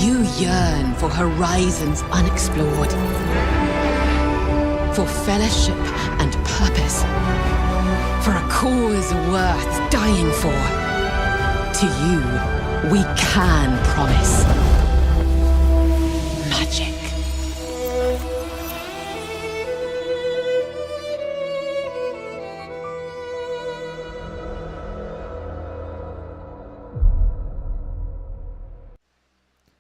You yearn for horizons unexplored, for fellowship and purpose, for a cause worth dying for. To you, we can promise magic.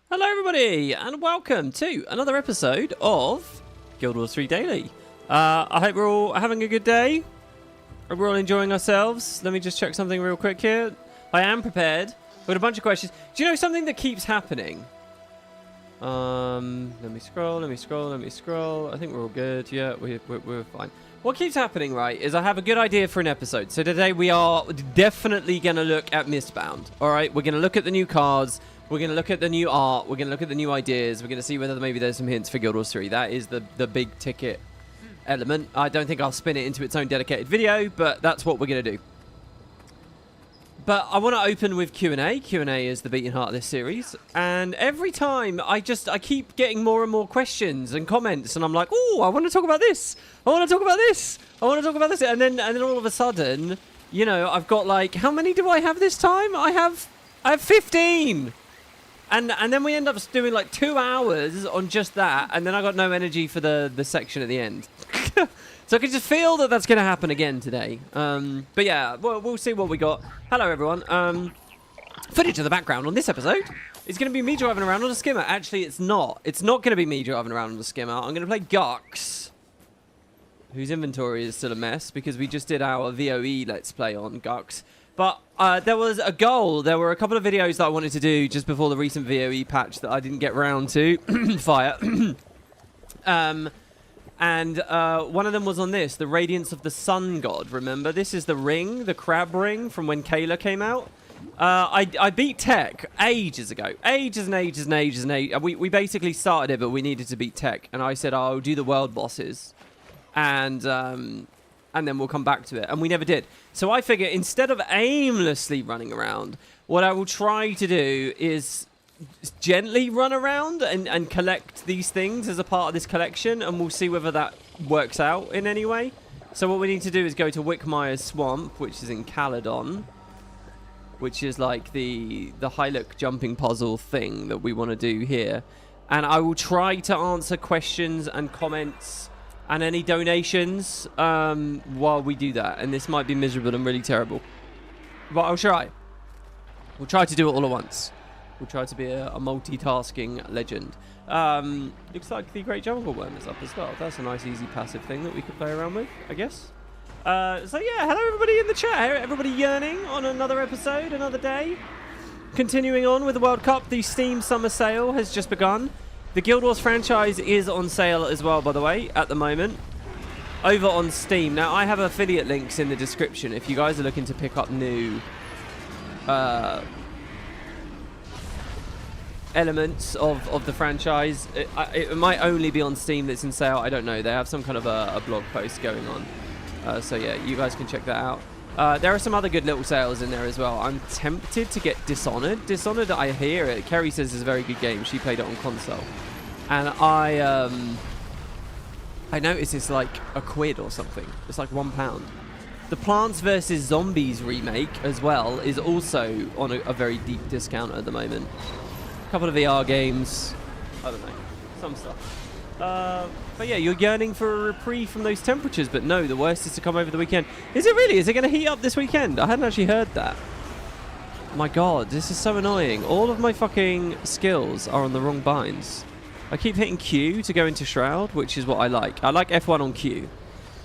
Hello everybody, and welcome to another episode of Guild Wars 3 Daily. I hope we're all having a good day. We're all enjoying ourselves. Let me just check something real quick here. I am prepared with a bunch of questions. Do you know something that keeps happening? Let me scroll. I think we're all good. Yeah, we're fine. What keeps happening, right, is I have a good idea for an episode. So today we are definitely going to look at Mistbound. All right, we're going to look at the new cards. We're going to look at the new art. We're going to look at the new ideas. We're going to see whether maybe there's some hints for Guild Wars 3. That is the big ticket element. I don't think I'll spin it into its own dedicated video, but that's what we're going to do. But I want to open with Q&A. Q&A is the beating heart of this series. And every time I keep getting more and more questions and comments. And I'm like, oh, I want to talk about this. I want to talk about this. I want to talk about this. And then all of a sudden, you know, I've got like, how many do I have this time? I have 15. And then we end up doing like 2 hours on just that, and then I got no energy for the section at the end. So I can just feel that that's going to happen again today. But yeah, we'll see what we got. Hello everyone. Footage of the background on this episode is going to be me driving around on a skimmer. Actually, it's not. It's not going to be me driving around on a skimmer. I'm going to play Gux, whose inventory is still a mess because we just did our VOE Let's Play on Gux. But there was a goal. There were a couple of videos that I wanted to do just before the recent VOE patch that I didn't get around to. Fire. And one of them was on this, the Radiance of the Sun God. Remember, this is the ring, the crab ring from when Kayla came out. I beat Tech ages ago. Ages. We basically started it, but we needed to beat Tech. And I said, I'll do the world bosses. And then we'll come back to it. And we never did. So I figure instead of aimlessly running around, what I will try to do is gently run around and collect these things as a part of this collection. And we'll see whether that works out in any way. So what we need to do is go to Wickmire's Swamp, which is in Caledon, which is like the Hylic jumping puzzle thing that we want to do here. And I will try to answer questions and comments and any donations while we do that. And this might be miserable and really terrible, but I'll try. We'll try to do it all at once. We'll try to be a multitasking legend. Looks like the Great Jungle Worm is up as well. That's a nice easy passive thing that we could play around with, I guess. So yeah, hello everybody in the chat. Everybody yearning on another episode, another day. Continuing on with the World Cup, the Steam Summer Sale has just begun. The Guild Wars franchise is on sale as well, by the way, at the moment, over on Steam. Now, I have affiliate links in the description if you guys are looking to pick up new elements of the franchise. It might only be on Steam that's in sale. I don't know. They have some kind of a blog post going on. So, yeah, you guys can check that out. There are some other good little sales in there as well. I'm tempted to get Dishonored. Dishonored, I hear it. Kerry says is a very good game. She played it on console. And I noticed it's like £1 or something. It's like £1. The Plants vs. Zombies remake as well is also on a very deep discount at the moment. A couple of VR games. I don't know. Some stuff. But yeah, you're yearning for a reprieve from those temperatures, but no, the worst is to come over the weekend. Is it really? Is it going to heat up this weekend? I hadn't actually heard that. My god, this is so annoying. All of my fucking skills are on the wrong binds. I keep hitting Q to go into Shroud, which is what I like. I like F1 on Q.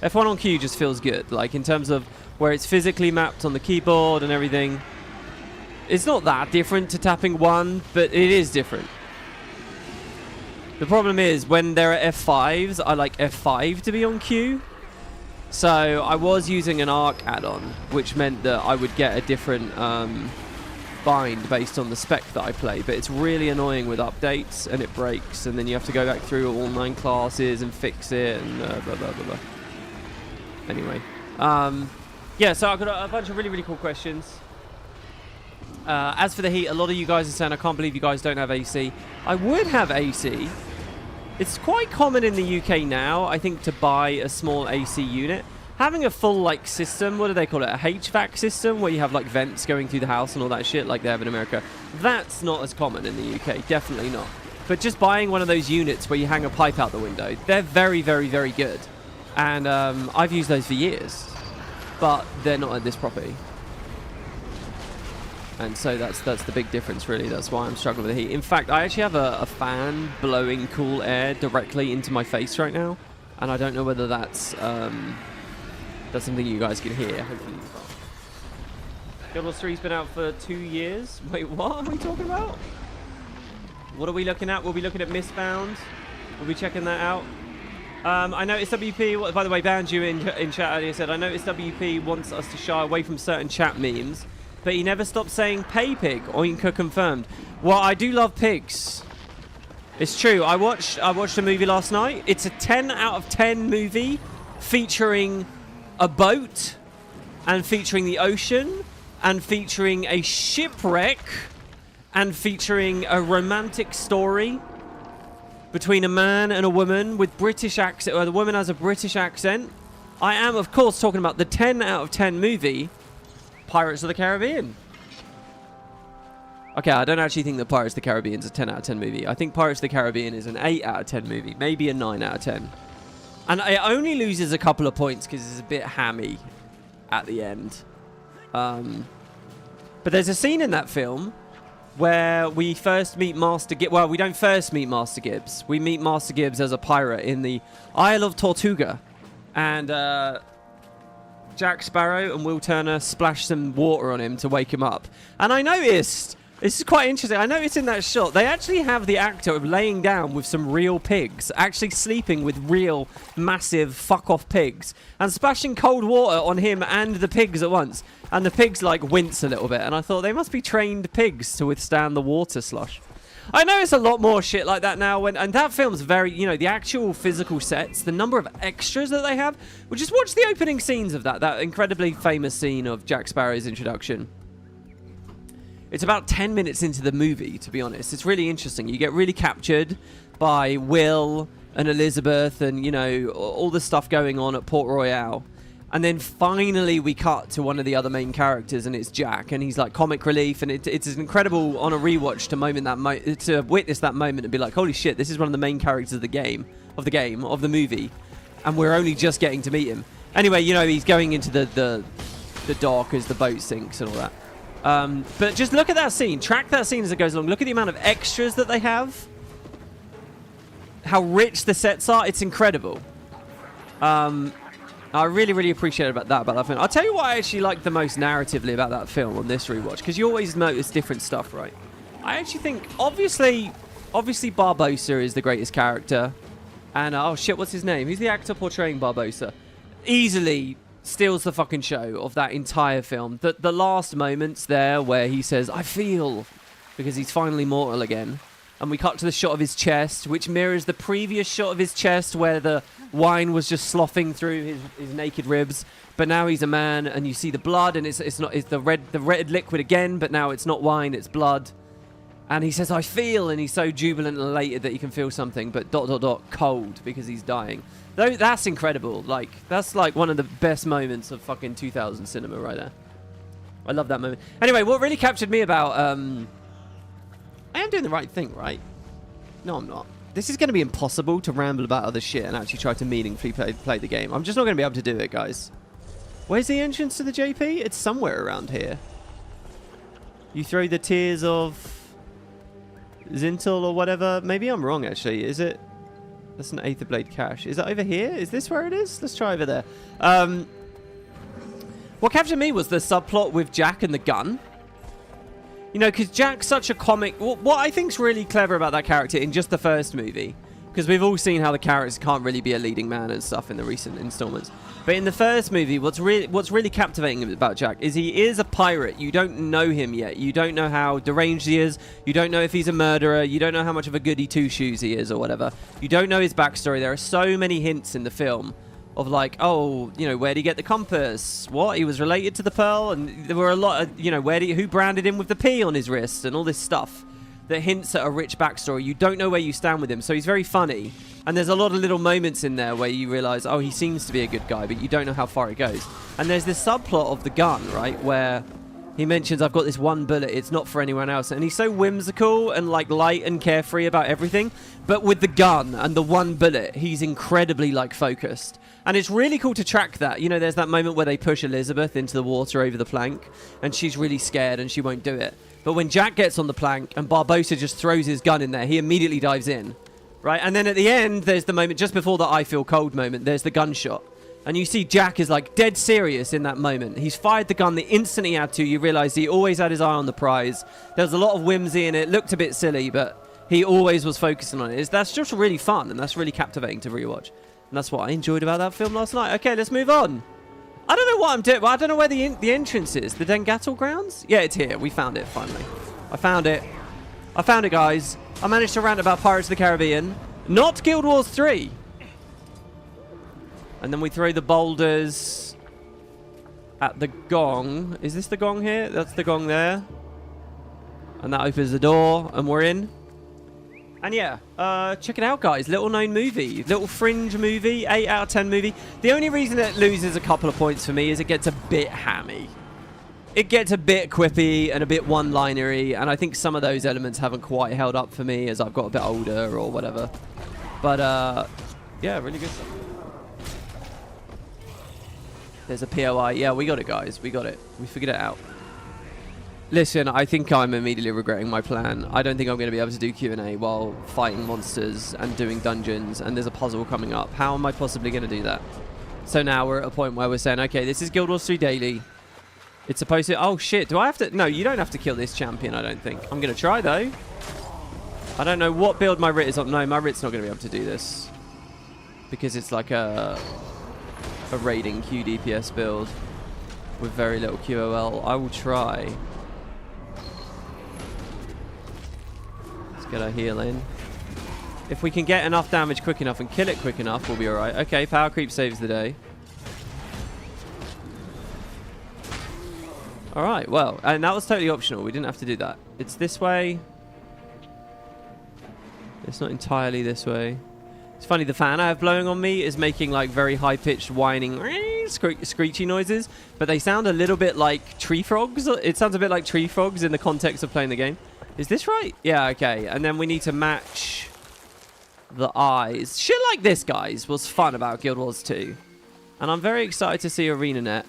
F1 on Q just feels good, like in terms of where it's physically mapped on the keyboard and everything. It's not that different to tapping 1, but it is different. The problem is, when there are F5s, I like F5 to be on Q. So I was using an Arc add-on, which meant that I would get a different bind based on the spec that I play. But it's really annoying with updates, and it breaks, and then you have to go back through all 9 classes and fix it, and blah, blah, blah, blah. Anyway. Yeah, so I've got a bunch of really, really cool questions. As for the heat, a lot of you guys are saying, I can't believe you guys don't have AC. I would have AC. It's quite common in the UK now, I think, to buy a small AC unit. Having a full, like, system, what do they call it? A HVAC system, where you have, like, vents going through the house and all that shit like they have in America. That's not as common in the UK. Definitely not. But just buying one of those units where you hang a pipe out the window, they're very, very, very good. And I've used those for years. But they're not at this property. And so that's the big difference, really. That's why I'm struggling with the heat. In fact, I actually have a fan blowing cool air directly into my face right now. And I don't know whether that's something you guys can hear. Hopefully you can't. Guild Wars 3's been out for 2 years. Wait, what are we talking about? What are we looking at? We'll be looking at Mistbound. We'll be checking that out. I noticed WP, by the way, Banju in chat earlier said, I noticed WP wants us to shy away from certain chat memes. But he never stopped saying pay pig. Oinka confirmed. Well, I do love pigs. It's true. I watched a movie last night. It's a 10 out of 10 movie featuring a boat and featuring the ocean and featuring a shipwreck and featuring a romantic story between a man and a woman with British accent. The woman has a British accent. I am, of course, talking about the 10 out of 10 movie Pirates of the Caribbean. Okay, I don't actually think that Pirates of the Caribbean is a 10 out of 10 movie. I think Pirates of the Caribbean is an 8 out of 10 movie. Maybe a 9 out of 10. And it only loses a couple of points because it's a bit hammy at the end. But there's a scene in that film where we first meet Master Gibbs. Well, we don't first meet Master Gibbs. We meet Master Gibbs as a pirate in the Isle of Tortuga. And Jack Sparrow and Will Turner splash some water on him to wake him up. And I noticed, this is quite interesting, I noticed in that shot, they actually have the actor laying down with some real pigs, actually sleeping with real, massive, fuck-off pigs, and splashing cold water on him and the pigs at once. And the pigs, like, wince a little bit, and I thought they must be trained pigs to withstand the water slush. I know it's a lot more shit like that now, and that film's very, you know, the actual physical sets, the number of extras that they have. Well, just watch the opening scenes of that incredibly famous scene of Jack Sparrow's introduction. It's about 10 minutes into the movie, to be honest. It's really interesting. You get really captured by Will and Elizabeth and, you know, all the stuff going on at Port Royale. And then finally we cut to one of the other main characters, and it's Jack, and he's like comic relief, and it's incredible on a rewatch to witness that moment and be like, holy shit, this is one of the main characters of the movie, and we're only just getting to meet him. Anyway, you know, he's going into the dock as the boat sinks and all that. But just look at that scene, track that scene as it goes along. Look at the amount of extras that they have, how rich the sets are. It's incredible. I really, really appreciate about that film. I'll tell you what I actually like the most narratively about that film on this rewatch, because you always notice different stuff, right? I actually think, obviously Barbossa is the greatest character. And, oh shit, what's his name? Who's the actor portraying Barbossa? Easily steals the fucking show of that entire film. The last moments there where he says, I feel, because he's finally mortal again. And we cut to the shot of his chest, which mirrors the previous shot of his chest where the wine was just sloughing through his naked ribs. But now he's a man, and you see the blood, and it's the red liquid again, but now it's not wine, it's blood. And he says, I feel, and he's so jubilant and elated that he can feel something, but ... cold, because he's dying. Though that's incredible. Like, that's like one of the best moments of fucking 2000 cinema right there. I love that moment. Anyway, what really captured me about... I am doing the right thing, right? No, I'm not. This is going to be impossible to ramble about other shit and actually try to meaningfully play the game. I'm just not going to be able to do it, guys. Where's the entrance to the JP? It's somewhere around here. You throw the tears of Zintel or whatever. Maybe I'm wrong, actually. Is it? That's an Aether Blade cache. Is that over here? Is this where it is? Let's try over there. What captured me was the subplot with Jack and the gun. You know, because Jack's such a comic... What I think's really clever about that character in just the first movie, because we've all seen how the characters can't really be a leading man and stuff in the recent installments. But in the first movie, what's really captivating about Jack is he is a pirate. You don't know him yet. You don't know how deranged he is. You don't know if he's a murderer. You don't know how much of a goody two-shoes he is or whatever. You don't know his backstory. There are so many hints in the film of like, oh, you know, where'd he get the compass? What? He was related to the pearl? And there were a lot of, you know, who branded him with the P on his wrist and all this stuff that hints at a rich backstory. You don't know where you stand with him, so he's very funny. And there's a lot of little moments in there where you realize, oh, he seems to be a good guy, but you don't know how far it goes. And there's this subplot of the gun, right, where he mentions, I've got this one bullet, it's not for anyone else. And he's so whimsical and like light and carefree about everything. But with the gun and the one bullet, he's incredibly like focused. And it's really cool to track that. You know, there's that moment where they push Elizabeth into the water over the plank and she's really scared and she won't do it. But when Jack gets on the plank and Barbossa just throws his gun in there, he immediately dives in, right? And then at the end, there's the moment just before the I feel cold moment, there's the gunshot. And you see Jack is like dead serious in that moment. He's fired the gun the instant he had to. You realize he always had his eye on the prize. There's a lot of whimsy in it. Looked a bit silly, but he always was focusing on it. That's just really fun, and that's really captivating to rewatch. And that's what I enjoyed about that film last night. Okay, let's move on. I don't know what I'm doing. I don't know where the entrance is. The Dengatal grounds? Yeah, it's here. We found it, finally. I found it. I found it, guys. I managed to rant about Pirates of the Caribbean. Not Guild Wars 3. And then we throw the boulders at the gong. Is this the gong here? That's the gong there. And that opens the door, and we're in. And yeah, check it out, guys. Little known movie. Little fringe movie. 8 out of 10 movie. The only reason it loses a couple of points for me is it gets a bit hammy. It gets a bit quippy and a bit one-linery, and I think some of those elements haven't quite held up for me as I've got a bit older or whatever. But, yeah, really good stuff. There's a POI. Yeah, we got it, guys. We got it. We figured it out. Listen, I think I'm immediately regretting my plan. I don't think I'm going to be able to do Q&A while fighting monsters and doing dungeons, and there's a puzzle coming up. How am I possibly going to do that? So now we're at a point where we're saying, okay, this is Guild Wars 3 Daily. It's supposed to... Oh, shit. Do I have to... No, you don't have to kill this champion, I don't think. I'm going to try, though. I don't know what build my Rit is on. No, my Rit's not going to be able to do this. Because it's like a raiding QDPS build with very little QOL. I will try. Let's get our heal in. If we can get enough damage quick enough and kill it quick enough, we'll be alright. Okay, power creep saves the day. Alright, well, and that was totally optional. We didn't have to do that. It's this way. It's not entirely this way. It's funny, the fan I have blowing on me is making like very high-pitched whining screechy noises, but they sound a little bit like tree frogs. It sounds a bit like tree frogs in the context of playing the game. Is this right? Yeah, okay. And then we need to match the eyes. Shit like this, guys, was fun about Guild Wars 2. And I'm very excited to see Arenanet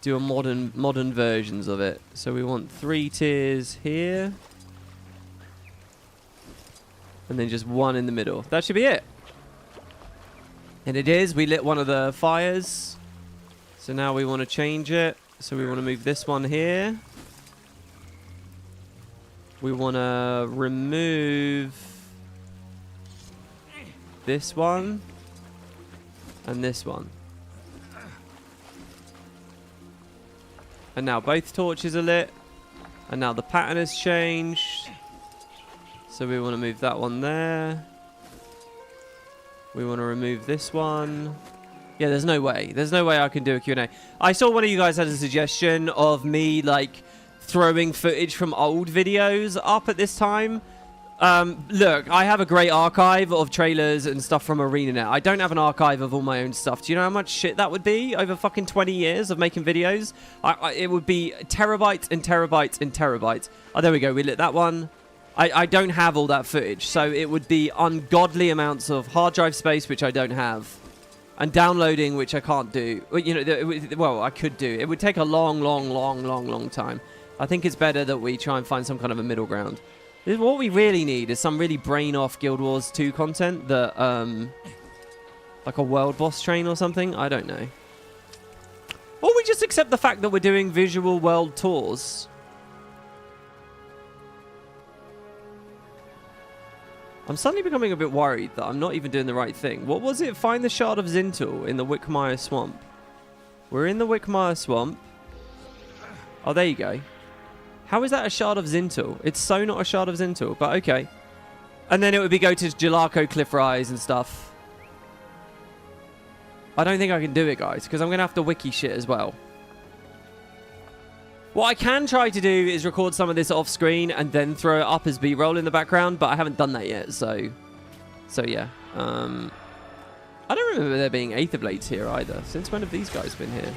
do a modern versions of it. So we want 3 tiers here. And then just 1 in the middle. That should be it. And it is. We lit one of the fires. So now we want to change it. So we want to move this one here. We want to remove this one. And this one. And now both torches are lit. And now the pattern has changed. So we want to move that one there. We want to remove this one. Yeah, there's no way. There's no way I can do a Q&A. I saw one of you guys had a suggestion of me, like, throwing footage from old videos up at this time. Look, I have a great archive of trailers and stuff from Arenanet. I don't have an archive of all my own stuff. Do you know how much shit that would be over fucking 20 years of making videos? It would be terabytes and terabytes and terabytes. Oh, there we go. We lit that one. I don't have all that footage, so it would be ungodly amounts of hard drive space, which I don't have, and downloading, which I can't do. You know, well, I could do. It would take a long time. I think it's better that we try and find some kind of a middle ground. What we really need is some really brain-off Guild Wars 2 content that, like a world boss train or something. I don't know. Or we just accept the fact that we're doing visual world tours. I'm suddenly becoming a bit worried that I'm not even doing the right thing. What was it? Find the Shard of Zintal in the Wickmire Swamp. We're in the Wickmire Swamp. Oh, there you go. How is that a Shard of Zintal? It's so not a Shard of Zintal, but okay. And then it would be go to Gelaco Cliff Rise and stuff. I don't think I can do it, guys, because I'm going to have to wiki shit as well. What I can try to do is record some of this off screen and then throw it up as B-roll in the background, but I haven't done that yet, so yeah. I don't remember there being Aether Blades here either. Since when have these guys been here?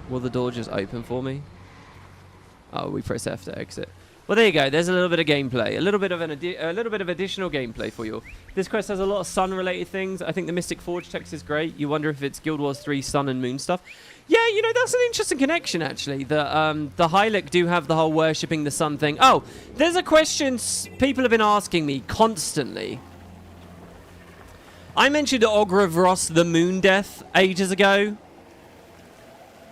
Will the door just open for me? Oh, we press F to exit. Well, there you go. There's a little bit of gameplay, a little bit of additional gameplay for you. This quest has a lot of sun-related things. I think the Mystic Forge text is great. You wonder if it's Guild Wars 3 sun and moon stuff. Yeah, you know, that's an interesting connection actually. The Hylic do have the whole worshipping the sun thing. Oh, there's a question people have been asking me constantly. I mentioned Ogre of Ross, the Moon Death, ages ago.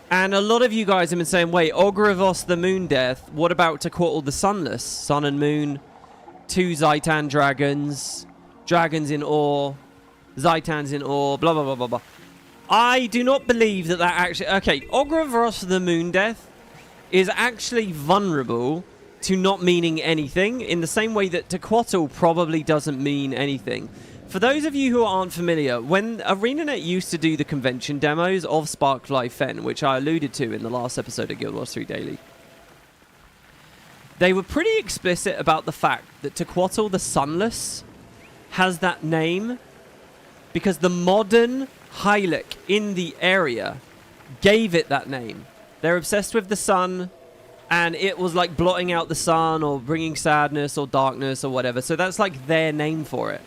And a lot of you guys have been saying, wait, Ogravos the Moon Death, what about Tequatl the Sunless? Sun and Moon, 2 Zhaitan dragons, dragons in ore, Zhaitans in ore, blah, blah, blah, blah, blah. I do not believe that actually... Okay, Ogravos the Moon Death is actually vulnerable to not meaning anything, in the same way that Tequatl probably doesn't mean anything. For those of you who aren't familiar, when Arenanet used to do the convention demos of Sparkfly Fen, which I alluded to in the last episode of Guild Wars 3 Daily, they were pretty explicit about the fact that Tequatl the Sunless has that name because the modern Hylic in the area gave it that name. They're obsessed with the sun, and it was like blotting out the sun or bringing sadness or darkness or whatever, so that's like their name for it.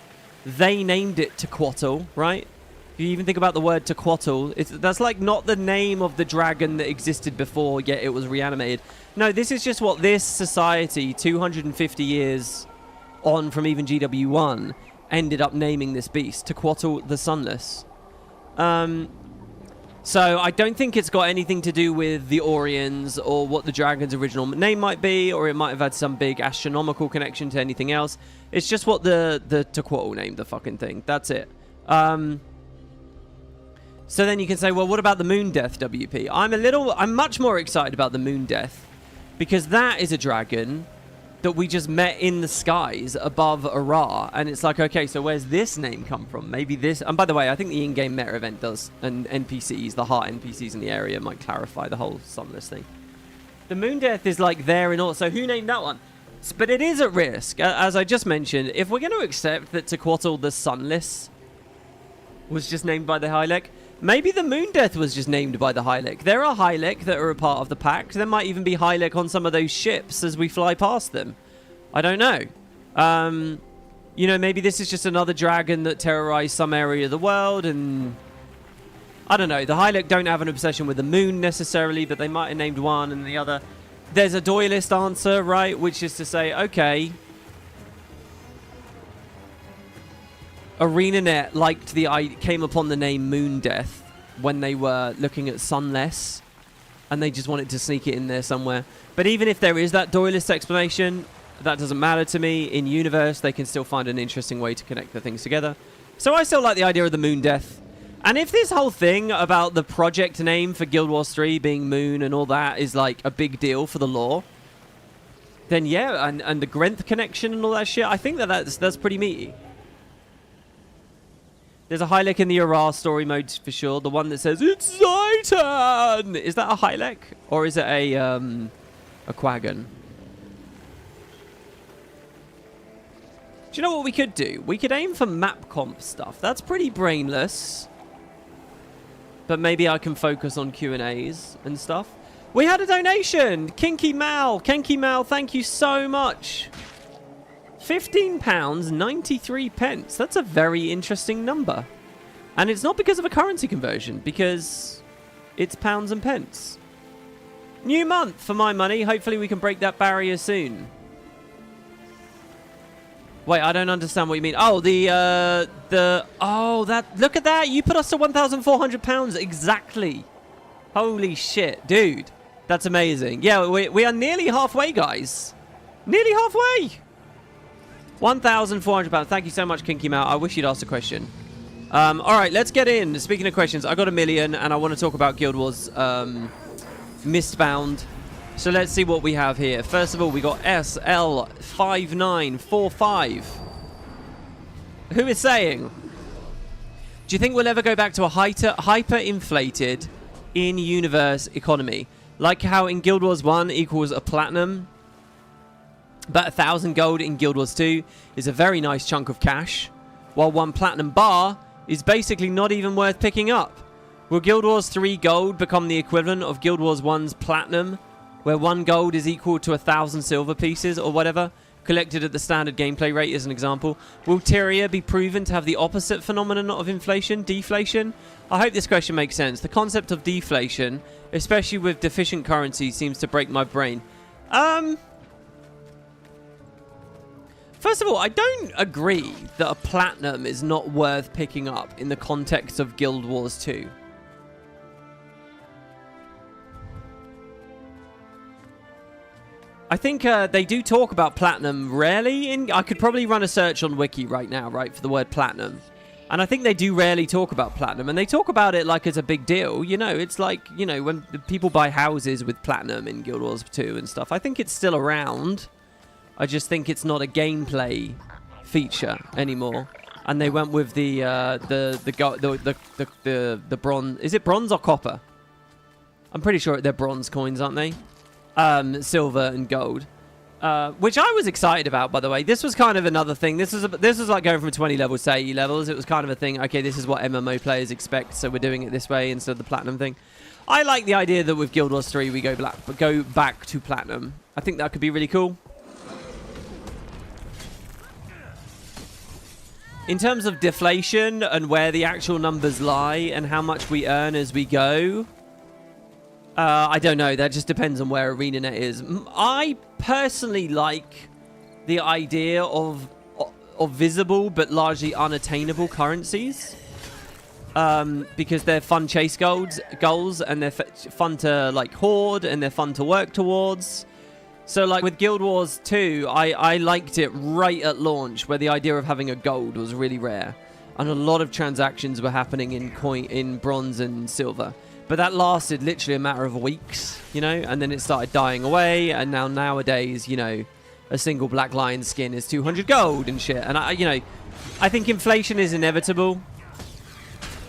They named it Tequatl, right? If you even think about the word Tequatl, that's like not the name of the dragon that existed before, yet it was reanimated. No, this is just what this society, 250 years on from even GW1, ended up naming this beast, Tequatl the Sunless. So I don't think it's got anything to do with the Orions or what the dragon's original name might be, or it might have had some big astronomical connection to anything else. It's just what the Tequatl named the fucking thing. That's it. So then you can say, well, what about the Moon Death, WP? I'm much more excited about the Moon Death because that is a dragon that we just met in the skies above Ara, and it's like, okay, so where's this name come from? Maybe this... And by the way, I think the in-game meta event does, and NPCs, the heart NPCs in the area, might clarify the whole Sunless thing. The Moon Death is like there and all, so who named that one? But it is at risk, as I just mentioned. If we're going to accept that Tequatl the Sunless was just named by the Hylic, maybe the Moon Death was just named by the Hylic. There are Hylic that are a part of the pack. There might even be Hylic on some of those ships as we fly past them. I don't know. You know, maybe this is just another dragon that terrorized some area of the world, and... I don't know. The Hylic don't have an obsession with the moon necessarily, but they might have named one and the other. There's a doylist answer, right? Which is to say, okay... Arenanet came upon the name Moon Death when they were looking at Sunless, and they just wanted to sneak it in there somewhere. But even if there is that doylist explanation, that doesn't matter to me. In universe, they can still find an interesting way to connect the things together. So I still like the idea of the Moon Death. And if this whole thing about the project name for Guild Wars 3 being Moon and all that is like a big deal for the lore, then yeah, and the Grenth connection and all that shit, I think that's pretty meaty. There's a Hylic in the Ara story mode for sure. The one that says, it's Zhaitan! Is that a Hylic? Or is it a Quaggan? Do you know what we could do? We could aim for map comp stuff. That's pretty brainless. But maybe I can focus on Q&As and stuff. We had a donation! Kinky Mal! Kenky Mal, thank you so much! £15.93. That's a very interesting number. And it's not because of a currency conversion, because it's pounds and pence. New month for my money. Hopefully we can break that barrier soon. Wait, I don't understand what you mean. Oh, look at that. You put us to £1,400 exactly. Holy shit, dude. That's amazing. Yeah, we are nearly halfway, guys. Nearly halfway. £1,400. Thank you so much, Kinky Mal. I wish you'd asked a question. All right, let's get in. Speaking of questions, I got a million, and I want to talk about Guild Wars Mistbound. So let's see what we have here. First of all, we got SL5945. Who is saying, do you think we'll ever go back to a hyper-inflated in-universe economy? Like how in Guild Wars 1 equals a platinum, but 1,000 gold in Guild Wars 2 is a very nice chunk of cash, while 1 platinum bar is basically not even worth picking up. Will Guild Wars 3 gold become the equivalent of Guild Wars 1's platinum, where 1 gold is equal to 1,000 silver pieces or whatever, collected at the standard gameplay rate as an example? Will Tyria be proven to have the opposite phenomenon of inflation, deflation? I hope this question makes sense. The concept of deflation, especially with deficient currency, seems to break my brain. First of all, I don't agree that a platinum is not worth picking up in the context of Guild Wars 2. I think they do talk about platinum rarely. I could probably run a search on Wiki right now, right, for the word platinum. And I think they do rarely talk about platinum. And they talk about it like it's a big deal. You know, it's like, you know, when people buy houses with platinum in Guild Wars 2 and stuff. I think it's still around. I just think it's not a gameplay feature anymore. And they went with the bronze. Is it bronze or copper? I'm pretty sure they're bronze coins, aren't they? Silver and gold, which I was excited about, by the way. This was kind of another thing. This was like going from 20 levels to 80 levels. It was kind of a thing. Okay, this is what MMO players expect, so we're doing it this way instead of the platinum thing. I like the idea that with Guild Wars 3 we go back to platinum. I think that could be really cool. In terms of deflation and where the actual numbers lie and how much we earn as we go, I don't know. That just depends on where Arenanet is. I personally like the idea of visible but largely unattainable currencies, because they're fun chase goals and they're fun to like hoard and they're fun to work towards. So like with Guild Wars 2, I liked it right at launch, where the idea of having a gold was really rare, and a lot of transactions were happening in bronze and silver. But that lasted literally a matter of weeks, you know, and then it started dying away. And now nowadays, you know, a single Black Lion skin is 200 gold and shit. And I think inflation is inevitable.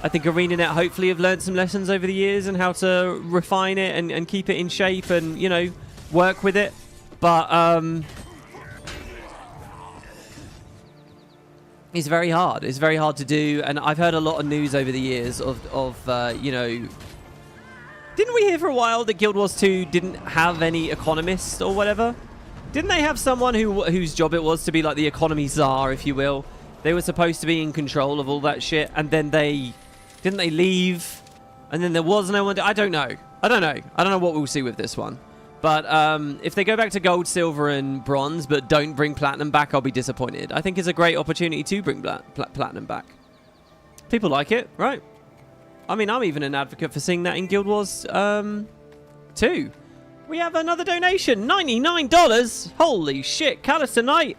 I think Arenanet hopefully have learned some lessons over the years and how to refine it and keep it in shape and, you know, work with it. But it's very hard. It's very hard to do. And I've heard a lot of news over the years of you know, didn't we hear for a while that Guild Wars 2 didn't have any economists or whatever? Didn't they have someone whose job it was to be like the economy czar, if you will? They were supposed to be in control of all that shit, and then didn't they leave? And then there was no one. I don't know. I don't know what we'll see with this one. But if they go back to gold, silver, and bronze, but don't bring platinum back, I'll be disappointed. I think it's a great opportunity to bring platinum back. People like it, right? I mean, I'm even an advocate for seeing that in Guild Wars 2. We have another donation, $99. Holy shit, Callister Knight.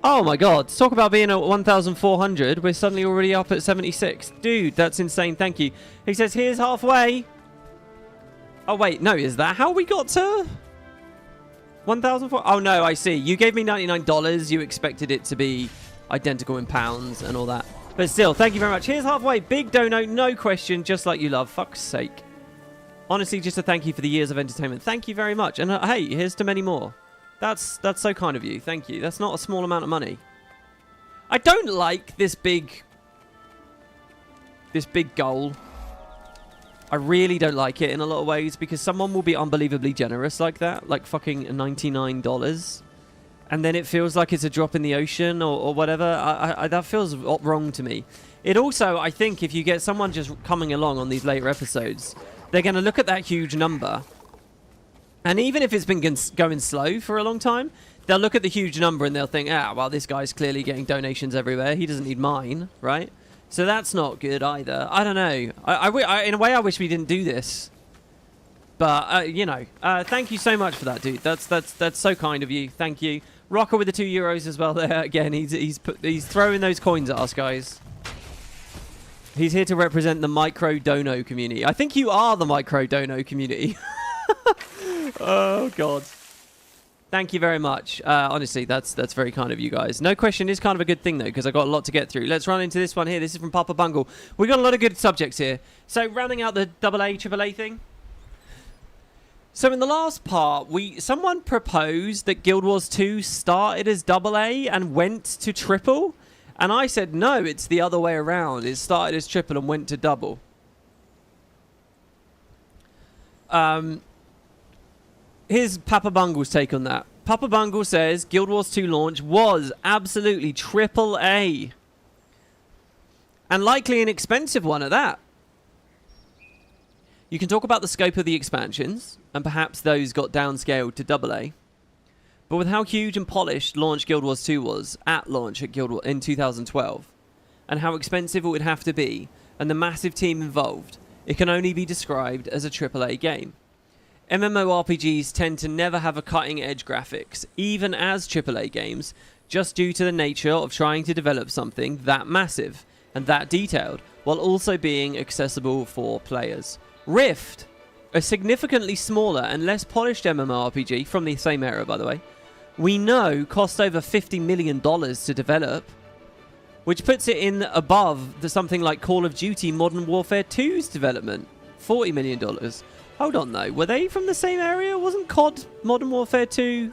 Oh my god, talk about being at 1,400. We're suddenly already up at 76. Dude, that's insane, thank you. He says, here's halfway. Oh wait, no, is that how we got to 1,004? Oh no, I see. You gave me $99. You expected it to be identical in pounds and all that. But still, thank you very much. Here's halfway. Big dono, no question, just like you love. Fuck's sake. Honestly, just a thank you for the years of entertainment. Thank you very much. And hey, here's to many more. That's so kind of you. Thank you. That's not a small amount of money. I don't like this big goal. I really don't like it in a lot of ways, because someone will be unbelievably generous like that, like fucking $99. And then it feels like it's a drop in the ocean or whatever. That feels wrong to me. It also, I think, if you get someone just coming along on these later episodes, they're going to look at that huge number. And even if it's been going slow for a long time, they'll look at the huge number and they'll think, well, this guy's clearly getting donations everywhere. He doesn't need mine, right? So that's not good either. I don't know. In a way, I wish we didn't do this. But, you know, thank you so much for that, dude. That's so kind of you. Thank you. Rocker with the €2 as well there. Again, he's throwing those coins at us, guys. He's here to represent the micro dono community. I think you are the micro dono community. Oh, God. Thank you very much. Honestly, that's very kind of you guys. No question is kind of a good thing, though, because I got a lot to get through. Let's run into this one here. This is from Papa Bungle. We got a lot of good subjects here. So, rounding out the AA, AAA thing. So, in the last part, someone proposed that Guild Wars 2 started as AA and went to triple. And I said, no, it's the other way around. It started as triple and went to double. Here's Papa Bungle's take on that. Papa Bungle says Guild Wars 2 launch was absolutely AAA. And likely an expensive one at that. You can talk about the scope of the expansions, and perhaps those got downscaled to AA. But with how huge and polished launch Guild Wars 2 was at launch at Guild Wars in 2012, and how expensive it would have to be, and the massive team involved, it can only be described as a AAA game. MMORPGs tend to never have a cutting-edge graphics, even as AAA games, just due to the nature of trying to develop something that massive and that detailed, while also being accessible for players. Rift, a significantly smaller and less polished MMORPG from the same era, by the way, we know cost over $50 million to develop, which puts it in above something like Call of Duty Modern Warfare 2's development, $40 million. Hold on, though. Were they from the same area? Wasn't COD Modern Warfare 2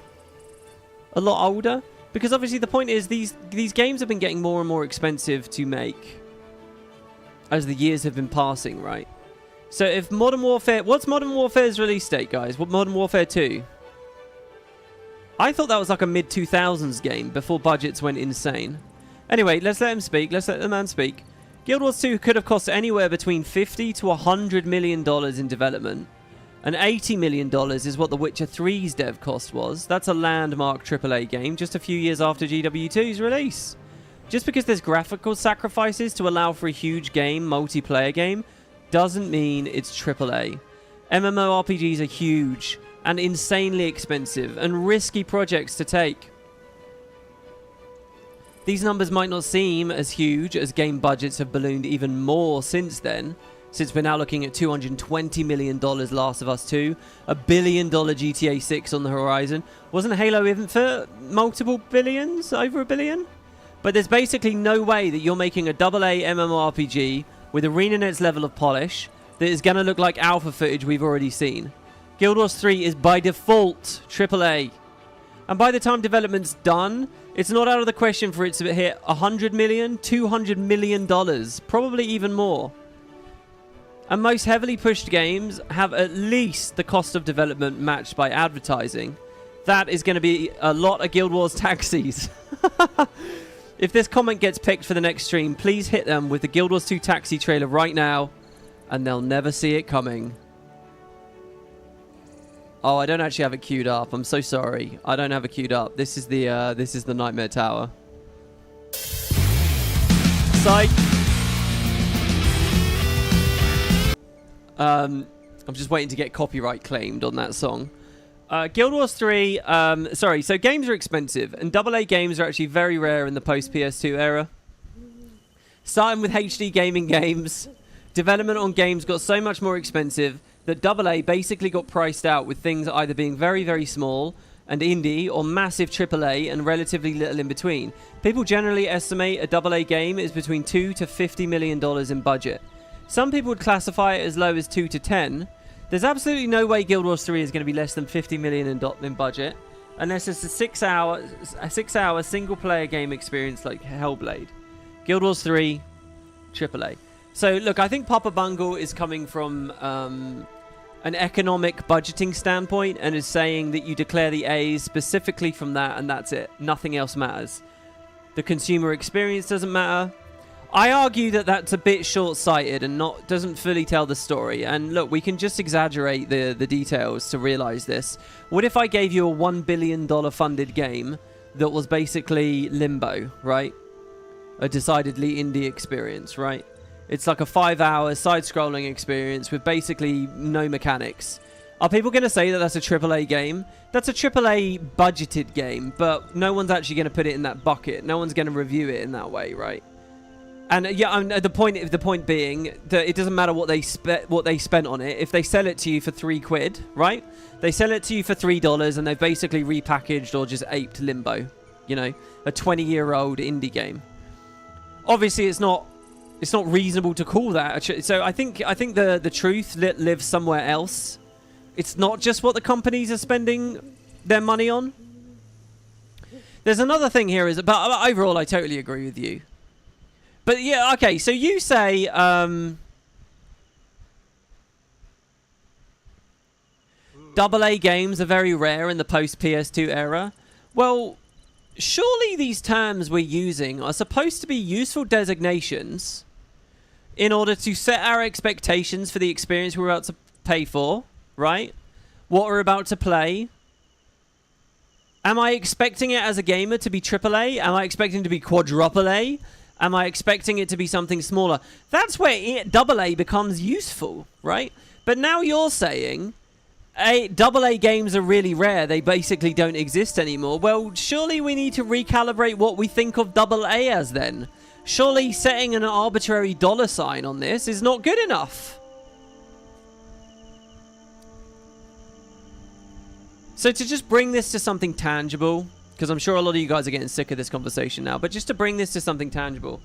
a lot older? Because obviously the point is these games have been getting more and more expensive to make as the years have been passing, right? So if Modern Warfare... What's Modern Warfare's release date, guys? What Modern Warfare 2? I thought that was like a mid-2000s game before budgets went insane. Anyway, let's let him speak. Let's let the man speak. Guild Wars 2 could have cost anywhere between $50 to $100 million in development. And $80 million is what The Witcher 3's dev cost was. That's a landmark AAA game just a few years after GW2's release. Just because there's graphical sacrifices to allow for a huge game, multiplayer game, doesn't mean it's AAA. MMORPGs are huge and insanely expensive and risky projects to take. These numbers might not seem as huge as game budgets have ballooned even more since then, since we're now looking at $220 million Last of Us 2, $1 billion GTA 6 on the horizon. Wasn't Halo even for multiple billions? Over $1 billion? But there's basically no way that you're making a AA MMORPG with Arenanet's level of polish that is going to look like alpha footage we've already seen. Guild Wars 3 is by default AAA. And by the time development's done, it's not out of the question for it to hit $100 million, $200 million, probably even more. And most heavily pushed games have at least the cost of development matched by advertising. That is going to be a lot of Guild Wars taxis. If this comment gets picked for the next stream, please hit them with the Guild Wars 2 taxi trailer right now, and they'll never see it coming. Oh, I don't actually have it queued up. I'm so sorry. I don't have it queued up. This is the Nightmare Tower. Psych. I'm just waiting to get copyright claimed on that song. Guild Wars 3, sorry, so games are expensive, and AA games are actually very rare in the post-PS2 era. Starting with HD gaming games, development on games got so much more expensive that AA basically got priced out with things either being very, very small and indie, or massive AAA and relatively little in between. People generally estimate a AA game is between $2 to $50 million in budget. Some people would classify it as low as 2 to 10. There's absolutely no way Guild Wars 3 is going to be less than $50 million in budget, unless it's a 6-hour single-player game experience like Hellblade. Guild Wars 3, AAA. So, look, I think Papa Bungle is coming from an economic budgeting standpoint and is saying that you declare the A's specifically from that, and that's it. Nothing else matters. The consumer experience doesn't matter. I argue that that's a bit short-sighted and doesn't fully tell the story. And look, we can just exaggerate the details to realize this. What if I gave you a $1 billion funded game that was basically Limbo, right? A decidedly indie experience, right? It's like a 5-hour side-scrolling experience with basically no mechanics. Are people going to say that that's a AAA game? That's a AAA budgeted game, but no one's actually going to put it in that bucket. No one's going to review it in that way, right? And yeah, the point being that it doesn't matter what they spent on it. If they sell it to you for £3, right? They sell it to you for $3, and they've basically repackaged or just aped Limbo. You know, a 20-year-old indie game. Obviously, it's not reasonable to call that. So I think the truth lives somewhere else. It's not just what the companies are spending their money on. There's another thing here, but overall, I totally agree with you. But yeah, okay, so you say AA games are very rare in the post-PS2 era. Well, surely these terms we're using are supposed to be useful designations in order to set our expectations for the experience we're about to pay for, right? What we're about to play. Am I expecting it as a gamer to be AAA? Am I expecting it to be quadruple A? Am I expecting it to be something smaller? That's where AA becomes useful, right? But now you're saying AA games are really rare. They basically don't exist anymore. Well, surely we need to recalibrate what we think of AA as then. Surely setting an arbitrary $sign on this is not good enough. So to just bring this to something tangible, because I'm sure a lot of you guys are getting sick of this conversation now, but just to bring this to something tangible,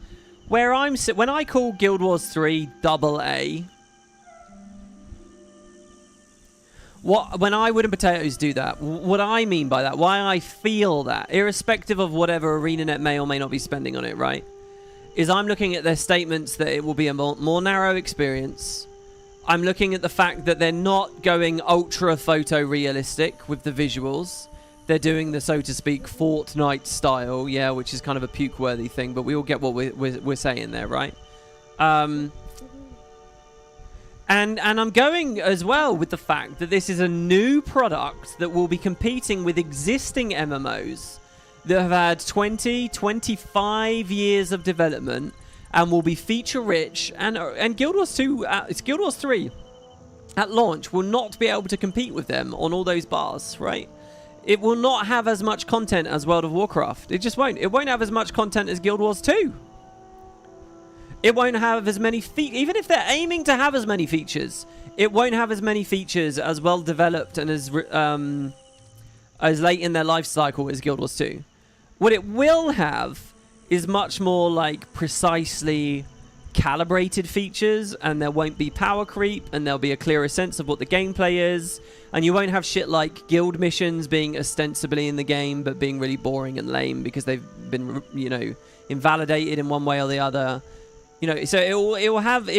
when I call Guild Wars 3 AA, when I WoodenPotatoes do that, what I mean by that, why I feel that, irrespective of whatever Arenanet may or may not be spending on it, right, is I'm looking at their statements that it will be a more narrow experience. I'm looking at the fact that they're not going ultra photorealistic with the visuals. They're doing the, so to speak, Fortnite style, yeah, which is kind of a puke-worthy thing, but we all get what we're saying there, right? And I'm going as well with the fact that this is a new product that will be competing with existing MMOs that have had 20, 25 years of development and will be feature-rich. And Guild Wars 2, it's Guild Wars 3 at launch will not be able to compete with them on all those bars, right? It will not have as much content as World of Warcraft. It just won't. It won't have as much content as Guild Wars 2. It won't have as many features. Even if they're aiming to have as many features, it won't have as many features as well developed and as late in their life cycle as Guild Wars 2. What it will have is much more like precisely calibrated features, and there won't be power creep, and there'll be a clearer sense of what the gameplay is, and you won't have shit like guild missions being ostensibly in the game but being really boring and lame because they've been, you know, invalidated in one way or the other. You know, so it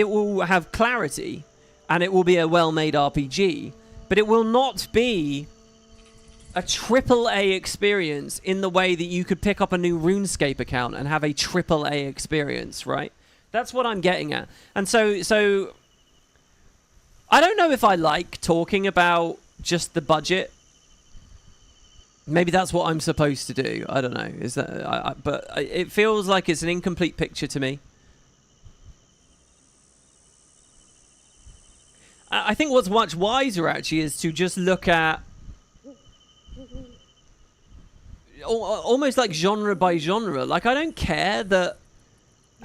will have clarity, and it will be a well-made RPG, but it will not be a AAA experience in the way that you could pick up a new RuneScape account and have a AAA experience, right? That's what I'm getting at. And so I don't know if I like talking about just the budget. Maybe that's what I'm supposed to do. I don't know. Is that? But it feels like it's an incomplete picture to me. I think what's much wiser actually is to just look at almost like genre by genre. Like, I don't care that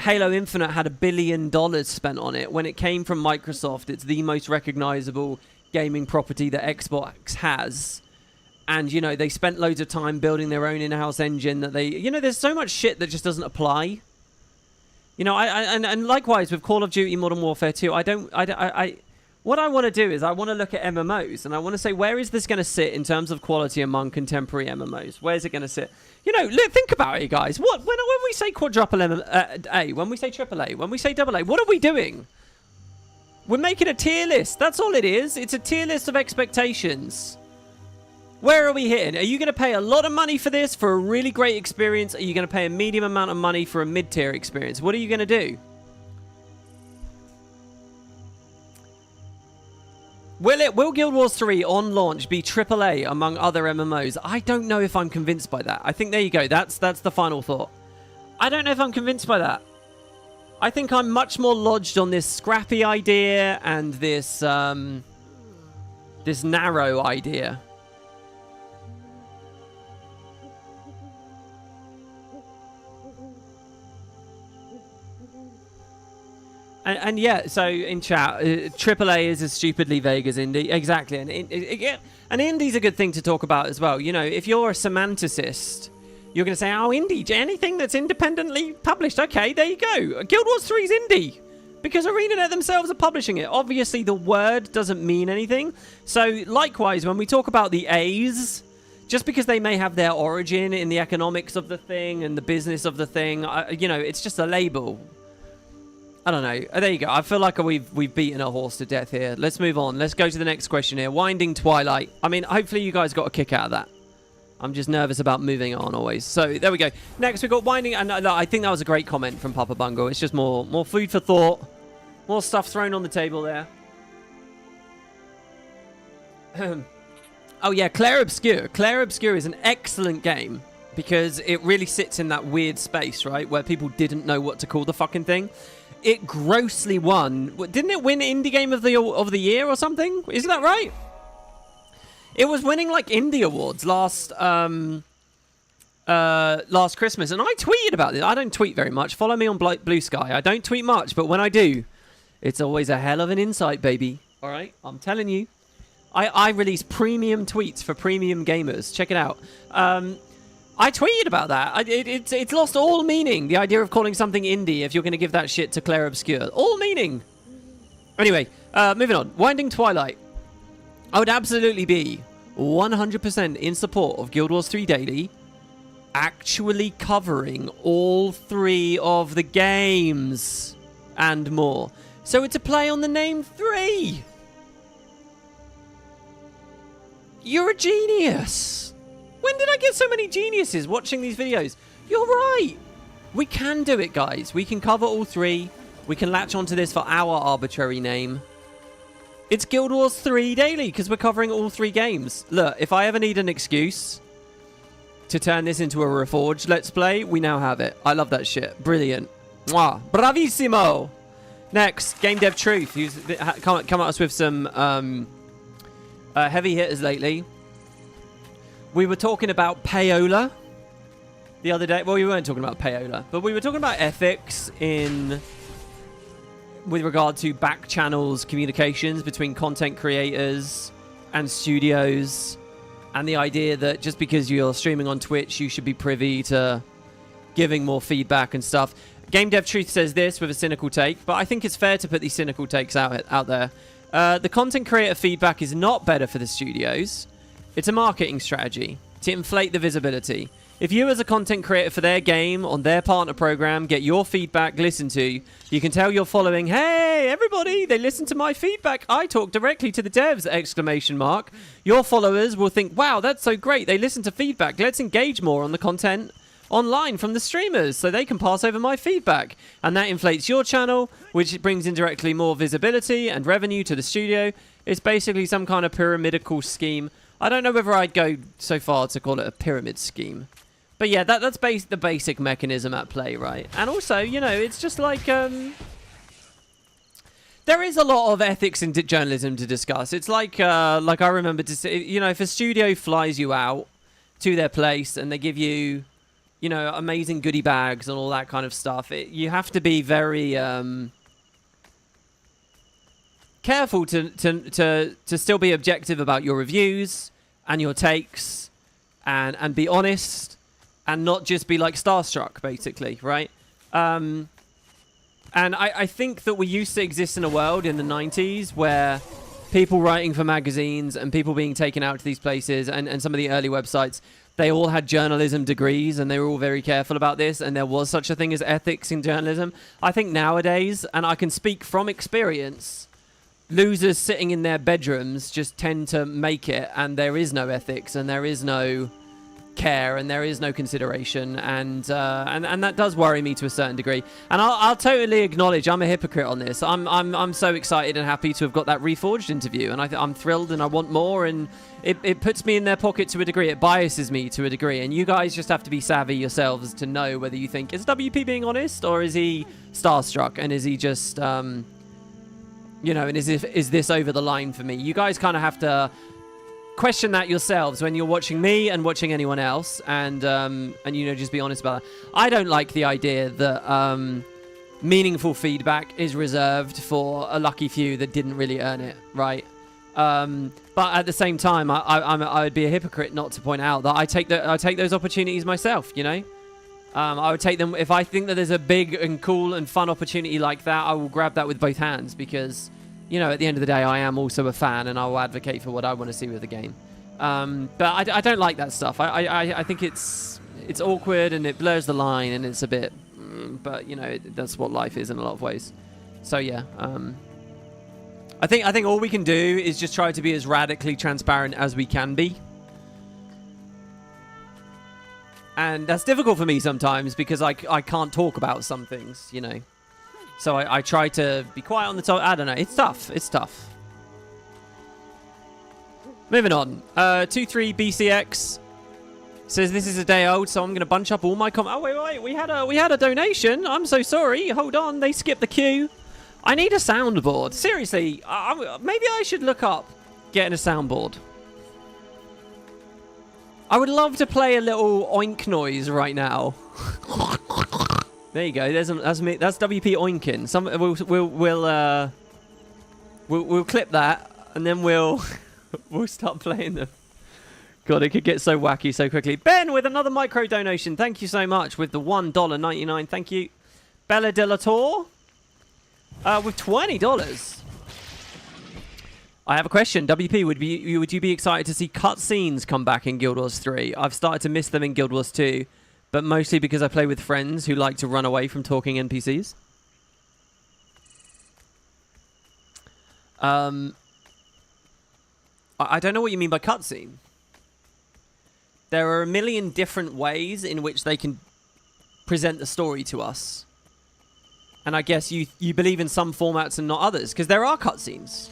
Halo Infinite had $1 billion spent on it when it came from Microsoft. It's the most recognizable gaming property that Xbox has. And, you know, they spent loads of time building their own in-house engine that they... You know, there's so much shit that just doesn't apply. You know, and likewise with Call of Duty Modern Warfare 2, what I want to do is I want to look at MMOs, and I want to say, where is this going to sit in terms of quality among contemporary MMOs? Where's it going to sit? You know, think about it, guys. When we say quadruple A, when we say triple A, when we say double A, what are we doing? We're making a tier list. That's all it is. It's a tier list of expectations. Where are we hitting? Are you going to pay a lot of money for this for a really great experience? Are you going to pay a medium amount of money for a mid-tier experience? What are you going to do? Will Guild Wars 3 on launch be AAA among other MMOs? I don't know if I'm convinced by that. I think there you go. That's the final thought. I don't know if I'm convinced by that. I think I'm much more lodged on this scrappy idea and this this narrow idea. And yeah, so in chat, AAA is as stupidly vague as indie. Exactly. And indie's a good thing to talk about as well. You know, if you're a semanticist, you're going to say, oh, indie, anything that's independently published. Okay, there you go. Guild Wars 3 is indie because Arenanet themselves are publishing it. Obviously, the word doesn't mean anything. So likewise, when we talk about the A's, just because they may have their origin in the economics of the thing and the business of the thing, you know, it's just a label. I don't know. There you go. I feel like we've beaten a horse to death here. Let's move on. Let's go to the next question here. Winding Twilight. I mean, hopefully you guys got a kick out of that. I'm just nervous about moving on always. So there we go. Next we've got Winding, and I think that was a great comment from Papa Bungle. It's just more food for thought. More stuff thrown on the table there. Oh yeah, Claire Obscure. Claire Obscure is an excellent game because it really sits in that weird space, right, where people didn't know what to call the fucking thing. It grossly won. Didn't it win Indie Game of the Year or something? Isn't that right? It was winning like indie awards last Christmas, and I tweeted about this. I don't tweet very much. Follow me on Blue Sky. I don't tweet much, but when I do, it's always a hell of an insight, baby. All right, I'm telling you. I release premium tweets for premium gamers. Check it out. I tweeted about that. It's lost all meaning, the idea of calling something indie if you're going to give that shit to Claire Obscure. All meaning. Anyway, moving on. Winding Twilight. I would absolutely be 100% in support of Guild Wars 3 Daily actually covering all 3 of the games and more. So it's a play on the name 3. You're a genius. When did I get so many geniuses watching these videos? You're right. We can do it, guys. We can cover all 3. We can latch onto this for our arbitrary name. It's Guild Wars 3 Daily because we're covering all 3 games. Look, if I ever need an excuse to turn this into a Reforged Let's Play, we now have it. I love that shit. Brilliant. Mwah. Bravissimo. Next, Game Dev Truth, who's come at us with some heavy hitters lately. We were talking about payola the other day. Well, we weren't talking about payola, but we were talking about ethics with regard to back channels communications between content creators and studios, and the idea that just because you're streaming on Twitch, you should be privy to giving more feedback and stuff. Game Dev Truth says this with a cynical take, but I think it's fair to put these cynical takes out there. The content creator feedback is not better for the studios. It's a marketing strategy to inflate the visibility. If you as a content creator for their game on their partner program get your feedback listened to, you can tell your following, hey, everybody, they listen to my feedback. I talk directly to the devs, exclamation mark. Your followers will think, wow, that's so great. They listen to feedback. Let's engage more on the content online from the streamers so they can pass over my feedback. And that inflates your channel, which brings indirectly more visibility and revenue to the studio. It's basically some kind of pyramidal scheme. I don't know whether I'd go so far to call it a pyramid scheme. But yeah, that's the basic mechanism at play, right? And also, you know, it's just like... there is a lot of ethics in journalism to discuss. It's like I remember to say, you know, if a studio flies you out to their place and they give you, you know, amazing goodie bags and all that kind of stuff, you have to be very careful to still be objective about your reviews and your takes and be honest. And not just be like starstruck, basically, right? And I think that we used to exist in a world in the 90s where people writing for magazines and people being taken out to these places and some of the early websites, they all had journalism degrees and they were all very careful about this. And there was such a thing as ethics in journalism. I think nowadays, and I can speak from experience, losers sitting in their bedrooms just tend to make it. And there is no ethics and there is no care and there is no consideration, and that does worry me to a certain degree. And I'll totally acknowledge I'm a hypocrite on this. I'm so excited and happy to have got that Reforged interview, and I'm thrilled and I want more, and it puts me in their pocket to a degree. It biases me to a degree, and you guys just have to be savvy yourselves to know whether you think, is WP being honest or is he starstruck, and is he just you know, and is this over the line for me? You guys kind of have to question that yourselves when you're watching me and watching anyone else, and you know, just be honest about it. I don't like the idea that meaningful feedback is reserved for a lucky few that didn't really earn it, right? But at the same time, I would be a hypocrite not to point out that I take those opportunities myself, you know? I would take them if I think that there's a big and cool and fun opportunity like that. I will grab that with both hands because, you know, at the end of the day, I am also a fan and I will advocate for what I want to see with the game. But I don't like that stuff. I think it's awkward and it blurs the line and it's a bit, but you know, that's what life is in a lot of ways. So yeah, I think all we can do is just try to be as radically transparent as we can be. And that's difficult for me sometimes because I can't talk about some things, you know. So I try to be quiet on the top. I don't know. It's tough. It's tough. Moving on. 23BCX says this is a day old, so I'm going to bunch up all my comments. Oh, wait. We had a donation. I'm so sorry. Hold on. They skipped the queue. I need a soundboard. Seriously. Maybe I should look up getting a soundboard. I would love to play a little oink noise right now. There you go. That's WP oinking. We'll clip that and then we'll start playing them. God, it could get so wacky so quickly. Ben with another micro donation. Thank you so much with the $1.99. Thank you. Bella Delator with $20. I have a question. WP, would you be excited to see cutscenes come back in Guild Wars 3? I've started to miss them in Guild Wars 2, but mostly because I play with friends who like to run away from talking NPCs. I don't know what you mean by cutscene. There are a million different ways in which they can present the story to us. And I guess you believe in some formats and not others, because there are cutscenes.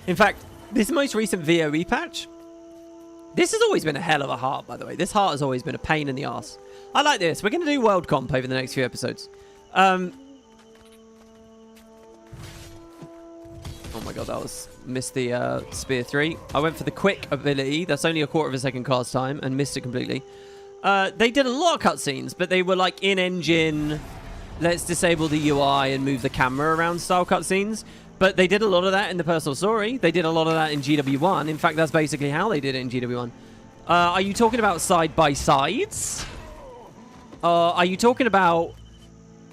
In fact, this most recent VOE patch, this has always been a hell of a heart, by the way. This heart has always been a pain in the arse. I like this. We're going to do World Comp over the next few episodes. Oh my god, missed the Spear 3. I went for the quick ability. That's only a quarter of a second cast time and missed it completely. They did a lot of cutscenes, but they were like in-engine, let's disable the UI and move the camera around style cutscenes. But they did a lot of that in the personal story. They did a lot of that in GW1. In fact, that's basically how they did it in GW1. Are you talking about side-by-sides? Are you talking about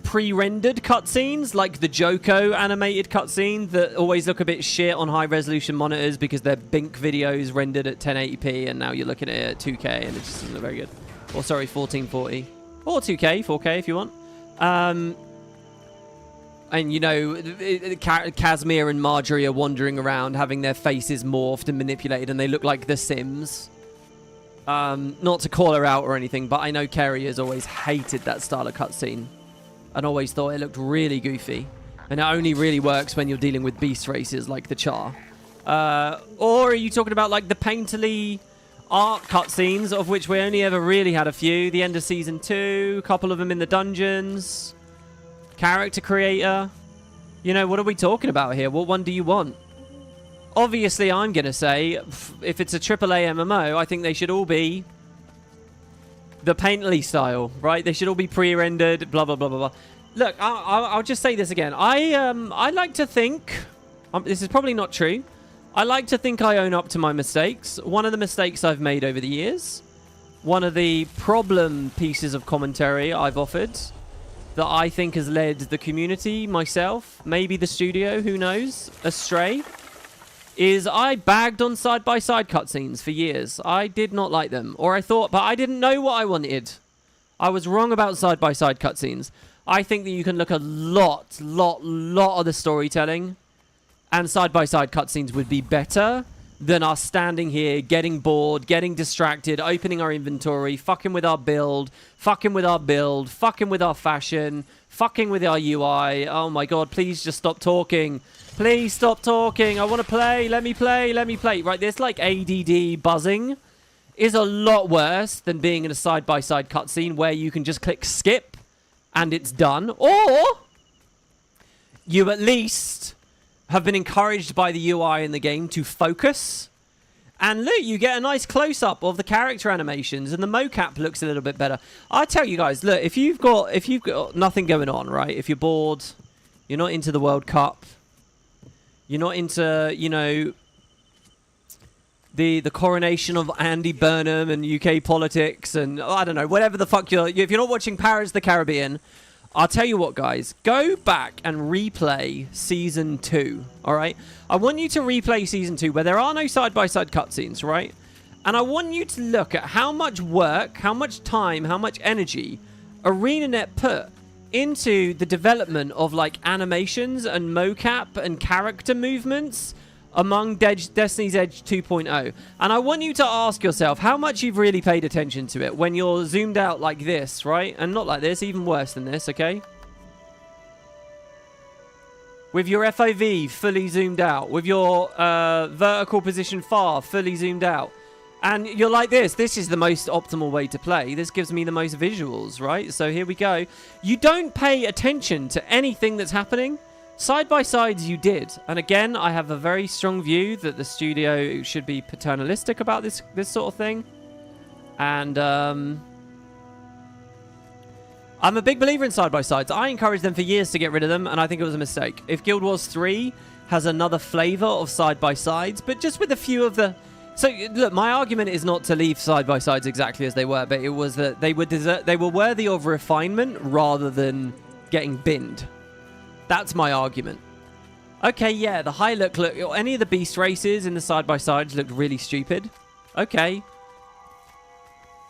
pre-rendered cutscenes, like the Joko animated cutscene that always look a bit shit on high-resolution monitors because they're BINC videos rendered at 1080p and now you're looking at it at 2K and it just doesn't look very good? Or, sorry, 1440. Or 2K, 4K if you want. And, you know, Casimir and Marjorie are wandering around having their faces morphed and manipulated and they look like The Sims. Not to call her out or anything, but I know Kerry has always hated that style of cutscene and always thought it looked really goofy. And it only really works when you're dealing with beast races like the Char. Or are you talking about, like, the painterly art cutscenes, of which we only ever really had a few? The end of Season 2, a couple of them in the dungeons... Character creator. You know, what are we talking about here? What one do you want? Obviously, I'm going to say, if it's a AAA MMO, I think they should all be the painterly style, right? They should all be pre-rendered, blah, blah, blah, blah, blah. Look, I'll just say this again. I like to think... this is probably not true. I like to think I own up to my mistakes. One of the mistakes I've made over the years, one of the problem pieces of commentary I've offered... that I think has led the community, myself, maybe the studio, who knows, astray, is I bagged on side-by-side cutscenes for years. I did not like them, or I thought, but I didn't know what I wanted. I was wrong about side-by-side cutscenes. I think that you can look a lot of the storytelling, and side-by-side cutscenes would be better than us standing here, getting bored, getting distracted, opening our inventory, fucking with our build, fucking with our fashion, fucking with our UI. Oh my god, please just stop talking. Please stop talking. I want to play. Let me play. Let me play. Right, this like ADD buzzing is a lot worse than being in a side-by-side cutscene where you can just click skip and it's done. Or you at least... have been encouraged by the UI in the game to focus And look, you get a nice close-up of the character animations, and the mocap looks a little bit better. I tell you guys, look, if you've got nothing going on, right? If you're bored, you're not into the World Cup, you're not into, you know, the coronation of Andy Burnham and UK politics, and I don't know, whatever the fuck if you're not watching Pirates of the Caribbean, I'll tell you what, guys. Go back and replay Season 2, all right? I want you to replay Season 2 where there are no side-by-side cutscenes, right? And I want you to look at how much work, how much time, how much energy Arenanet put into the development of, like, animations and mocap and character movements among Destiny's Edge 2.0. And I want you to ask yourself how much you've really paid attention to it when you're zoomed out like this, right? And not like this, even worse than this, okay? With your FOV fully zoomed out. With your vertical position far fully zoomed out. And you're like this. This is the most optimal way to play. This gives me the most visuals, right? So here we go. You don't pay attention to anything that's happening. Side-by-sides you did. And again, I have a very strong view that the studio should be paternalistic about this sort of thing. And I'm a big believer in side-by-sides. I encouraged them for years to get rid of them, and I think it was a mistake. If Guild Wars 3 has another flavor of side-by-sides, but just with a few of the... So, look, my argument is not to leave side-by-sides exactly as they were, but it was that they were worthy of refinement rather than getting binned. That's my argument. Okay, yeah, the high look, any of the beast races in the side-by-sides looked really stupid. Okay.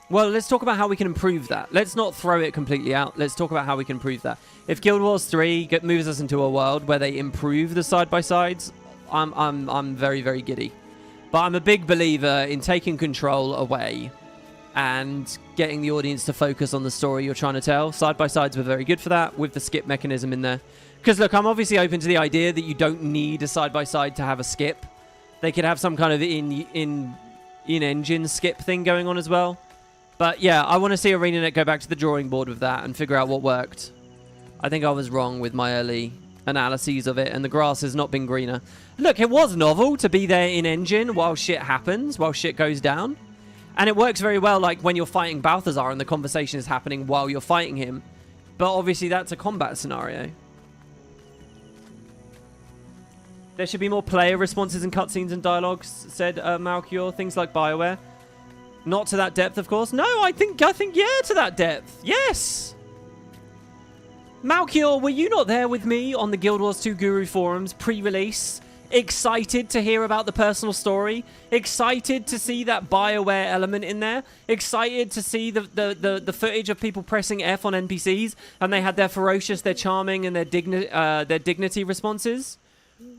Well, let's talk about how we can improve that. Let's not throw it completely out. Let's talk about how we can improve that. If Guild Wars 3 moves us into a world where they improve the side-by-sides, I'm very, very giddy. But I'm a big believer in taking control away and getting the audience to focus on the story you're trying to tell. Side-by-sides were very good for that, with the skip mechanism in there. Because, look, I'm obviously open to the idea that you don't need a side-by-side to have a skip. They could have some kind of in-engine skip thing going on as well. But, yeah, I want to see Arenanet go back to the drawing board with that and figure out what worked. I think I was wrong with my early analyses of it, and the grass has not been greener. Look, it was novel to be there in-engine while shit happens, while shit goes down. And it works very well, like, when you're fighting Balthazar and the conversation is happening while you're fighting him. But, obviously, that's a combat scenario. There should be more player responses and cutscenes and dialogues, said Malcure. Things like BioWare. Not to that depth, of course. No, I think, yeah, to that depth. Yes. Malcure, were you not there with me on the Guild Wars 2 Guru forums pre-release? Excited to hear about the personal story? Excited to see that BioWare element in there? Excited to see the footage of people pressing F on NPCs and they had their ferocious, their charming, and their dignity responses?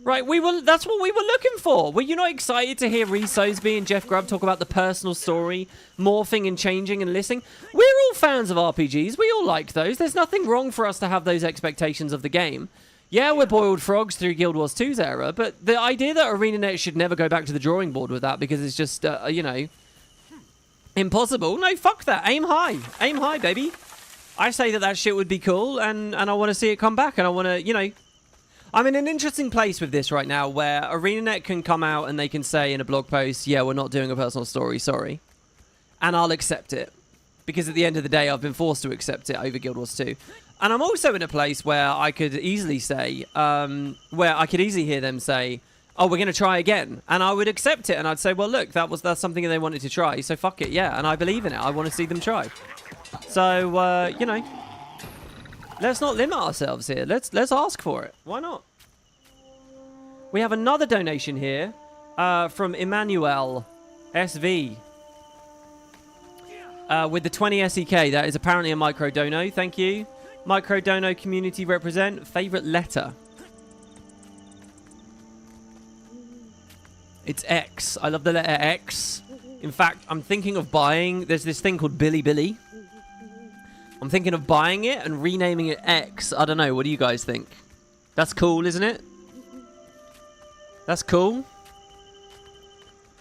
Right, that's what we were looking for. Were you not excited to hear Rhys Soseby and Jeff Grubb talk about the personal story, morphing and changing and listening? We're all fans of RPGs. We all like those. There's nothing wrong for us to have those expectations of the game. Yeah, we're boiled frogs through Guild Wars 2's era, but the idea that Arenanet should never go back to the drawing board with that because it's just, you know, impossible. No, fuck that. Aim high. Aim high, baby. I say that shit would be cool, and I want to see it come back, and I want to, you know... I'm in an interesting place with this right now where Arenanet can come out and they can say in a blog post, yeah, we're not doing a personal story, sorry. And I'll accept it. Because at the end of the day, I've been forced to accept it over Guild Wars 2. And I'm also in a place where I could easily say, where I could easily hear them say, oh, we're going to try again. And I would accept it. And I'd say, well, look, that's something they wanted to try. So fuck it, yeah. And I believe in it. I want to see them try. So, you know... Let's not limit ourselves here. Let's ask for it. Why not? We have another donation here from Emmanuel SV with the 20 SEK. That is apparently a micro dono. Thank you. Micro dono community represent. Favorite letter. It's X. I love the letter X. In fact, I'm thinking of buying... There's this thing called Billy Billy. I'm thinking of buying it and renaming it X. I don't know. What do you guys think? That's cool, isn't it? That's cool.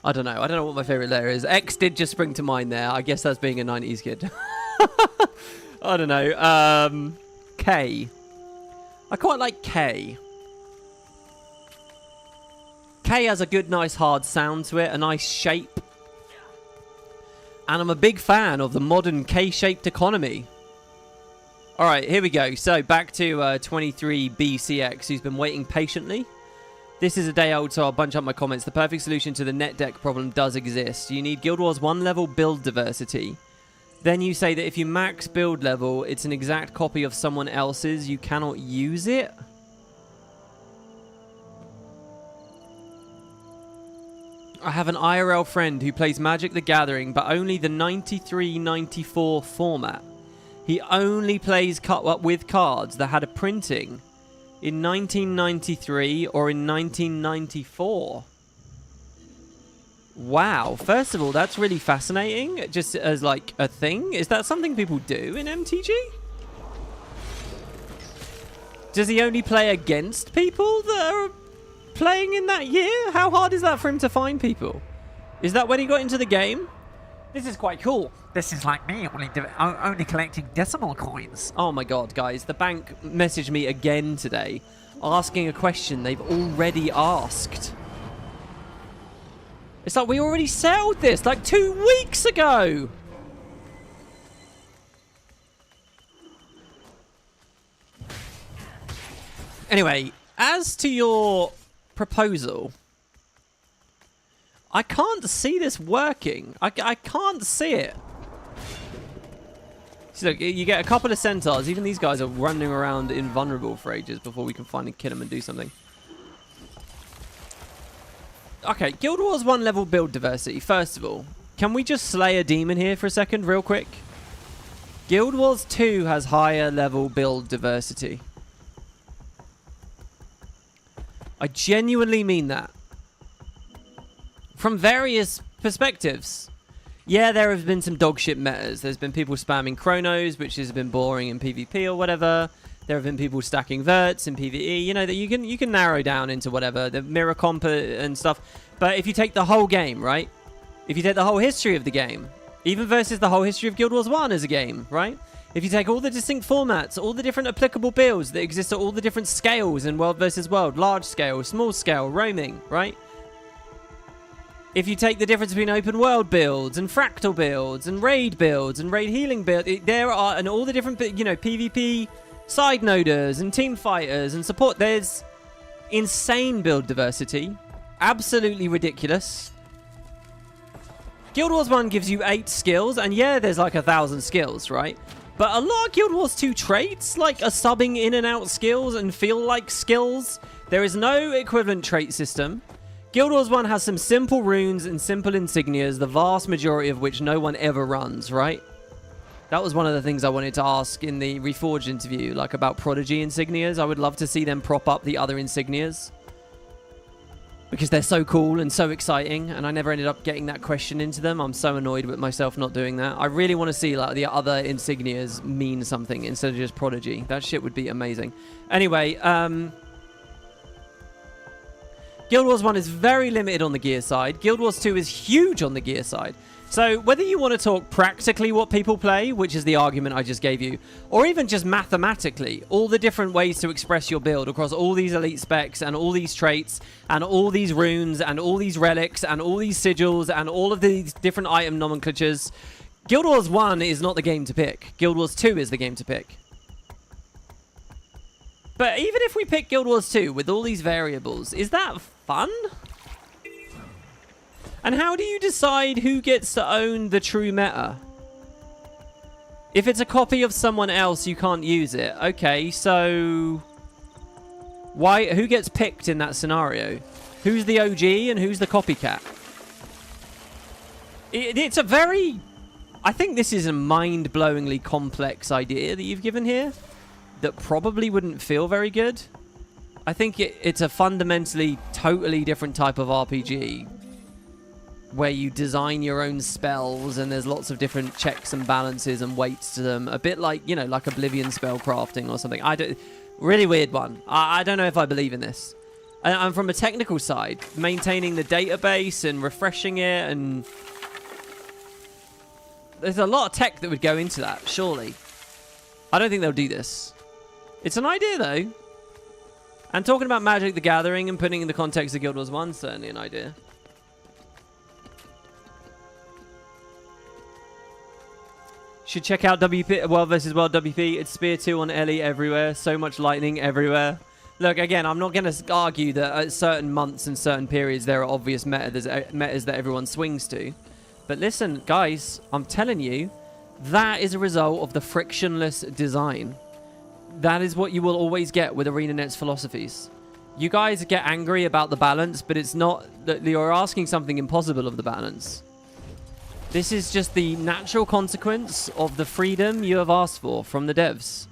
I don't know. I don't know what my favorite letter is. X did just spring to mind there. I guess that's being a 90s kid. I don't know. K. I quite like K. K has a good, nice, hard sound to it, a nice shape. And I'm a big fan of the modern K-shaped economy. All right, here we go. So back to 23 BCX, who's been waiting patiently. This is a day old, so I'll bunch up my comments. The perfect solution to the net deck problem does exist. You need Guild Wars 1 level build diversity. Then you say that if you max build level, it's an exact copy of someone else's. You cannot use it. I have an IRL friend who plays Magic the Gathering, but only the 93-94 format. He only plays with cards that had a printing in 1993 or in 1994. Wow. First of all, that's really fascinating, just as like a thing. Is that something people do in MTG? Does he only play against people that are playing in that year? How hard is that for him to find people? Is that when he got into the game? This is quite cool. This is like me only collecting decimal coins. Oh my god, guys. The bank messaged me again today asking a question they've already asked. It's like we already settled this like 2 weeks ago. Anyway, as to your proposal, I can't see this working. I can't see it. So look, you get a couple of centaurs. Even these guys are running around invulnerable for ages before we can finally kill them and do something. Okay, Guild Wars 1 level build diversity. First of all, can we just slay a demon here for a second real quick? Guild Wars 2 has higher level build diversity. I genuinely mean that. From various perspectives. Yeah, there have been some dogshit metas. There's been people spamming chronos, which has been boring in PvP or whatever. There have been people stacking verts in PvE. You know, that you can narrow down into whatever, the mirror comp and stuff. But if you take the whole game, right? If you take the whole history of the game, even versus the whole history of Guild Wars 1 as a game, right? If you take all the distinct formats, all the different applicable builds that exist at all the different scales in world versus world, large scale, small scale, roaming, right? If you take the difference between open world builds and fractal builds and raid healing builds, there are, and all the different, you know, PvP side noders and team fighters and support, there's insane build diversity. Absolutely ridiculous. Guild Wars 1 gives you 8 skills, and yeah, there's like 1,000 skills, right? But a lot of Guild Wars 2 traits, like, are subbing in and out skills and feel like skills. There is no equivalent trait system. Guild Wars 1 has some simple runes and simple insignias, the vast majority of which no one ever runs, right? That was one of the things I wanted to ask in the Reforged interview, like about Prodigy insignias. I would love to see them prop up the other insignias, because they're so cool and so exciting, and I never ended up getting that question into them. I'm so annoyed with myself not doing that. I really want to see like the other insignias mean something instead of just Prodigy. That shit would be amazing. Anyway, Guild Wars 1 is very limited on the gear side. Guild Wars 2 is huge on the gear side. So whether you want to talk practically what people play, which is the argument I just gave you, or even just mathematically, all the different ways to express your build across all these elite specs and all these traits and all these runes and all these relics and all these sigils and all of these different item nomenclatures, Guild Wars 1 is not the game to pick. Guild Wars 2 is the game to pick. But even if we pick Guild Wars 2 with all these variables, is that fun? And how do you decide who gets to own the true meta? If it's a copy of someone else, you can't use it. Okay, so who gets picked in that scenario? Who's the OG and who's the copycat? It's a very... I think this is a mind-blowingly complex idea that you've given here that probably wouldn't feel very good. I think it's a fundamentally totally different type of RPG where you design your own spells and there's lots of different checks and balances and weights to them. A bit like, you know, like Oblivion spell crafting or something. Really weird one. I don't know if I believe in this. And from a technical side, maintaining the database and refreshing it, and there's a lot of tech that would go into that, surely. I don't think they'll do this. It's an idea, though. And talking about Magic the Gathering and putting it in the context of Guild Wars 1, certainly an idea. Should check out WP, World vs. World WP. It's Spear 2 on Ellie everywhere. So much lightning everywhere. Look, again, I'm not going to argue that at certain months and certain periods there are obvious metas that everyone swings to. But listen, guys, I'm telling you, that is a result of the frictionless design. That is what you will always get with Arenanet's philosophies. You guys get angry about the balance, but it's not that you're asking something impossible of the balance. This is just the natural consequence of the freedom you have asked for from the devs.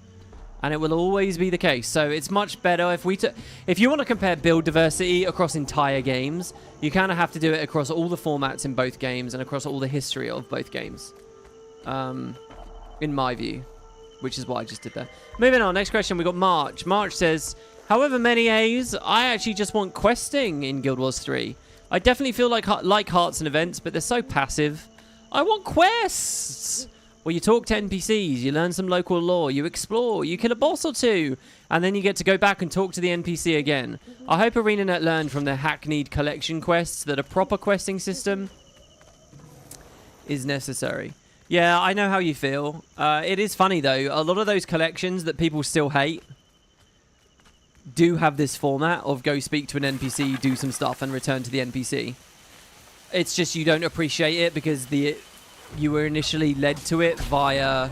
And it will always be the case. So it's much better if you want to compare build diversity across entire games, you kind of have to do it across all the formats in both games and across all the history of both games. In my view, which is what I just did there. Moving on, next question, we got March. March says, however many A's, I actually just want questing in Guild Wars 3. I definitely feel like hearts and events, but they're so passive. I want quests! Well, you talk to NPCs, you learn some local lore, you explore, you kill a boss or two, and then you get to go back and talk to the NPC again. I hope Arenanet learned from their hackneyed collection quests that a proper questing system is necessary. Yeah, I know how you feel. It is funny, though. A lot of those collections that people still hate do have this format of go speak to an NPC, do some stuff, and return to the NPC. It's just you don't appreciate it because you were initially led to it via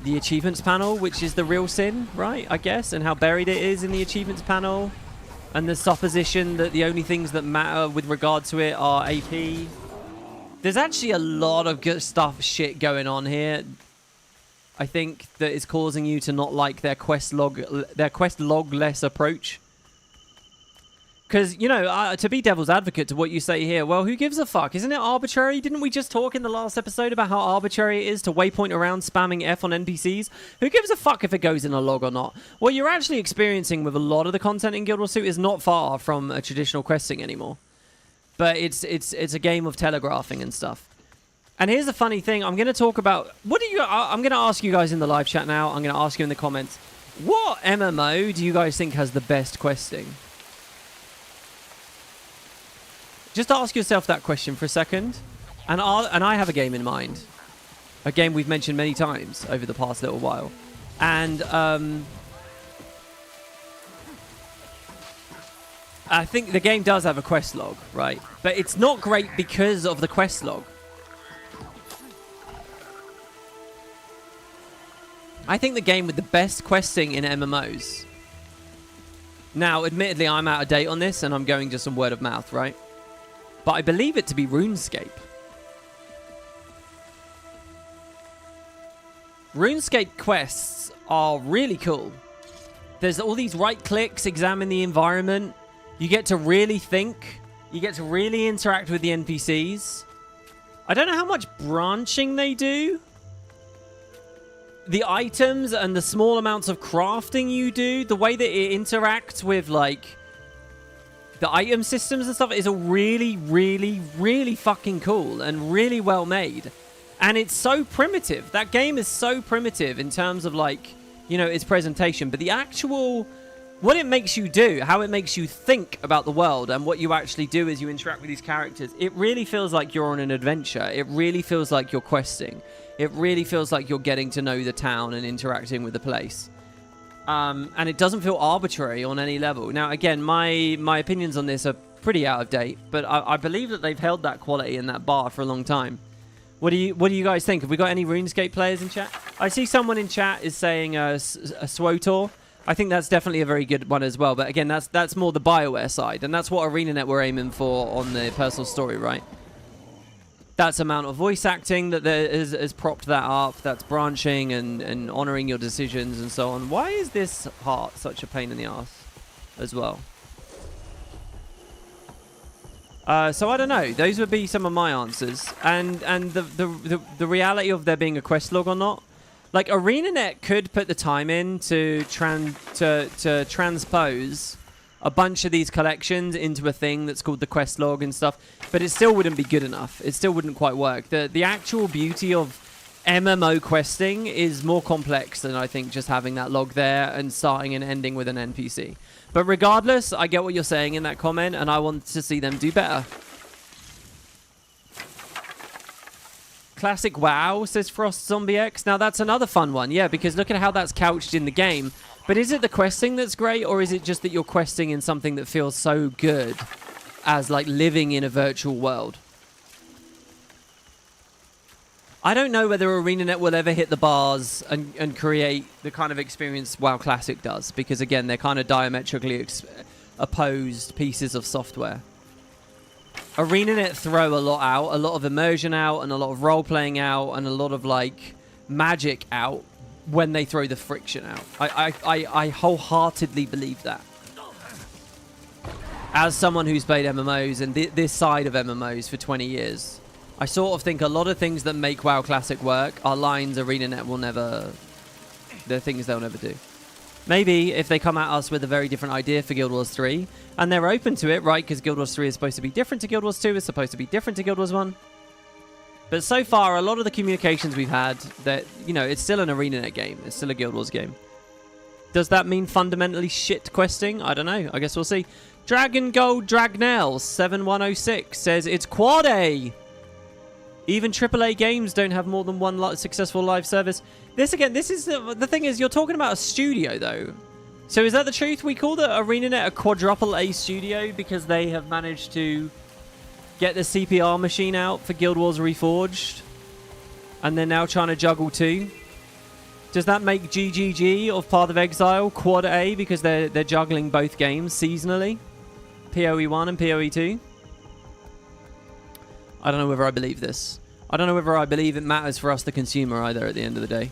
the achievements panel, which is the real sin, right? I guess, and how buried it is in the achievements panel, and the supposition that the only things that matter with regard to it are AP. There's actually a lot of good shit going on here. I think that is causing you to not like their quest log-less approach. Because, you know, to be devil's advocate to what you say here, well, who gives a fuck? Isn't it arbitrary? Didn't we just talk in the last episode about how arbitrary it is to waypoint around spamming F on NPCs? Who gives a fuck if it goes in a log or not? What you're actually experiencing with a lot of the content in Guild Wars 2 is not far from a traditional questing anymore. But it's a game of telegraphing and stuff. And here's the funny thing. I'm going to talk about... I'm going to ask you guys in the live chat now. I'm going to ask you in the comments. What MMO do you guys think has the best questing? Just ask yourself that question for a second. And I have a game in mind. A game we've mentioned many times over the past little while. And I think the game does have a quest log, right? But it's not great because of the quest log. I think the game with the best questing in MMOs. Now, admittedly, I'm out of date on this, and I'm going just some word of mouth, right? But I believe it to be RuneScape. RuneScape quests are really cool. There's all these right clicks, examine the environment. You get to really think. You get to really interact with the NPCs. I don't know how much branching they do. The items and the small amounts of crafting you do, the way that it interacts with, like, the item systems and stuff is all really, really, really fucking cool and really well made. And it's so primitive. That game is so primitive in terms of, like, you know, its presentation. But the actual... what it makes you do, how it makes you think about the world and what you actually do as you interact with these characters, it really feels like you're on an adventure. It really feels like you're questing. It really feels like you're getting to know the town and interacting with the place. And it doesn't feel arbitrary on any level. Now, again, my opinions on this are pretty out of date, but I believe that they've held that quality and that bar for a long time. What do you guys think? Have we got any RuneScape players in chat? I see someone in chat is saying a Swotor. I think that's definitely a very good one as well. But again, that's more the BioWare side, and that's what Arenanet were aiming for on the personal story, right? That's amount of voice acting that has propped that up. That's branching and honoring your decisions and so on. Why is this heart such a pain in the ass as well? So I don't know. Those would be some of my answers. And the reality of there being a quest log or not. Like, Arenanet could put the time in to transpose a bunch of these collections into a thing that's called the quest log and stuff, but it still wouldn't be good enough. It still wouldn't quite work. The actual beauty of MMO questing is more complex than I think just having that log there and starting and ending with an NPC. But regardless, I get what you're saying in that comment, and I want to see them do better. Classic WoW, says Frost Zombie X. Now that's another fun one, yeah, because look at how that's couched in the game. But is it the questing that's great, or is it just that you're questing in something that feels so good as like living in a virtual world? I don't know whether Arenanet will ever hit the bars and create the kind of experience WoW Classic does, because again, they're kind of diametrically opposed pieces of software. Arenanet throw a lot out, a lot of immersion out, and a lot of role-playing out, and a lot of like magic out when they throw the friction out. I wholeheartedly believe that. As someone who's played MMOs and this side of MMOs for 20 years, I sort of think a lot of things that make WoW Classic work are lines Arenanet will never... They're things they'll never do. Maybe if they come at us with a very different idea for Guild Wars 3, and they're open to it, right? Because Guild Wars 3 is supposed to be different to Guild Wars 2, it's supposed to be different to Guild Wars 1. But so far, a lot of the communications we've had, that, you know, it's still an Arenanet game. It's still a Guild Wars game. Does that mean fundamentally shit questing? I don't know. I guess we'll see. Dragon Gold Dragnell 7106 says it's Quad A. Even AAA games don't have more than one successful live service. This is the thing is, you're talking about a studio though. So is that the truth? We call the Arenanet a quadruple A studio because they have managed to get the CPR machine out for Guild Wars Reforged, and they're now trying to juggle two. Does that make GGG of Path of Exile Quad A because they're juggling both games seasonally? PoE 1 and PoE 2? I don't know whether I believe this. I don't know whether I believe it matters for us, the consumer, either, at the end of the day.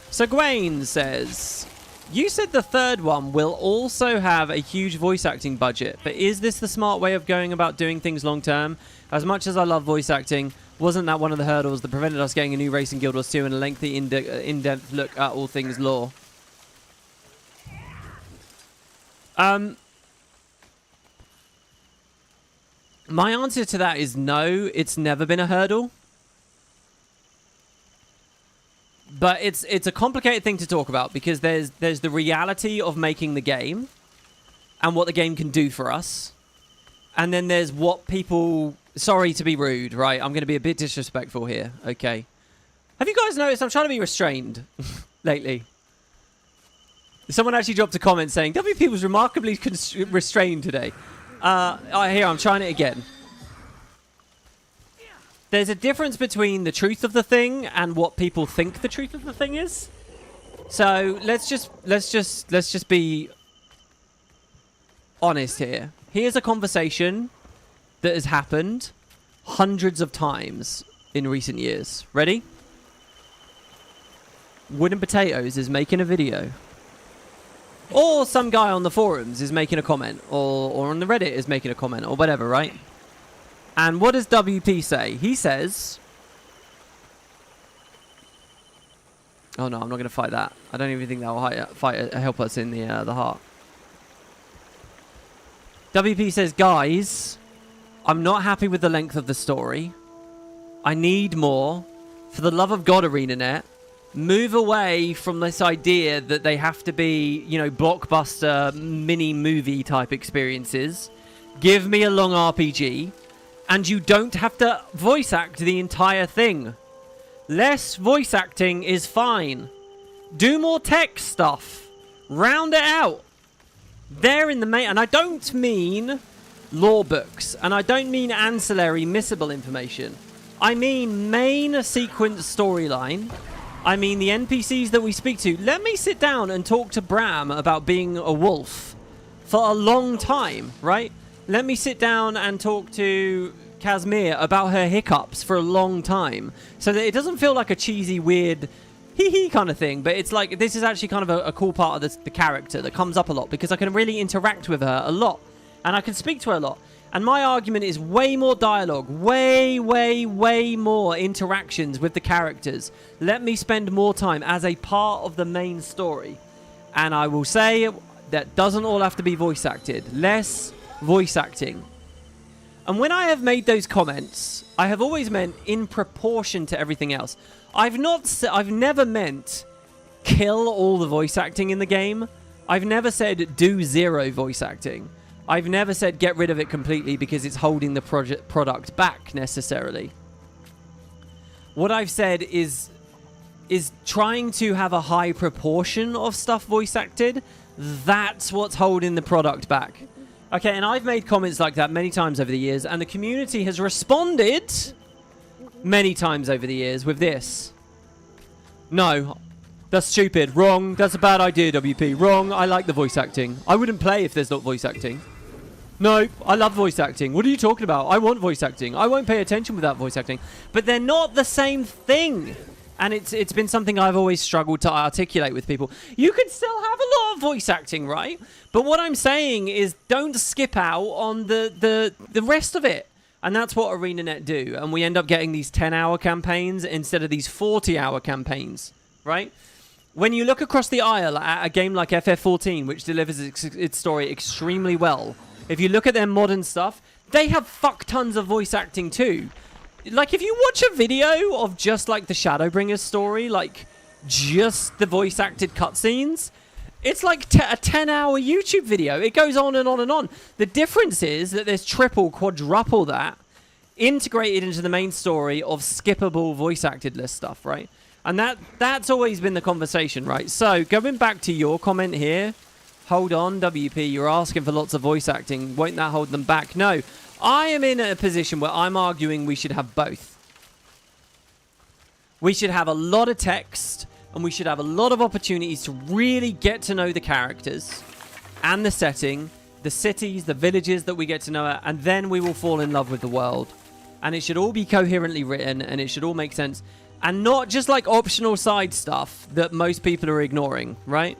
So Gwaine says, you said the third one will also have a huge voice acting budget, but is this the smart way of going about doing things long term? As much as I love voice acting, wasn't that one of the hurdles that prevented us getting a new race in Guild Wars 2 and a lengthy in-depth look at all things lore? My answer to that is no, it's never been a hurdle. But it's a complicated thing to talk about because there's the reality of making the game and what the game can do for us. And then there's what people... Sorry to be rude, right? I'm going to be a bit disrespectful here, okay? Have you guys noticed I'm trying to be restrained lately? Someone actually dropped a comment saying, WP was remarkably restrained today. Here, I'm trying it again. There's a difference between the truth of the thing and what people think the truth of the thing is. So let's just be honest here. Here's a conversation that has happened hundreds of times in recent years. Ready? WoodenPotatoes is making a video. Or some guy on the forums is making a comment. Or on the Reddit is making a comment. Or whatever, right? And what does WP say? He says... Oh no, I'm not going to fight that. I don't even think that will help us in the heart. WP says, guys, I'm not happy with the length of the story. I need more. For the love of God, Arenanet, move away from this idea that they have to be, you know, blockbuster mini movie type experiences. Give me a long RPG, and you don't have to voice act the entire thing. Less voice acting is fine. Do more tech stuff. Round it out. They're in the main, and I don't mean lore books, and I don't mean ancillary missable information. I mean main sequence storyline. I mean the NPCs that we speak to. Let me sit down and talk to Bram about being a wolf for a long time, right? Let me sit down and talk to Casimir about her hiccups for a long time, so that it doesn't feel like a cheesy, weird hee-hee kind of thing, but it's like this is actually kind of a cool part of the character that comes up a lot because I can really interact with her a lot, and I can speak to her a lot. And my argument is way more dialogue, way more interactions with the characters. Let me spend more time as a part of the main story. And I will say that doesn't all have to be voice acted. Less voice acting. And when I have made those comments, I have always meant in proportion to everything else. I've never meant kill all the voice acting in the game. I've never said do zero voice acting. I've never said get rid of it completely because it's holding the product back necessarily. What I've said is trying to have a high proportion of stuff voice acted. That's what's holding the product back. Okay, and I've made comments like that many times over the years, and the community has responded many times over the years with this. No, that's stupid. Wrong. That's a bad idea, WP. Wrong. I like the voice acting. I wouldn't play if there's not voice acting. No, I love voice acting. What are you talking about? I want voice acting. I won't pay attention without voice acting. But they're not the same thing. And it's been something I've always struggled to articulate with people. You can still have a lot of voice acting, right? But what I'm saying is don't skip out on the rest of it. And that's what Arenanet do. And we end up getting these 10-hour campaigns instead of these 40-hour campaigns, right? When you look across the aisle at a game like FF14, which delivers its story extremely well, if you look at their modern stuff, they have fuck tons of voice acting too. Like, if you watch a video of just, like, the Shadowbringers story, like, just the voice-acted cutscenes, it's like a 10-hour YouTube video. It goes on and on and on. The difference is that there's triple, quadruple that integrated into the main story of skippable voice-acted list stuff, right? And that's always been the conversation, right? So, going back to your comment here, hold on, WP, you're asking for lots of voice acting. Won't that hold them back? No. I am in a position where I'm arguing we should have both. We should have a lot of text, and we should have a lot of opportunities to really get to know the characters and the setting, the cities, the villages that we get to know, and then we will fall in love with the world. And it should all be coherently written, and it should all make sense. And not just like optional side stuff that most people are ignoring, right?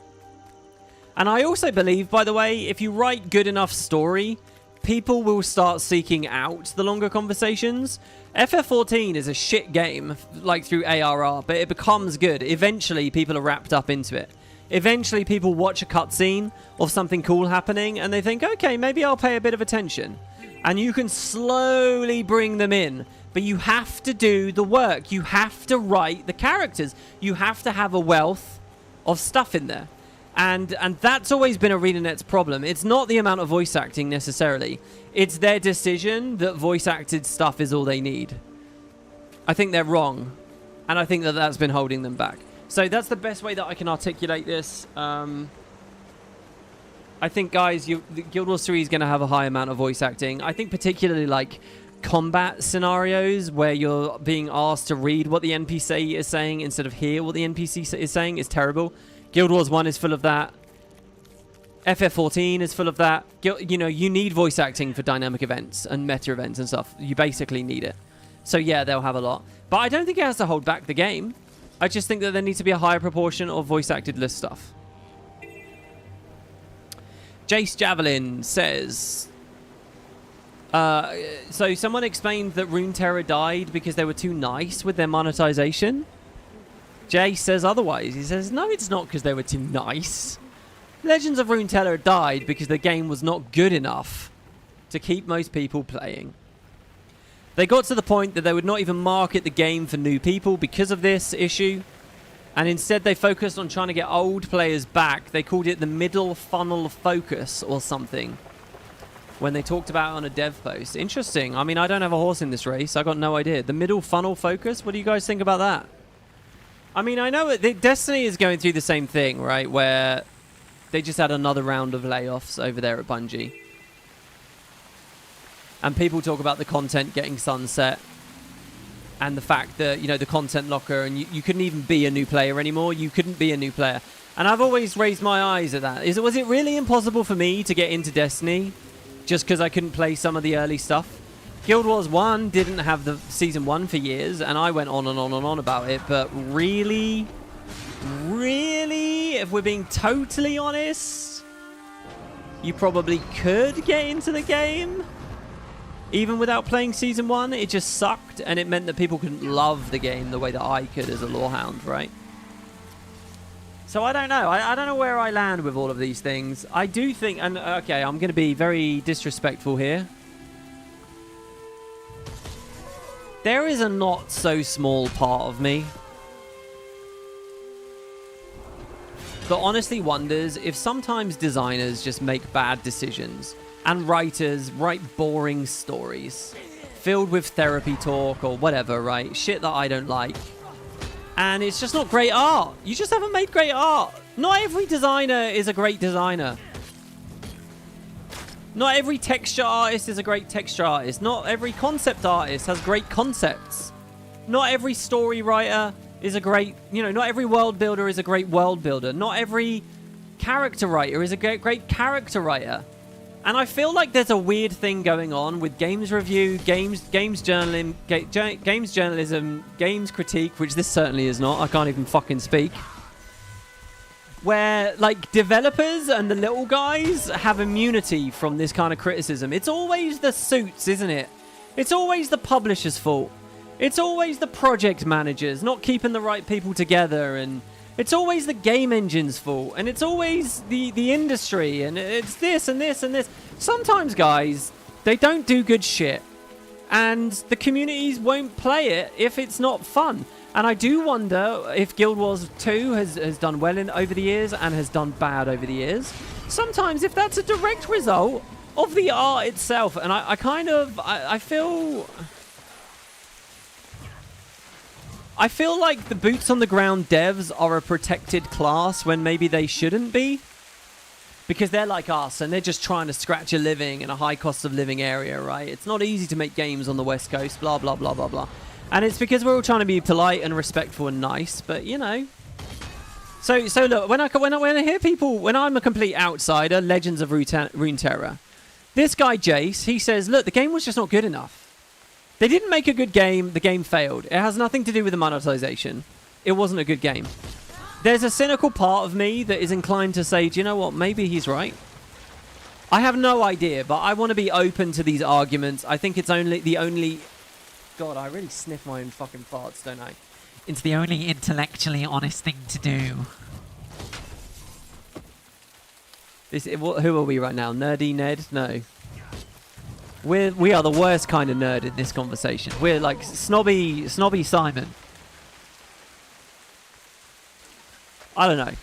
And I also believe, by the way, if you write good enough story, people will start seeking out the longer conversations. FF14 is a shit game, like through ARR, but it becomes good. Eventually, people are wrapped up into it. Eventually, people watch a cutscene of something cool happening, and they think, okay, maybe I'll pay a bit of attention. And you can slowly bring them in. But you have to do the work. You have to write the characters. You have to have a wealth of stuff in there. And that's always been Arenanet's problem. It's not the amount of voice acting necessarily. It's their decision that voice acted stuff is all they need. I think they're wrong. And I think that that's been holding them back. So that's the best way that I can articulate this. I think, guys, Guild Wars 3 is going to have a high amount of voice acting. I think particularly like combat scenarios where you're being asked to read what the NPC is saying instead of hear what the NPC is saying is terrible. Guild Wars 1 is full of that. FF14 is full of that. You know, you need voice acting for dynamic events and meta events and stuff. You basically need it. So yeah, they'll have a lot. But I don't think it has to hold back the game. I just think that there needs to be a higher proportion of voice acted list stuff. Jace Javelin says... so someone explained that Runeterra died because they were too nice with their monetization. Jay says otherwise. He says, no, it's not because they were too nice. Legends of Runeterra died because the game was not good enough to keep most people playing. They got to the point that they would not even market the game for new people because of this issue. And instead they focused on trying to get old players back. They called it the middle funnel focus or something when they talked about it on a dev post. Interesting. I mean, I don't have a horse in this race. I got no idea. The middle funnel focus? What do you guys think about that? I mean, I know Destiny is going through the same thing, right? Where they just had another round of layoffs over there at Bungie. And people talk about the content getting sunset. And the fact that, you know, the content locker, and you couldn't even be a new player anymore. You couldn't be a new player. And I've always raised my eyes at that. Was it really impossible for me to get into Destiny just because I couldn't play some of the early stuff? Guild Wars 1 didn't have the Season 1 for years, and I went on and on and on about it. But really, if we're being totally honest, you probably could get into the game. Even without playing Season 1, it just sucked, and it meant that people couldn't love the game the way that I could as a lorehound, right? So I don't know. I don't know where I land with all of these things. I do think, and okay, I'm going to be very disrespectful here. there is a not so small part of me that honestly wonders if sometimes designers just make bad decisions and writers write boring stories filled with therapy talk or whatever, right? Shit that I don't like. And it's just not great art. You just haven't made great art. Not every designer is a great designer. Not every texture artist is a great texture artist. Not every concept artist has great concepts. Not every story writer is a great, not every world builder is a great world builder. Not every character writer is a great character writer. And I feel like there's a weird thing going on with games review, games journalism, games critique, which this certainly is not. I can't even fucking speak. Where, like, developers and the little guys have immunity from this kind of criticism. It's always the suits, isn't it? It's always the publisher's fault. It's always the project managers not keeping the right people together, and it's always the game engine's fault, and it's always the industry, and it's this and this and this. Sometimes, guys, they don't do good shit, and the communities won't play it if it's not fun. And I do wonder if Guild Wars 2 has done well over the years and has done bad over the years. Sometimes if that's a direct result of the art itself. And I feel like the boots on the ground devs are a protected class when maybe they shouldn't be. Because they're like us and they're just trying to scratch a living in a high cost of living area, right? It's not easy to make games on the West Coast, blah, blah, blah, blah, blah. And it's because we're all trying to be polite and respectful and nice, but So look, when I hear people, when I'm a complete outsider, Legends of Runeterra, this guy Jace, he says, look, the game was just not good enough. They didn't make a good game. The game failed. It has nothing to do with the monetization. It wasn't a good game. There's a cynical part of me that is inclined to say, do you know what? Maybe he's right. I have no idea, but I want to be open to these arguments. I think it's the only... God, I really sniff my own fucking farts, don't I? It's the only intellectually honest thing to do. Who are we right now? Nerdy Ned? No. We are the worst kind of nerd in this conversation. We're like snobby Simon. I don't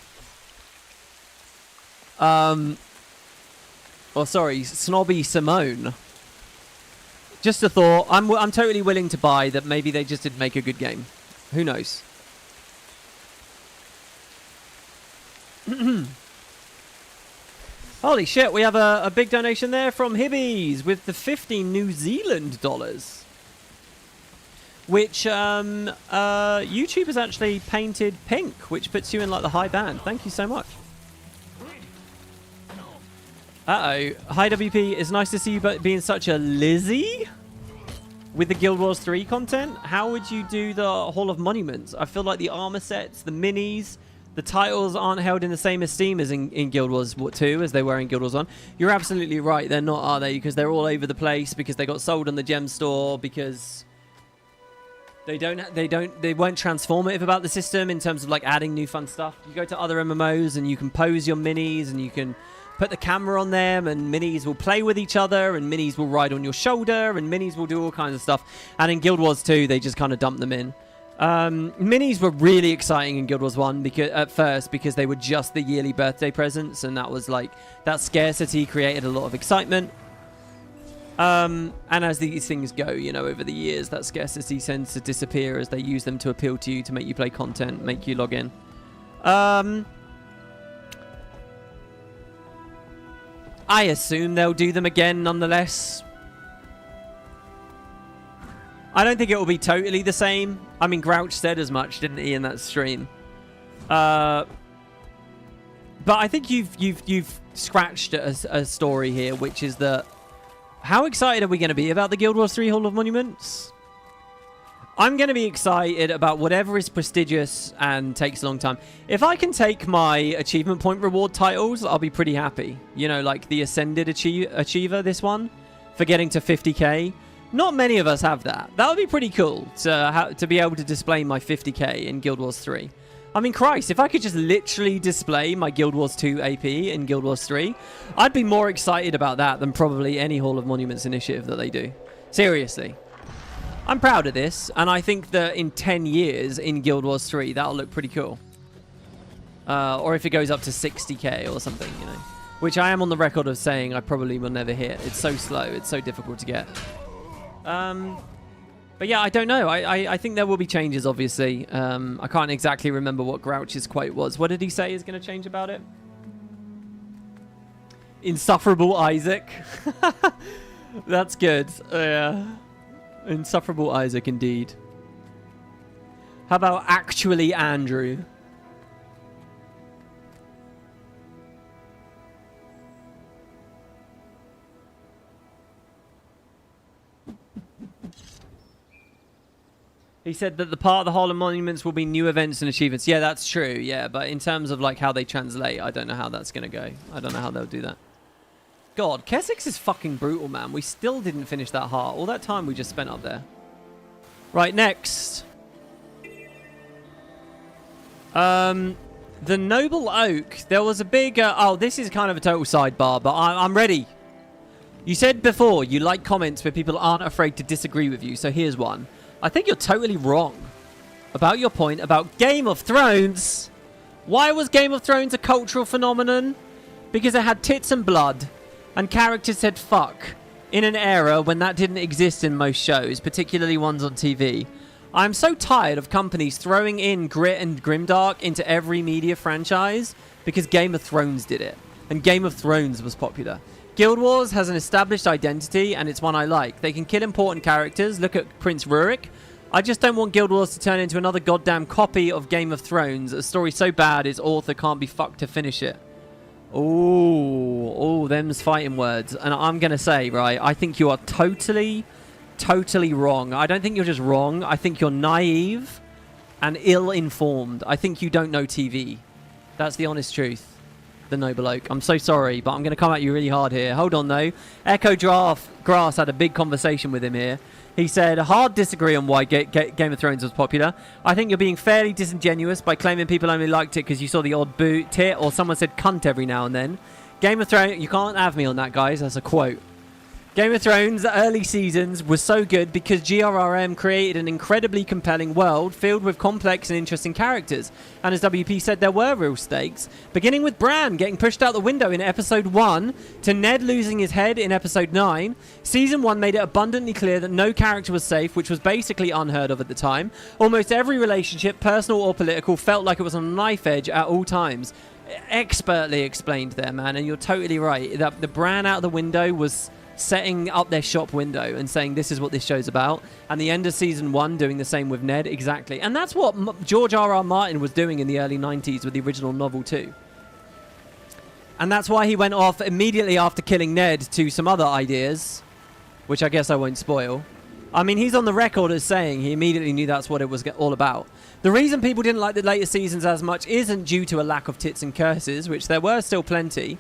know. Sorry, snobby Simone. Just a thought. I'm totally willing to buy that maybe they just didn't make a good game. Who knows? Holy shit, we have a big donation there from Hibbies with the 50 New Zealand dollars. Which YouTube has actually painted pink, which puts you in like the high band. Thank you so much. Uh-oh. Hi, WP. It's nice to see you being such a Lizzie with the Guild Wars 3 content. How would you do the Hall of Monuments? I feel like the armor sets, the minis, the titles aren't held in the same esteem as in Guild Wars 2 as they were in Guild Wars 1. You're absolutely right. They're not, are they? Because they're all over the place, because they got sold on the gem store, because they weren't transformative about the system in terms of like adding new fun stuff. You go to other MMOs and you can pose your minis and you can put the camera on them, and minis will play with each other, and minis will ride on your shoulder, and minis will do all kinds of stuff. And in Guild Wars 2, they just kind of dumped them in. Minis were really exciting in Guild Wars 1 because they were just the yearly birthday presents, and that was like, that scarcity created a lot of excitement. And as these things go, over the years, that scarcity tends to disappear as they use them to appeal to you, to make you play content, make you log in. I assume they'll do them again nonetheless. I don't think it will be totally the same. I mean, Grouch said as much, didn't he, in that stream? But I think you've scratched a story here, which is that how excited are we going to be about the Guild Wars 3 Hall of Monuments? I'm going to be excited about whatever is prestigious and takes a long time. If I can take my achievement point reward titles, I'll be pretty happy. Like the Ascended Achiever, this one, for getting to 50k. Not many of us have that. That would be pretty cool to be able to display my 50k in Guild Wars 3. I mean, Christ, if I could just literally display my Guild Wars 2 AP in Guild Wars 3, I'd be more excited about that than probably any Hall of Monuments initiative that they do. Seriously. I'm proud of this, and I think that in 10 years in Guild Wars 3, that'll look pretty cool. Or if it goes up to 60k or something, you know. Which I am on the record of saying I probably will never hit. It's so slow. It's so difficult to get. But yeah, I don't know. I think there will be changes, obviously. I can't exactly remember what Grouch's quote was. What did he say is going to change about it? Insufferable Isaac. That's good. Yeah. Insufferable Isaac, indeed. How about actually Andrew? He said that the part of the Hall of Monuments will be new events and achievements. Yeah, that's true. Yeah, but in terms of like how they translate, I don't know how that's going to go. I don't know how they'll do that. God, Kessex is fucking brutal, man. We still didn't finish that heart. All that time we just spent up there. Right, next. The Noble Oak. There was a big... oh, this is kind of a total sidebar, but I'm ready. You said before you like comments where people aren't afraid to disagree with you, so here's one. I think you're totally wrong about your point about Game of Thrones. Why was Game of Thrones a cultural phenomenon? Because it had tits and blood, and characters said fuck, in an era when that didn't exist in most shows, particularly ones on TV. I'm so tired of companies throwing in grit and grimdark into every media franchise because Game of Thrones did it, and Game of Thrones was popular. Guild Wars has an established identity, and it's one I like. They can kill important characters. Look at Prince Rurik. I just don't want Guild Wars to turn into another goddamn copy of Game of Thrones. A story so bad its author can't be fucked to finish it. Oh, them's fighting words. And I'm going to say, right, I think you are totally wrong. I don't think you're just wrong. I think you're naive and ill-informed. I think you don't know TV. That's the honest truth. The Noble Oak. I'm so sorry, but I'm going to come at you really hard here. Hold on, though. Echo Grass had a big conversation with him here. He said, hard disagree on why Game of Thrones was popular. I think you're being fairly disingenuous by claiming people only liked it because you saw the odd boot, tit, or someone said cunt every now and then. Game of Thrones... You can't have me on that, guys. That's a quote. Game of Thrones' early seasons were so good because GRRM created an incredibly compelling world filled with complex and interesting characters. And as WP said, there were real stakes. Beginning with Bran getting pushed out the window in episode 1 to Ned losing his head in episode 9. Season 1 made it abundantly clear that no character was safe, which was basically unheard of at the time. Almost every relationship, personal or political, felt like it was on a knife edge at all times. Expertly explained there, man, and you're totally right. The Bran out the window was... setting up their shop window and saying this is what this show's about, and the end of season 1 doing the same with Ned. Exactly. And that's what George R.R. Martin was doing in the early 90s with the original novel too. And that's why he went off immediately after killing Ned to some other ideas, which I guess I won't spoil. I mean, he's on the record as saying he immediately knew that's what it was all about. The reason people didn't like the later seasons as much isn't due to a lack of tits and curses, which there were still plenty.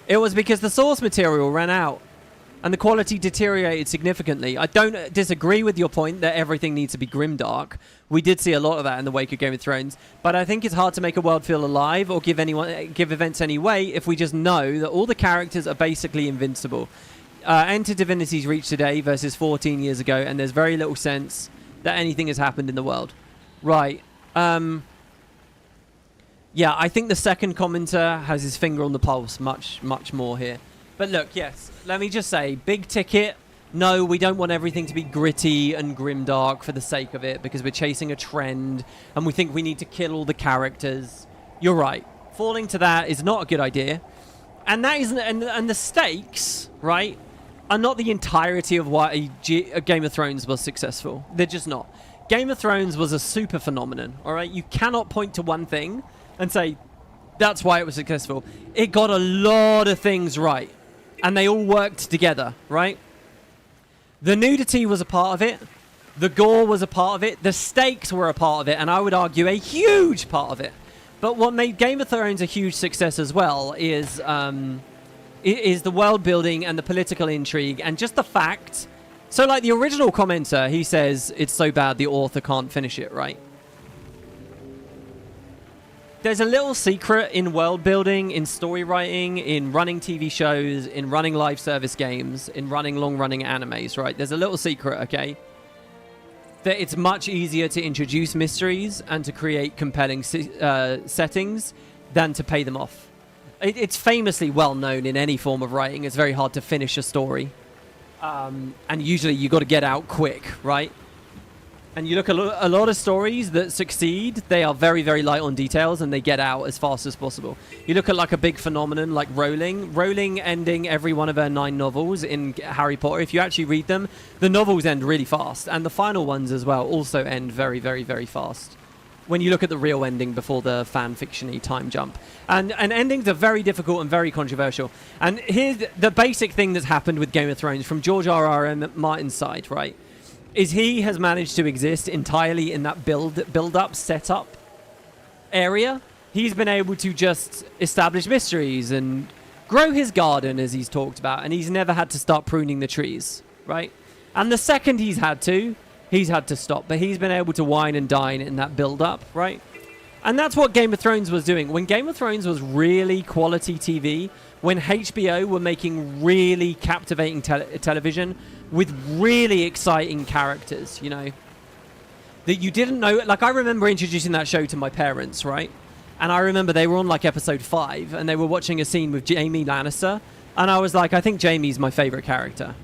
It was because the source material ran out and the quality deteriorated significantly. I don't disagree with your point that everything needs to be grimdark. We did see a lot of that in the wake of Game of Thrones, but I think it's hard to make a world feel alive or give events any weight if we just know that all the characters are basically invincible. Enter Divinity's Reach today versus 14 years ago, and there's very little sense that anything has happened in the world. Right. Yeah, I think the second commenter has his finger on the pulse much more here. But look, yes, let me just say, big ticket, no, we don't want everything to be gritty and grimdark for the sake of it because we're chasing a trend and we think we need to kill all the characters. You're right. Falling to that is not a good idea. And that isn't, and the stakes, right, are not the entirety of why a Game of Thrones was successful. They're just not. Game of Thrones was a super phenomenon, all right? You cannot point to one thing and say, that's why it was successful. It got a lot of things right. And they all worked together, right? The nudity was a part of it. The gore was a part of it. The stakes were a part of it. And I would argue a huge part of it. But what made Game of Thrones a huge success as well is the world building and the political intrigue. And just the fact... So like the original commenter, he says, it's so bad the author can't finish it, right? There's a little secret in world building, in story writing, in running TV shows, in running live service games, in running long-running animes, right? There's a little secret, okay? that it's much easier to introduce mysteries and to create compelling settings than to pay them off. It's famously well known in any form of writing. It's very hard to finish a story. And usually you got to get out quick, right? And you look at a lot of stories that succeed, they are very, very light on details and they get out as fast as possible. You look at like a big phenomenon like Rowling ending every one of her 9 novels in Harry Potter. If you actually read them, the novels end really fast. And the final ones as well also end very, very, very fast. When you look at the real ending before the fan fiction-y time jump. And endings are very difficult and very controversial. And here's the basic thing that's happened with Game of Thrones from George R.R. Martin's side, right? Is he has managed to exist entirely in that build-up, setup area. He's been able to just establish mysteries and grow his garden, as he's talked about, and he's never had to start pruning the trees, right? And the second he's had to stop, but he's been able to wine and dine in that build-up, right? And that's what Game of Thrones was doing. When Game of Thrones was really quality TV, when HBO were making really captivating television with really exciting characters, you know, that you didn't know. Like, I remember introducing that show to my parents, right? And I remember they were on like episode 5 and they were watching a scene with Jaime Lannister. And I was like, I think Jaime's my favorite character.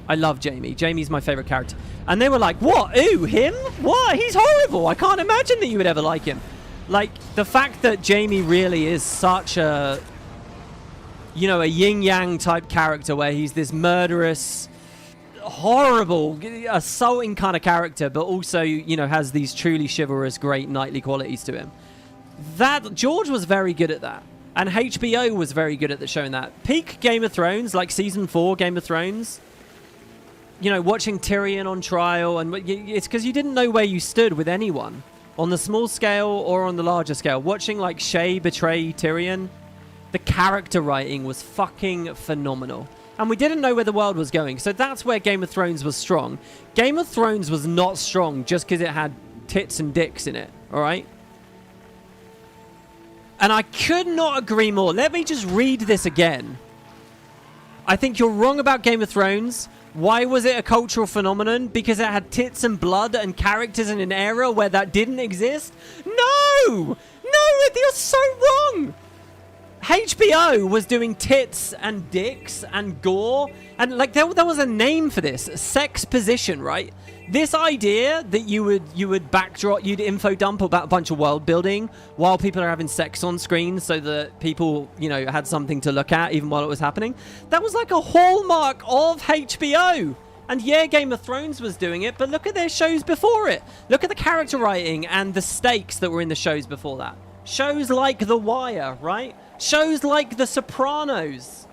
I love Jaime. Jaime's my favorite character. And they were like, what? Ooh, him? What? He's horrible. I can't imagine that you would ever like him. Like, the fact that Jaime really is such a, you know, a yin-yang type character where he's this murderous, horrible, assaulting kind of character, but also, you know, has these truly chivalrous, great knightly qualities to him. That George was very good at that. And HBO was very good at showing that. Peak Game of Thrones, like season 4 Game of Thrones, you know, watching Tyrion on trial, and it's because you didn't know where you stood with anyone on the small scale or on the larger scale. Watching like Shay betray Tyrion, the character writing was fucking phenomenal. And we didn't know where the world was going. So that's where Game of Thrones was strong. Game of Thrones was not strong just because it had tits and dicks in it, all right? And I could not agree more. Let me just read this again. I think you're wrong about Game of Thrones. Why was it a cultural phenomenon? Because it had tits and blood and characters in an era where that didn't exist? No! No, you're so wrong! HBO was doing tits and dicks and gore, and like there was a name for this, sex position, right? This idea that you would backdrop, you'd info dump about a bunch of world building while people are having sex on screen, so that people, you know, had something to look at even while it was happening. That was like a hallmark of HBO. And yeah, Game of Thrones was doing it, but look at their shows before it. Look at the character writing and the stakes that were in the shows before that. Shows like The Wire, right? Shows like The Sopranos.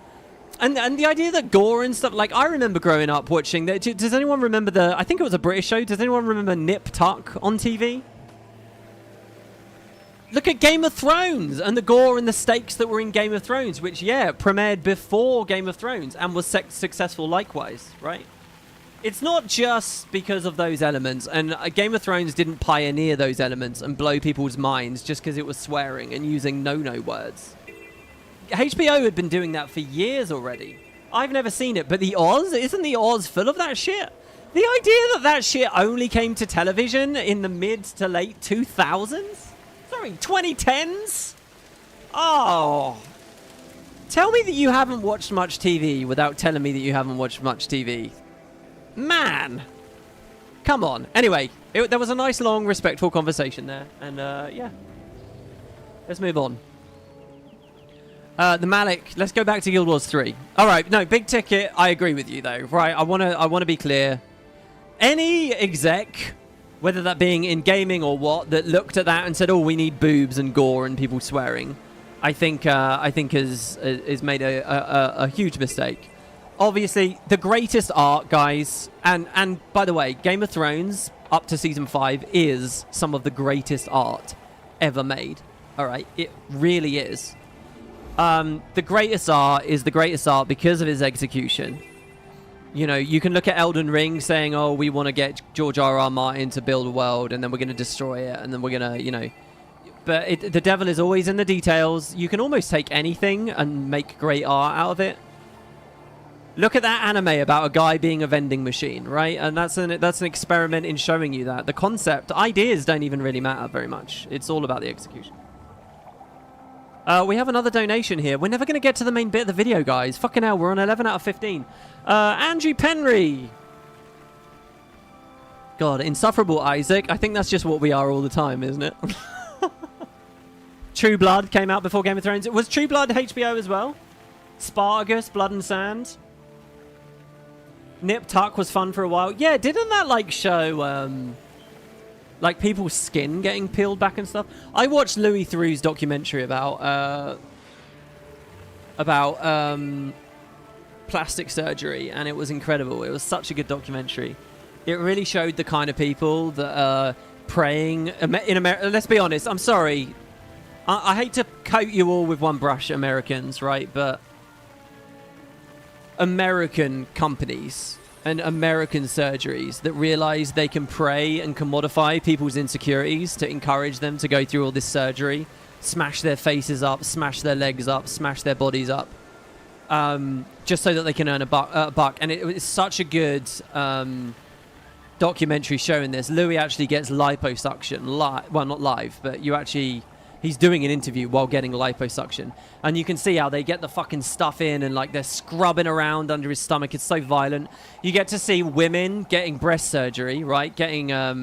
And the idea that gore and stuff, like, I remember growing up watching that. Does anyone remember I think it was a British show. Does anyone remember Nip Tuck on TV? Look at Game of Thrones and the gore and the stakes that were in Game of Thrones, which, yeah, premiered before Game of Thrones and was successful likewise, right? It's not just because of those elements, and Game of Thrones didn't pioneer those elements and blow people's minds just because it was swearing and using no-no words. HBO had been doing that for years already. I've never seen it, but the Oz, isn't the Oz full of that shit? The idea that shit only came to television in the mid to late 2000s? Sorry, 2010s? Oh. Tell me that you haven't watched much TV without telling me that you haven't watched much TV. Man. Come on. Anyway, there was a nice, long, respectful conversation there. And, yeah. Let's move on. The Malik, let's go back to Guild Wars 3. All right, no, big ticket, I agree with you, though. Right, I want to be clear. Any exec, whether that being in gaming or what, that looked at that and said, oh, we need boobs and gore and people swearing, I think has made a huge mistake. Obviously, the greatest art, guys, and by the way, Game of Thrones, up to Season 5, is some of the greatest art ever made. All right, it really is. The greatest art is the greatest art because of his execution. You know, you can look at Elden Ring saying, oh, we want to get George R.R. Martin to build a world and then we're going to destroy it and then we're going to, you know. But the devil is always in the details. You can almost take anything and make great art out of it. Look at that anime about a guy being a vending machine, right? And that's an experiment in showing you that the concept, ideas don't even really matter very much. It's all about the execution. We have another donation here. We're never going to get to the main bit of the video, guys. Fucking hell, we're on 11 out of 15. Andrew Penry. God, insufferable Isaac. I think that's just what we are all the time, isn't it? True Blood came out before Game of Thrones. Was True Blood HBO as well? Spartacus, Blood and Sand. Nip Tuck was fun for a while. Yeah, didn't that like show like people's skin getting peeled back and stuff? I watched Louis Theroux's documentary about plastic surgery, and it was incredible. It was such a good documentary. It really showed the kind of people that are praying in America. Let's be honest. I'm sorry. I hate to coat you all with one brush, Americans, right? But American companies and American surgeries that realize they can prey and commodify people's insecurities to encourage them to go through all this surgery, smash their faces up, smash their legs up, smash their bodies up, just so that they can earn a buck. And it was such a good documentary showing this. Louis actually gets liposuction, well, not live, but he's doing an interview while getting liposuction, and you can see how they get the fucking stuff in and like they're scrubbing around under his stomach. It's so violent. You get to see women getting breast surgery, right? Getting a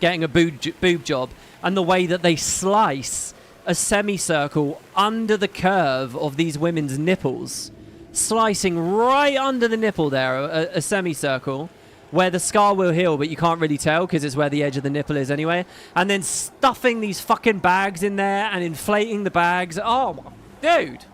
boob job, and the way that they slice a semicircle under the curve of these women's nipples, slicing right under the nipple there, a semicircle, where the scar will heal, but you can't really tell because it's where the edge of the nipple is anyway. And then stuffing these fucking bags in there and inflating the bags. Oh, dude.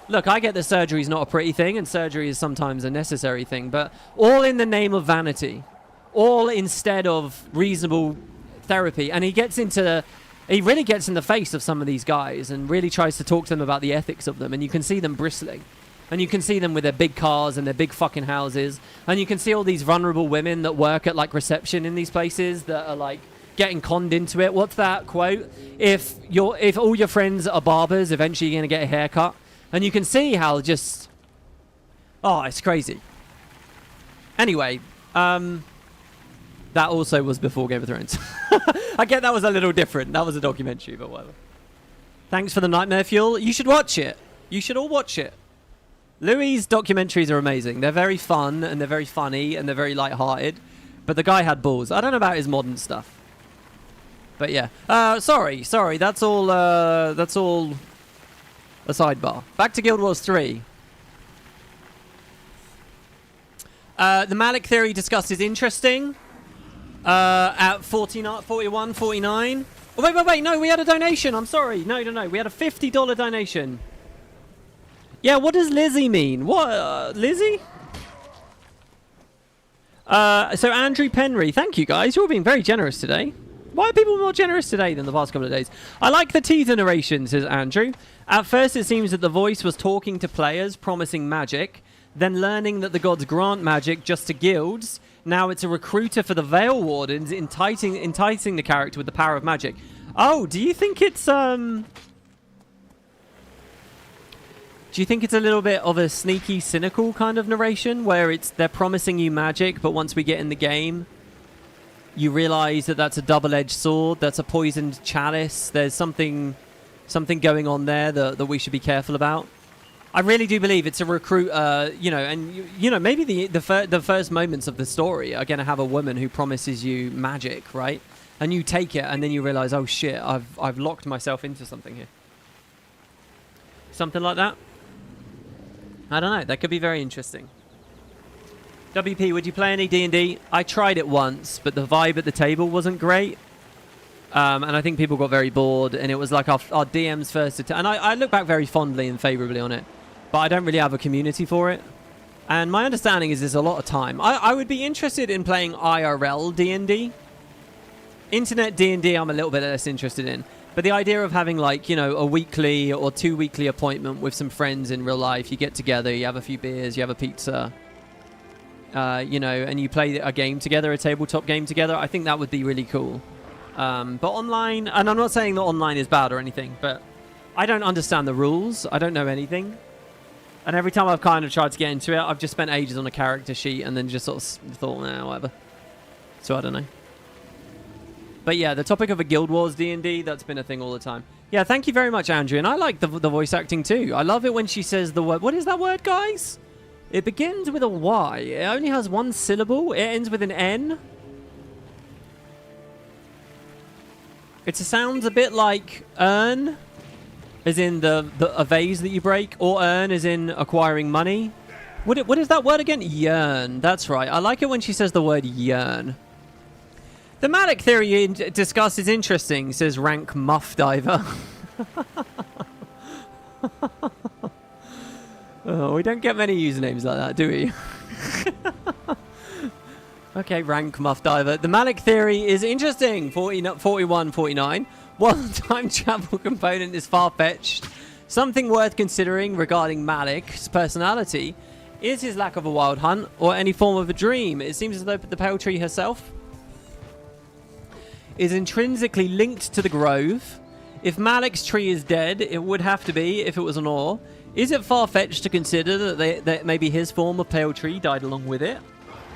Look, I get that surgery is not a pretty thing, and surgery is sometimes a necessary thing, but all in the name of vanity. All instead of reasonable therapy. And he really gets in the face of some of these guys and really tries to talk to them about the ethics of them, and you can see them bristling. And you can see them with their big cars and their big fucking houses. And you can see all these vulnerable women that work at like reception in these places that are like getting conned into it. What's that quote? If all your friends are barbers, eventually you're going to get a haircut. And you can see how just... Oh, it's crazy. Anyway, that also was before Game of Thrones. I get that was a little different. That was a documentary, but whatever. Thanks for the nightmare fuel. You should watch it. You should all watch it. Louis' documentaries are amazing. They're very fun, and they're very funny, and they're very light-hearted. But the guy had balls. I don't know about his modern stuff. But yeah. Sorry. That's all a sidebar. Back to Guild Wars 3. The Malik theory discussed is interesting. At 49, 41, 49. Oh, wait. No, we had a donation. I'm sorry. No. We had a $50 donation. Yeah, what does Lizzie mean? What, Lizzie? So Andrew Penry, thank you guys. You're all being very generous today. Why are people more generous today than the past couple of days? I like the teaser narration, says Andrew. At first it seems that the voice was talking to players, promising magic, then learning that the gods grant magic just to guilds. Now it's a recruiter for the Veil Wardens, enticing the character with the power of magic. Oh, do you think it's Do you think it's a little bit of a sneaky, cynical kind of narration where they're promising you magic, but once we get in the game, you realize that that's a double-edged sword, that's a poisoned chalice, there's something going on there that we should be careful about? I really do believe it's a recruit, maybe the first moments of the story are going to have a woman who promises you magic, right? And you take it, and then you realize, oh shit, I've locked myself into something here. Something like that. I don't know. That could be very interesting. WP, would you play any D&D? I tried it once, but the vibe at the table wasn't great. And I think people got very bored, and it was like our DM's first attempt. And I look back very fondly and favorably on it, but I don't really have a community for it. And my understanding is there's a lot of time. I would be interested in playing IRL D&D. Internet D&D I'm a little bit less interested in. But the idea of having, like, a weekly or 2 weekly appointment with some friends in real life, you get together, you have a few beers, you have a pizza, and you play a game together, a tabletop game together, I think that would be really cool. But online, and I'm not saying that online is bad or anything, but I don't understand the rules. I don't know anything. And every time I've kind of tried to get into it, I've just spent ages on a character sheet and then just sort of thought, nah, whatever. So I don't know. But yeah, the topic of a Guild Wars D&D, that's been a thing all the time. Yeah, thank you very much, Andrew. And I like the voice acting too. I love it when she says the word. What is that word, guys? It begins with a Y. It only has one syllable. It ends with an N. It sounds a bit like earn, as in a vase that you break, or earn as in acquiring money. What is that word again? Yearn. That's right. I like it when she says the word yearn. The Malik theory discussed is interesting, says Rank Muff Diver. Oh, we don't get many usernames like that, do we? Okay, Rank Muff Diver. The Malik theory is interesting. 4149. While the time travel component is far-fetched, something worth considering regarding Malik's personality is his lack of a wild hunt or any form of a dream. It seems as though the Pale Tree herself is intrinsically linked to the grove. If Malik's tree is dead, it would have to be if it was an ore. Is it far-fetched to consider that maybe his form of Pale Tree died along with it?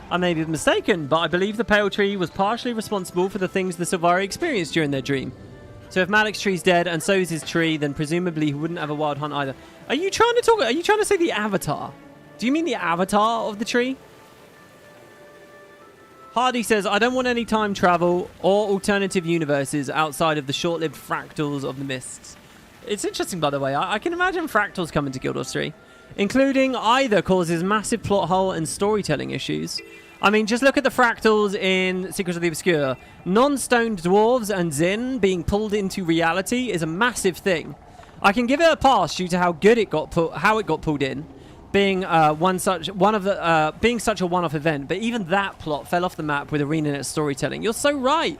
I may be mistaken, but I believe the Pale Tree was partially responsible for the things the Sylvari experienced during their dream. So if Malik's tree's dead and so is his tree, then presumably he wouldn't have a wild hunt either. Are you trying to say the avatar? Do you mean the avatar of the tree? Hardy says, I don't want any time travel or alternative universes outside of the short-lived fractals of the mists. It's interesting, by the way. I can imagine fractals coming to Guild Wars 3, including either causes massive plot hole and storytelling issues. I mean, just look at the fractals in Secrets of the Obscure. Non-stoned dwarves and Zin being pulled into reality is a massive thing. I can give it a pass due to how good it got pulled in. Being such a one-off event, but even that plot fell off the map with Arenanet storytelling. You're so right.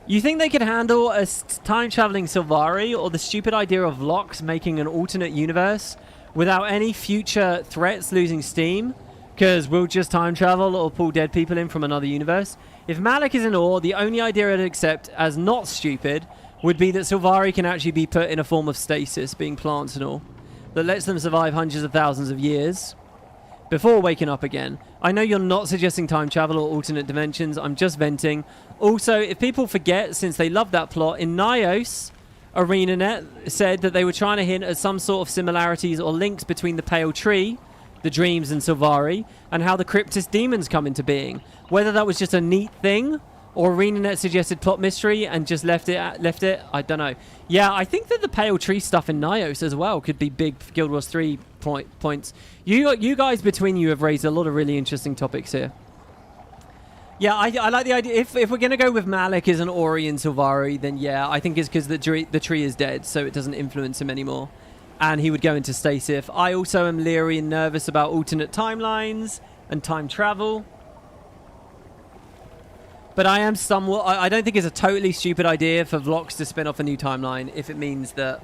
You think they could handle a time-traveling Sylvari or the stupid idea of Lox making an alternate universe without any future threats losing steam? Because we'll just time travel or pull dead people in from another universe. If Malik is in ore, the only idea I'd accept as not stupid would be that Sylvari can actually be put in a form of stasis, being plants and all, that lets them survive hundreds of thousands of years before waking up again. I know you're not suggesting time travel or alternate dimensions. I'm just venting. Also, if people forget, since they love that plot, in Nyos, Arenanet said that they were trying to hint at some sort of similarities or links between the Pale Tree, the Dreams, and Sylvari, and how the Cryptus demons come into being. Whether that was just a neat thing, or Arenanet suggested plot mystery and just left it, I don't know. Yeah, I think that the Pale Tree stuff in Nyos as well could be big for Guild Wars 3 points. You guys between you have raised a lot of really interesting topics here. Yeah, I like the idea. If we're going to go with Malik as an Ori in Sylvari, then yeah, I think it's because the tree is dead, so it doesn't influence him anymore. And he would go into stasis. I also am leery and nervous about alternate timelines and time travel. But I am somewhat... I don't think it's a totally stupid idea for Vlox to spin off a new timeline if it means that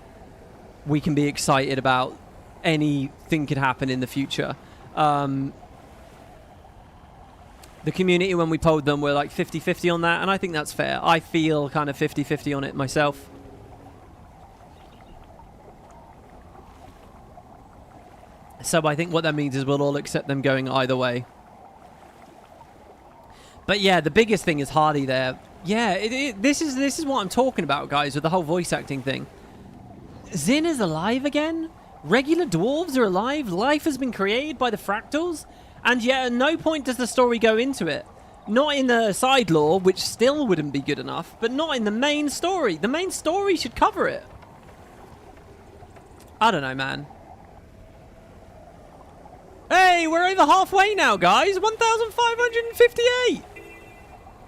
we can be excited about anything could happen in the future. The community, when we polled them, were like 50-50 on that, and I think that's fair. I feel kind of 50-50 on it myself. So I think what that means is we'll all accept them going either way. But yeah, the biggest thing is Hardy there. Yeah, this is what I'm talking about, guys, with the whole voice acting thing. Zin is alive again? Regular dwarves are alive? Life has been created by the fractals? And yet at no point does the story go into it. Not in the side lore, which still wouldn't be good enough, but not in the main story. The main story should cover it. I don't know, man. Hey, we're over halfway now, guys. 1,558.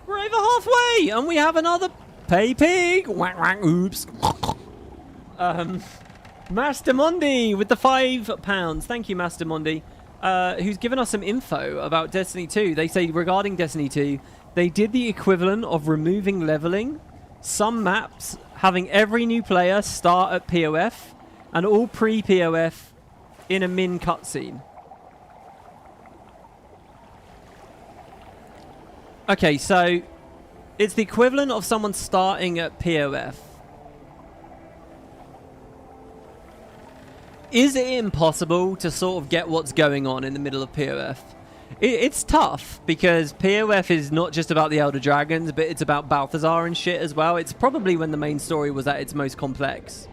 We're over halfway, and we have another pay pig. Whack, whack, oops. Master Mondi with the £5. Thank you, Master Mondi. Who's given us some info about Destiny 2. They say regarding Destiny 2, they did the equivalent of removing leveling, some maps having every new player start at POF, and all pre-POF in a min cutscene. Okay, so it's the equivalent of someone starting at POF. Is it impossible to sort of get what's going on in the middle of POF? It's tough because POF is not just about the Elder Dragons, but it's about Balthazar and shit as well. It's probably when the main story was at its most complex.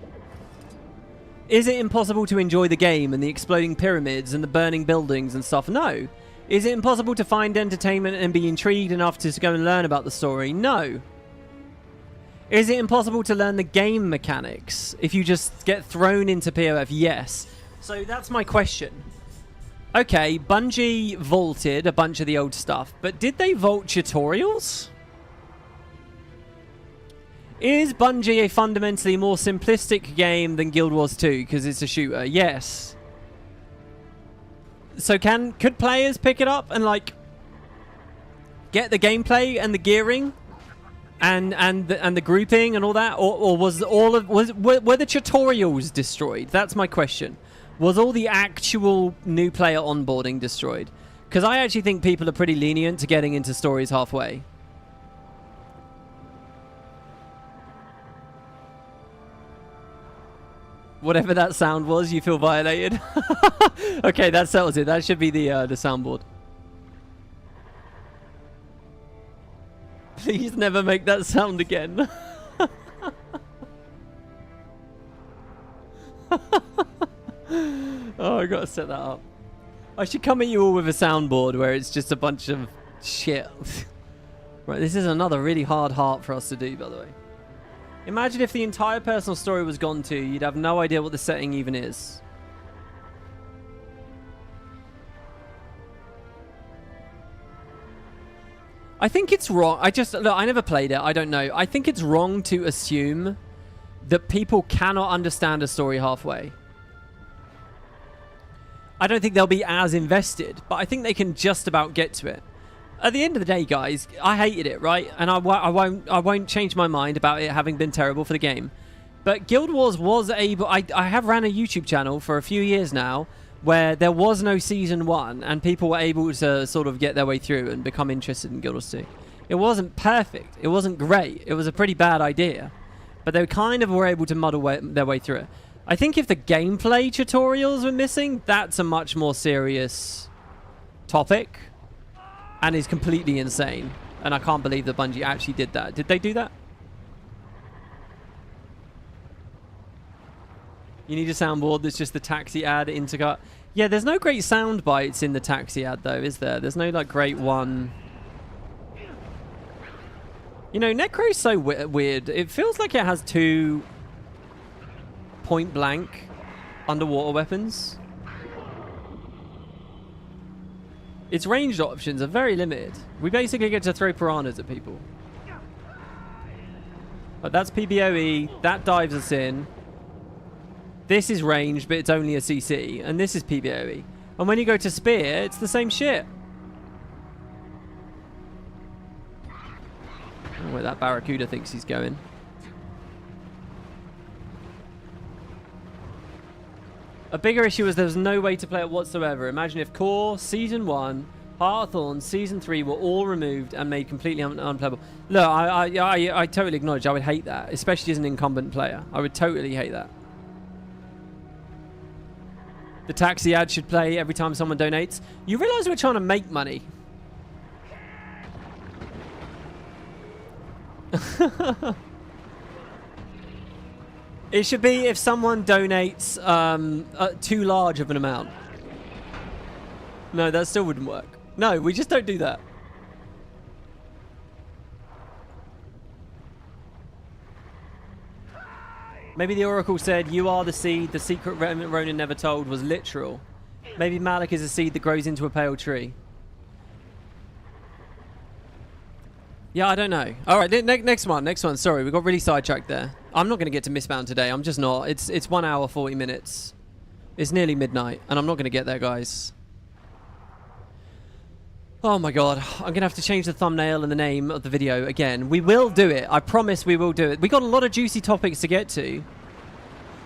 Is it impossible to enjoy the game and the exploding pyramids and the burning buildings and stuff? No. Is it impossible to find entertainment and be intrigued enough to go and learn about the story? No. Is it impossible to learn the game mechanics if you just get thrown into POF? Yes. So that's my question. Okay, Bungie vaulted a bunch of the old stuff, but did they vault tutorials? Is Bungie a fundamentally more simplistic game than Guild Wars 2 because it's a shooter? Yes. So could players pick it up and like get the gameplay and the gearing and the grouping and all that, or were the tutorials destroyed? That's my question. Was all the actual new player onboarding destroyed? Because I actually think people are pretty lenient to getting into stories halfway. Whatever that sound was, you feel violated. Okay, that settles it. That should be the soundboard. Please never make that sound again. Oh, I gotta set that up. I should come at you all with a soundboard where it's just a bunch of shit. Right, this is another really hard heart for us to do, by the way. Imagine if the entire personal story was gone too. You'd have no idea what the setting even is. I think it's wrong. Look, I never played it. I don't know. I think it's wrong to assume that people cannot understand a story halfway. I don't think they'll be as invested, but I think they can just about get to it. At the end of the day, guys, I hated it, right? And I won't change my mind about it having been terrible for the game. But Guild Wars was able... I have ran a YouTube channel for a few years now where there was no Season 1 and people were able to sort of get their way through and become interested in Guild Wars 2. It wasn't perfect. It wasn't great. It was a pretty bad idea. But they kind of were able to muddle their way through it. I think if the gameplay tutorials were missing, that's a much more serious topic. And is completely insane. And I can't believe that Bungie actually did that. Did they do that? You need a soundboard that's just the taxi ad into... Yeah, there's no great sound bites in the taxi ad, though, is there? There's no, like, great one... You know, Necro's so weird. It feels like it has two point-blank underwater weapons. Its ranged options are very limited. We basically get to throw piranhas at people. But that's PBOE. That dives us in. This is ranged, but it's only a CC. And this is PBOE. And when you go to spear, it's the same shit. I don't know where that Barracuda thinks he's going. A bigger issue is there's no way to play it whatsoever. Imagine if Core, Season 1, Heart of Thorns, Season 3 were all removed and made completely unplayable. Look, I totally acknowledge I would hate that, especially as an incumbent player. I would totally hate that. The taxi ad should play every time someone donates. You realise we're trying to make money. It should be if someone donates too large of an amount. No, that still wouldn't work. No, we just don't do that. Maybe the Oracle said, "You are the seed the secret Ronin never told" was literal. Maybe Malik is a seed that grows into a pale tree. Yeah, I don't know. All right, next one. Sorry, we got really sidetracked there. I'm not going to get to Mistbound today. I'm just not. It's 1 hour, 40 minutes. It's nearly midnight, and I'm not going to get there, guys. Oh my god. I'm going to have to change the thumbnail and the name of the video again. We will do it. I promise we will do it. We got a lot of juicy topics to get to.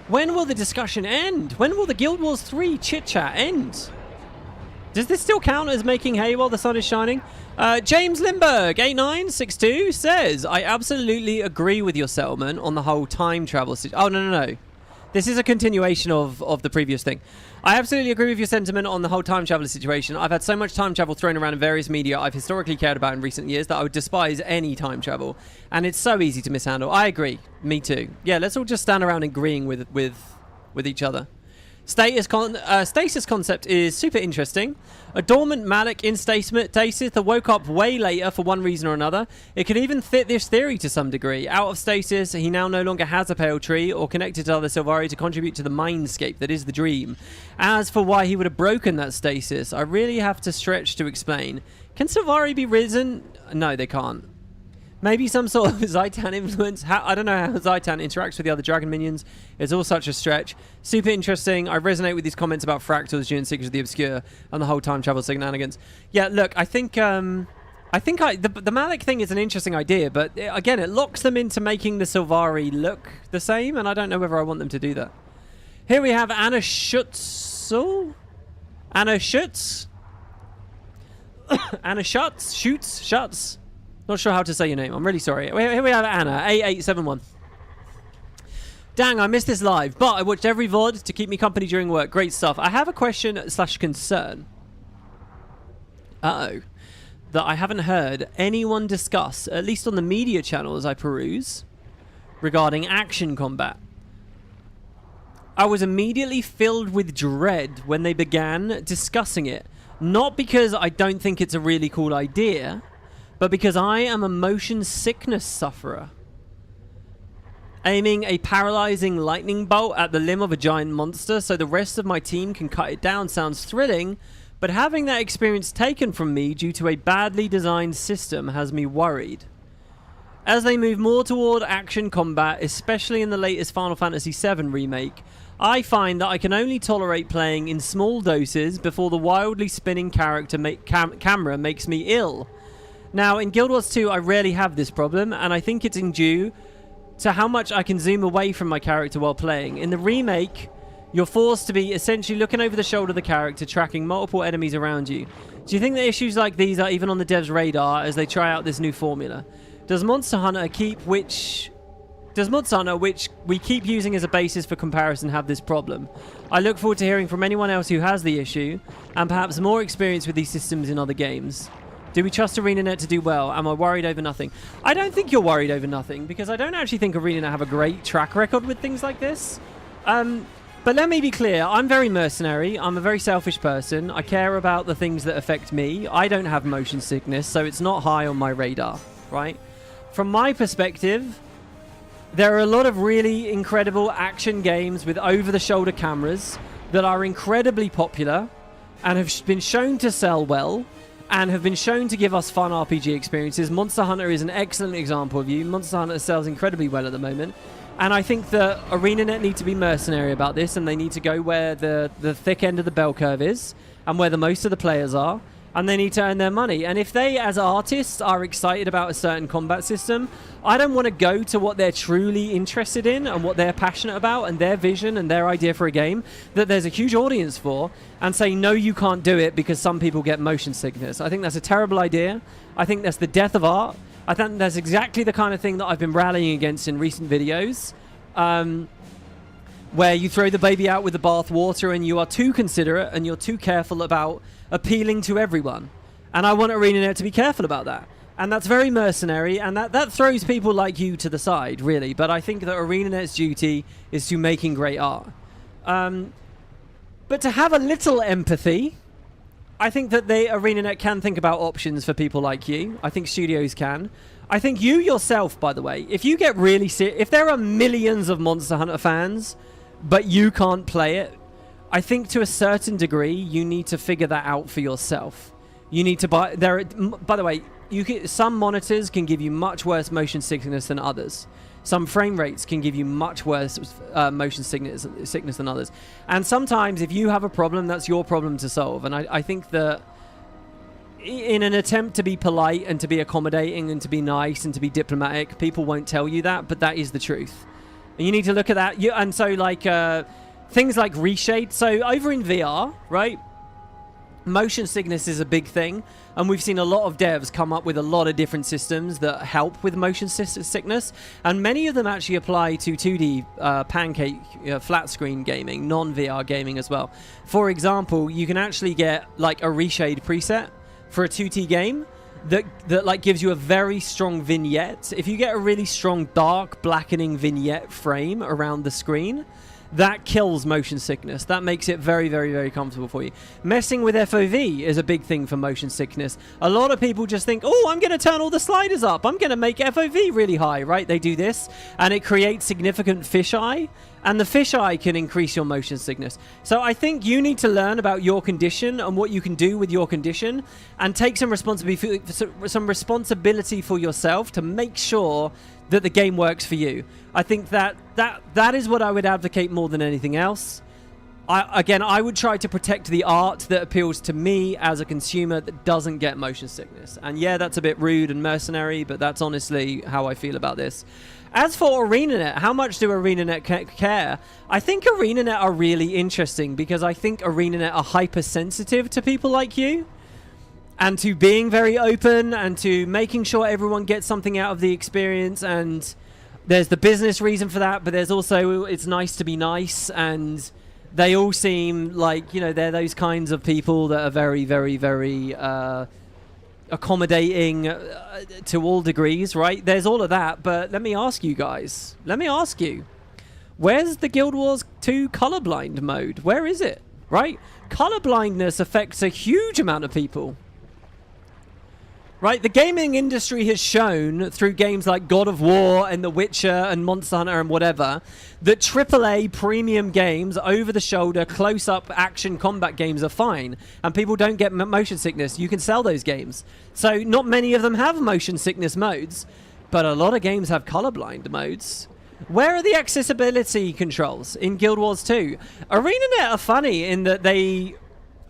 When will the discussion end? When will the Guild Wars 3 chit-chat end? Does this still count as making hay while the sun is shining? James Lindbergh, 8962, says, "I absolutely agree with your settlement on the whole time travel situation." Oh, no. This is a continuation of the previous thing. I absolutely agree with your sentiment on the whole time traveler situation. I've had so much time travel thrown around in various media I've historically cared about in recent years that I would despise any time travel. And it's so easy to mishandle. I agree. Me too. Yeah, let's all just stand around agreeing with each other. Stasis concept is super interesting. A dormant Malik in stasis that woke up way later for one reason or another. It could even fit this theory to some degree. Out of stasis, he now no longer has a pale tree or connected to other Sylvari to contribute to the mindscape that is the dream. As for why he would have broken that stasis, I really have to stretch to explain. Can Sylvari be risen? No, they can't. Maybe some sort of Zaitan influence. I don't know how Zaitan interacts with the other dragon minions. It's all such a stretch. Super interesting. I resonate with these comments about fractals during Secrets of the Obscure and the whole time travel shenanigans. Yeah, look, I think the Malik thing is an interesting idea, but again, it locks them into making the Sylvari look the same, and I don't know whether I want them to do that. Here we have Anna Schutzel. Anna Schutz. Anna Schutz. Not sure how to say your name. I'm really sorry. Here we have Anna, A871. Dang, I missed this live, but I watched every VOD to keep me company during work. Great stuff. I have a question/concern. That I haven't heard anyone discuss, at least on the media channels I peruse, regarding action combat. I was immediately filled with dread when they began discussing it. Not because I don't think it's a really cool idea, but because I am a motion sickness sufferer. Aiming a paralyzing lightning bolt at the limb of a giant monster so the rest of my team can cut it down sounds thrilling, but having that experience taken from me due to a badly designed system has me worried. As they move more toward action combat, especially in the latest Final Fantasy VII remake, I find that I can only tolerate playing in small doses before the wildly spinning character camera makes me ill. Now, in Guild Wars 2, I rarely have this problem, and I think it's due to how much I can zoom away from my character while playing. In the remake, you're forced to be essentially looking over the shoulder of the character, tracking multiple enemies around you. Do you think that issues like these are even on the devs' radar as they try out this new formula? Does Monster Hunter, which we keep using as a basis for comparison, have this problem? I look forward to hearing from anyone else who has the issue, and perhaps more experience with these systems in other games. Do we trust Arenanet to do well? Am I worried over nothing? I don't think you're worried over nothing, because I don't actually think Arenanet have a great track record with things like this. But let me be clear, I'm very mercenary. I'm a very selfish person. I care about the things that affect me. I don't have motion sickness, so it's not high on my radar, right? From my perspective, there are a lot of really incredible action games with over-the-shoulder cameras that are incredibly popular and have been shown to sell well, and have been shown to give us fun RPG experiences. Monster Hunter is an excellent example of you. Monster Hunter sells incredibly well at the moment. And I think that Arenanet need to be mercenary about this, and they need to go where the thick end of the bell curve is, and where the most of the players are, and they need to earn their money. And if they, as artists, are excited about a certain combat system, I don't want to go to what they're truly interested in and what they're passionate about and their vision and their idea for a game that there's a huge audience for, and say, no, you can't do it because some people get motion sickness. I think that's a terrible idea. I think that's the death of art. I think that's exactly the kind of thing that I've been rallying against in recent videos, where you throw the baby out with the bath water and you are too considerate and you're too careful about appealing to everyone. And I want Arenanet to be careful about that. And that's very mercenary, and that throws people like you to the side, really. But I think that Arenanet's duty is to making great art. But to have a little empathy, I think that Arenanet can think about options for people like you. I think studios can. I think you yourself, by the way, if you get really if there are millions of Monster Hunter fans, but you can't play it, I think to a certain degree, you need to figure that out for yourself. You need to buy... By the way, some monitors can give you much worse motion sickness than others. Some frame rates can give you much worse motion sickness than others. And sometimes if you have a problem, that's your problem to solve. And I think that in an attempt to be polite and to be accommodating and to be nice and to be diplomatic, people won't tell you that, but that is the truth. And you need to look at that. And so like things like reshade. So over in VR, right? motion sickness is a big thing, and we've seen a lot of devs come up with a lot of different systems that help with motion sickness, and many of them actually apply to 2D pancake flat screen gaming, non-VR gaming as well. For example, you can actually get like a reshade preset for a 2D game that like gives you a very strong vignette. If you get a really strong dark blackening vignette frame around the screen, that kills motion sickness. That makes it very, very, very comfortable for you. Messing with FOV is a big thing for motion sickness. A lot of people just think, oh, I'm going to turn all the sliders up. I'm going to make FOV really high, right? They do this, and it creates significant fisheye, and the fisheye can increase your motion sickness. So I think you need to learn about your condition and what you can do with your condition, and take some responsibility for yourself to make sure that the game works for you. I think that is what I would advocate more than anything else. I would try to protect the art that appeals to me as a consumer that doesn't get motion sickness. And yeah, that's a bit rude and mercenary, but that's honestly how I feel about this. As for Arenanet, how much do Arenanet care? I think Arenanet are really interesting because I think Arenanet are hypersensitive to people like you, and to being very open, and to making sure everyone gets something out of the experience. And there's the business reason for that, but there's also, it's nice to be nice, and they all seem like, you know, they're those kinds of people that are very, very, very accommodating to all degrees, right? There's all of that, but let me ask you guys, where's the Guild Wars 2 colorblind mode? Where is it, right? Colorblindness affects a huge amount of people. Right, the gaming industry has shown through games like God of War and The Witcher and Monster Hunter and whatever, that AAA premium games, over-the-shoulder, close-up action combat games are fine, and people don't get motion sickness. You can sell those games. So not many of them have motion sickness modes, but a lot of games have colorblind modes. Where are the accessibility controls in Guild Wars 2? Arenanet are funny in that they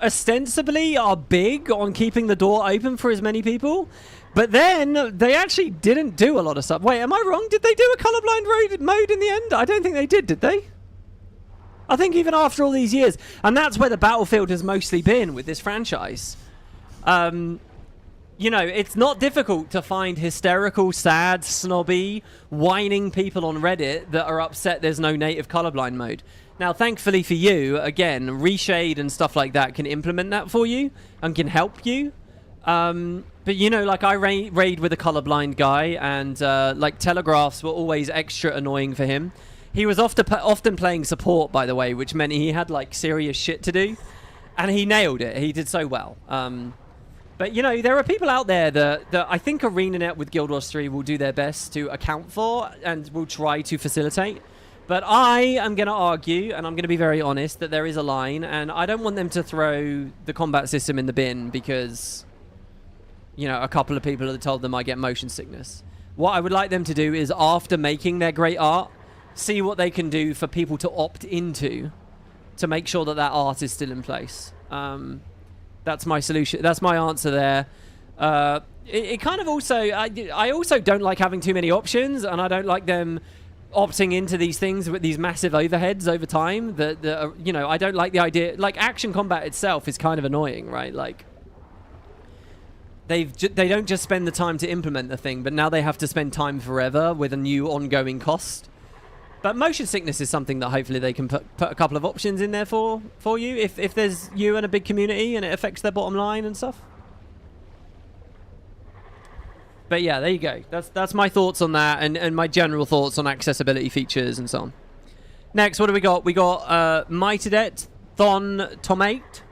ostensibly are big on keeping the door open for as many people, but then they actually didn't do a lot of stuff. Wait, am I wrong? Did they do a colorblind mode in the end? I don't think they did they? I think even after all these years, and that's where the battlefield has mostly been with this franchise. You know, it's not difficult to find hysterical, sad, snobby, whining people on Reddit that are upset there's no native colorblind mode. Now, thankfully for you, again, Reshade and stuff like that can implement that for you and can help you. But, you know, like I raid with a colorblind guy, and like telegraphs were always extra annoying for him. He was often playing support, by the way, which meant he had like serious shit to do, and he nailed it. He did so well. But, you know, there are people out there that I think Arenanet with Guild Wars 3 will do their best to account for and will try to facilitate. But I am going to argue, and I'm going to be very honest, that there is a line, and I don't want them to throw the combat system in the bin because, you know, a couple of people have told them I get motion sickness. What I would like them to do is, after making their great art, see what they can do for people to opt into to make sure that that art is still in place. That's my solution. That's my answer there. It kind of also... I also don't like having too many options, and I don't like them opting into these things with these massive overheads over time that are, you know, I don't like the idea. Like, action combat itself is kind of annoying, right? Like, they don't just spend the time to implement the thing, but now they have to spend time forever with a new ongoing cost. But motion sickness is something that hopefully they can put a couple of options in there for you if there's you and a big community and it affects their bottom line and stuff. But yeah, there you go. That's my thoughts on that, and my general thoughts on accessibility features and so on. Next, what do we got? We got Mitadet Thon Tomate,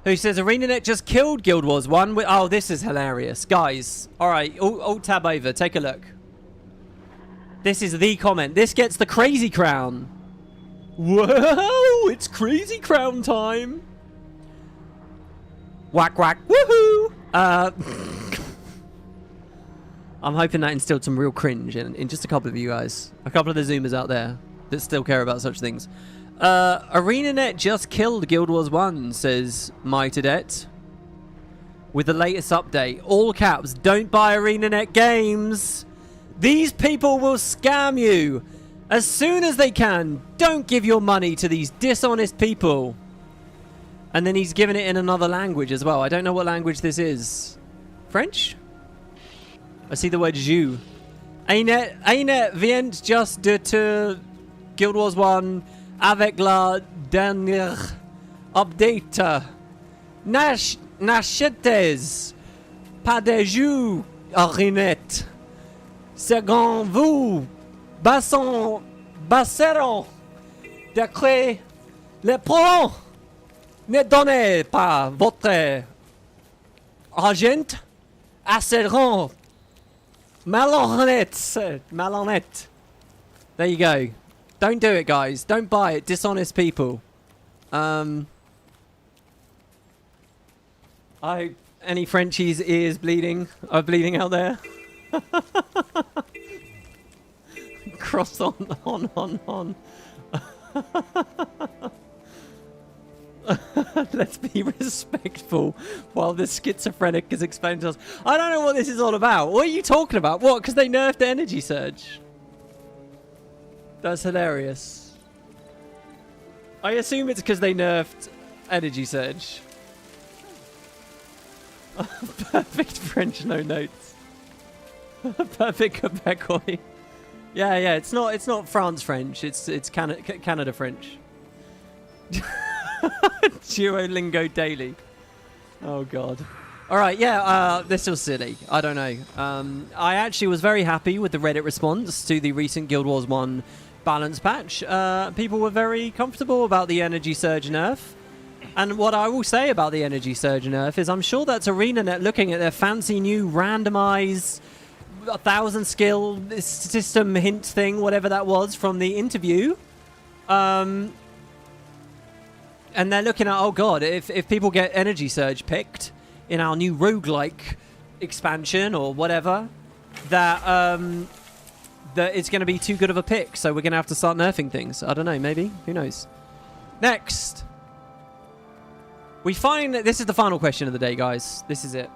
who says Arenanet just killed Guild Wars 1 with... Oh, this is hilarious. Guys, all right, alt tab over. Take a look. This is the comment. This gets the crazy crown. Whoa, it's crazy crown time. Whack, whack, woohoo! I'm hoping that instilled some real cringe in just a couple of you guys. A couple of the Zoomers out there that still care about such things. Arenanet just killed Guild Wars 1, says Mitadet. With the latest update. All caps, don't buy Arenanet games. These people will scam you as soon as they can. Don't give your money to these dishonest people. And then he's given it in another language as well. I don't know what language this is. French? I see the word jus. Arenanet vient juste de te Guild Wars 1 avec la dernière update. N'achetez pas de jus Arenanet. Second vous basseront de créer les pros. Ne donnez pas votre argent à ces rangs malhonnêtes. There you go. Don't do it, guys. Don't buy it. Dishonest people. Any Frenchies' ears bleeding? Are bleeding out there? Cross on. Let's be respectful while the schizophrenic is explaining to us. I don't know what this is all about. What are you talking about? What? Because they nerfed the energy surge? That's hilarious. I assume it's because they nerfed energy surge. Perfect French, no notes. Perfect Quebecois. Yeah. It's not France French. It's Canada French. Duolingo daily. Oh god. Alright, yeah, this was silly. I don't know. I actually was very happy with the Reddit response to the recent Guild Wars 1 balance patch. People were very comfortable about the energy surge nerf. And what I will say about the energy surge nerf is I'm sure that's Arenanet looking at their fancy new randomized 1,000 skill system hint thing, whatever that was from the interview. And they're looking at, oh god, if people get energy surge picked in our new roguelike expansion or whatever, that it's going to be too good of a pick, so we're going to have to start nerfing things. I don't know, maybe? Who knows? Next. We find that this is the final question of the day, guys. This is it.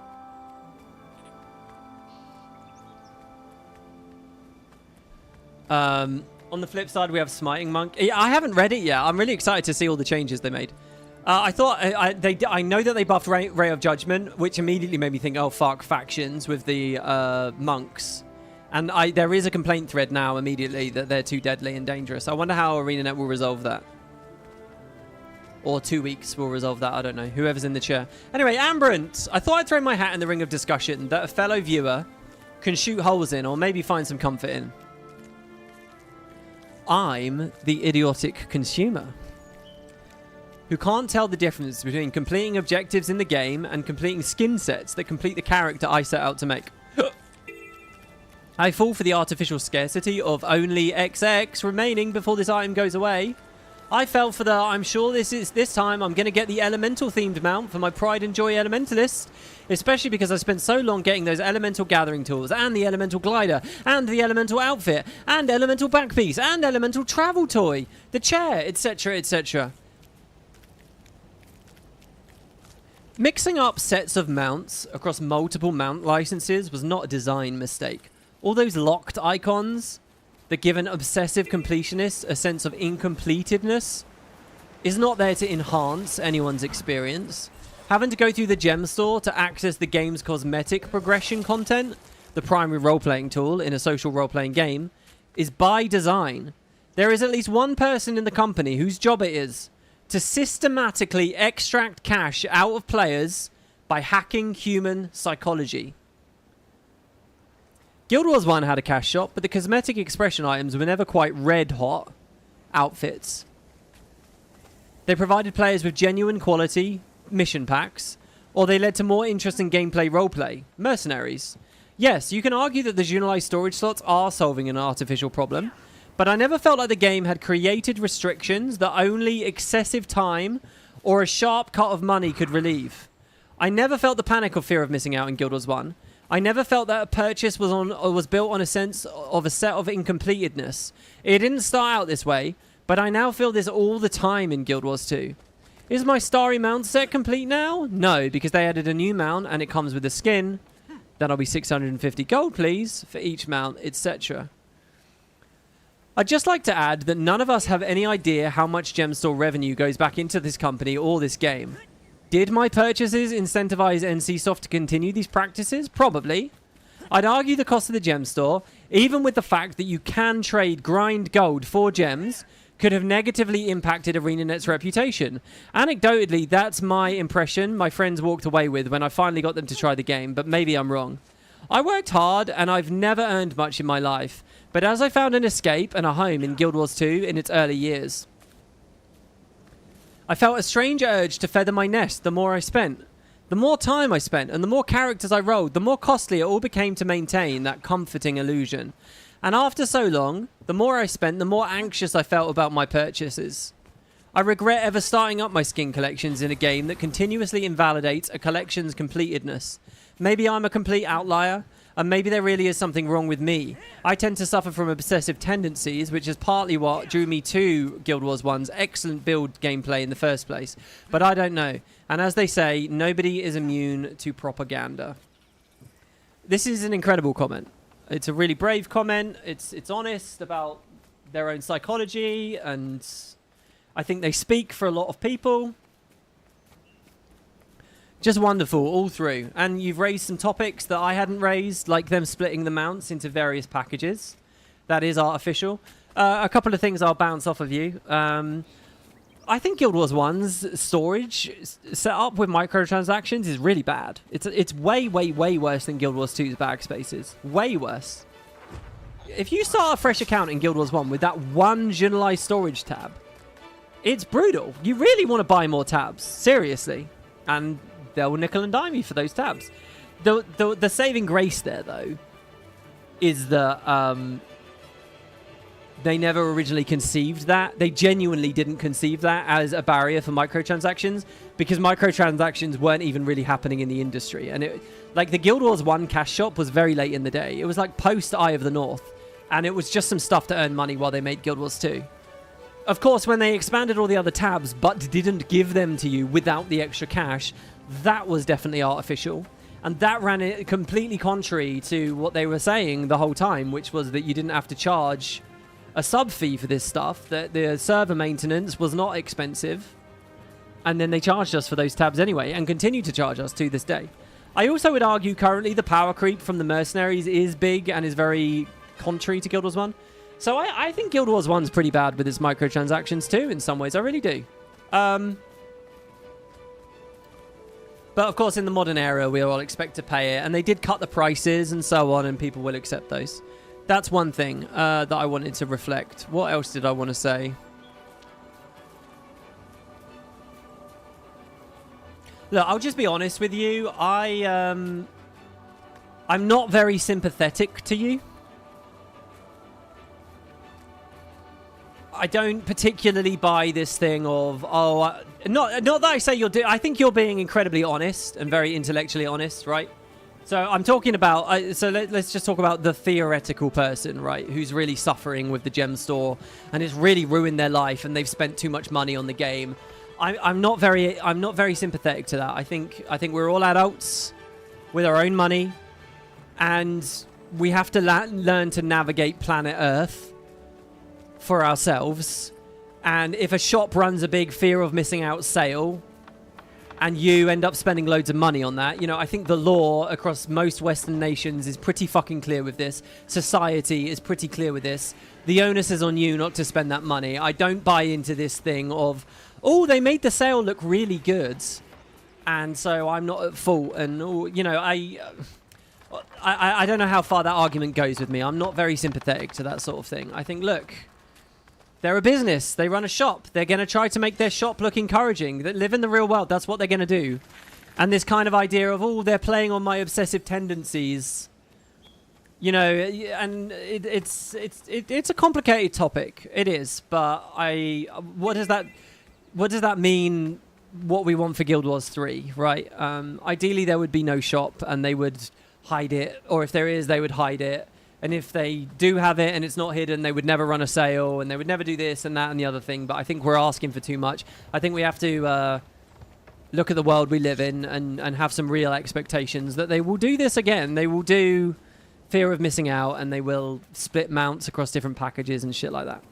On the flip side, we have Smiting Monk. Yeah, I haven't read it yet. I'm really excited to see all the changes they made. I thought I know that they buffed Ray of Judgment, which immediately made me think, oh fuck, factions with the monks. And there is a complaint thread now immediately that they're too deadly and dangerous. I wonder how Arenanet will resolve that. Or 2 weeks will resolve that. I don't know. Whoever's in the chair. Anyway, Ambrant. I thought I'd throw my hat in the ring of discussion that a fellow viewer can shoot holes in or maybe find some comfort in. I'm the idiotic consumer who can't tell the difference between completing objectives in the game and completing skin sets that complete the character I set out to make. I fall for the artificial scarcity of only XX remaining before this item goes away. I fell for the, I'm sure this time I'm going to get the elemental themed mount for my pride and joy elementalist, especially because I spent so long getting those elemental gathering tools and the elemental glider and the elemental outfit and elemental backpiece and elemental travel toy, the chair, etc, etc. Mixing up sets of mounts across multiple mount licenses was not a design mistake. All those locked icons that give an obsessive completionist a sense of incompletedness is not there to enhance anyone's experience. Having to go through the gem store to access the game's cosmetic progression content, the primary role-playing tool in a social role-playing game, is by design. There is at least one person in the company whose job it is to systematically extract cash out of players by hacking human psychology. Guild Wars 1 had a cash shop, but the cosmetic expression items were never quite red-hot outfits. They provided players with genuine quality mission packs, or they led to more interesting gameplay roleplay, mercenaries. Yes, you can argue that the generalized storage slots are solving an artificial problem, but I never felt like the game had created restrictions that only excessive time or a sharp cut of money could relieve. I never felt the panic or fear of missing out in Guild Wars 1. I never felt that a purchase was built on a sense of a set of incompletedness. It didn't start out this way, but I now feel this all the time in Guild Wars 2. Is my Starry Mount set complete now? No, because they added a new mount and it comes with a skin. That'll be 650 gold, please, for each mount, etc. I'd just like to add that none of us have any idea how much gem store revenue goes back into this company or this game. Did my purchases incentivize NCSoft to continue these practices? Probably. I'd argue the cost of the gem store, even with the fact that you can trade grind gold for gems, could have negatively impacted Arenanet's reputation. Anecdotally, that's my impression my friends walked away with when I finally got them to try the game, but maybe I'm wrong. I worked hard and I've never earned much in my life, but as I found an escape and a home in Guild Wars 2 in its early years, I felt a strange urge to feather my nest the more I spent. The more time I spent and the more characters I rolled, the more costly it all became to maintain that comforting illusion. And after so long, the more I spent, the more anxious I felt about my purchases. I regret ever starting up my skin collections in a game that continuously invalidates a collection's completedness. Maybe I'm a complete outlier, and maybe there really is something wrong with me. I tend to suffer from obsessive tendencies, which is partly what drew me to Guild Wars 1's excellent build gameplay in the first place. But I don't know. And as they say, nobody is immune to propaganda. This is an incredible comment. It's a really brave comment. It's honest about their own psychology, and I think they speak for a lot of people. Just wonderful all through. And you've raised some topics that I hadn't raised, like them splitting the mounts into various packages. That is artificial. A couple of things I'll bounce off of you. I think Guild Wars 1's storage set up with microtransactions is really bad. It's way, way, way worse than Guild Wars 2's backspaces. Way worse. If you start a fresh account in Guild Wars 1 with that one generalized storage tab, it's brutal. You really want to buy more tabs. Seriously. And they'll nickel and dime you for those tabs. The saving grace there, though, is that they never originally conceived that. They genuinely didn't conceive that as a barrier for microtransactions, because microtransactions weren't even really happening in the industry. And like the Guild Wars 1 cash shop was very late in the day. It was like post Eye of the North, and it was just some stuff to earn money while they made Guild Wars 2. Of course, when they expanded all the other tabs but didn't give them to you without the extra cash, that was definitely artificial. And that ran it completely contrary to what they were saying the whole time, which was that you didn't have to charge a sub fee for this stuff, that the server maintenance was not expensive. And then they charged us for those tabs anyway, and continue to charge us to this day. I also would argue currently the power creep from the mercenaries is big and is very contrary to Guild Wars 1. So I think Guild Wars 1's pretty bad with its microtransactions too, in some ways. I really do. But of course, in the modern era, we all expect to pay it. And they did cut the prices and so on, and people will accept those. That's one thing that I wanted to reflect. What else did I want to say? Look, I'll just be honest with you. I'm not very sympathetic to you. I don't particularly buy this thing of, not that I say I think you're being incredibly honest and very intellectually honest, right? So I'm talking about, let's just talk about the theoretical person, right? Who's really suffering with the gem store and it's really ruined their life and they've spent too much money on the game. I'm not very sympathetic to that. I think we're all adults with our own money, and we have to learn to navigate planet Earth for ourselves. And if a shop runs a big fear of missing out sale and you end up spending loads of money on that, I think the law across most Western nations is pretty fucking clear with this. Society is pretty clear with this. The onus is on you not to spend that money. I don't buy into this thing of, oh, they made the sale look really good, and so I'm not at fault. And I don't know how far that argument goes with me. I'm not very sympathetic to that sort of thing. I think, look, they're a business. They run a shop. They're going to try to make their shop look encouraging. They live in the real world. That's what they're going to do. And this kind of idea of, oh, they're playing on my obsessive tendencies, and it's a complicated topic. It is, but what does that mean? What we want for Guild Wars 3, right? Ideally, there would be no shop, and they would hide it, or if there is, they would hide it. And if they do have it and it's not hidden, they would never run a sale, and they would never do this and that and the other thing. But I think we're asking for too much. I think we have to look at the world we live in and have some real expectations that they will do this again. They will do fear of missing out, and they will split mounts across different packages and shit like that.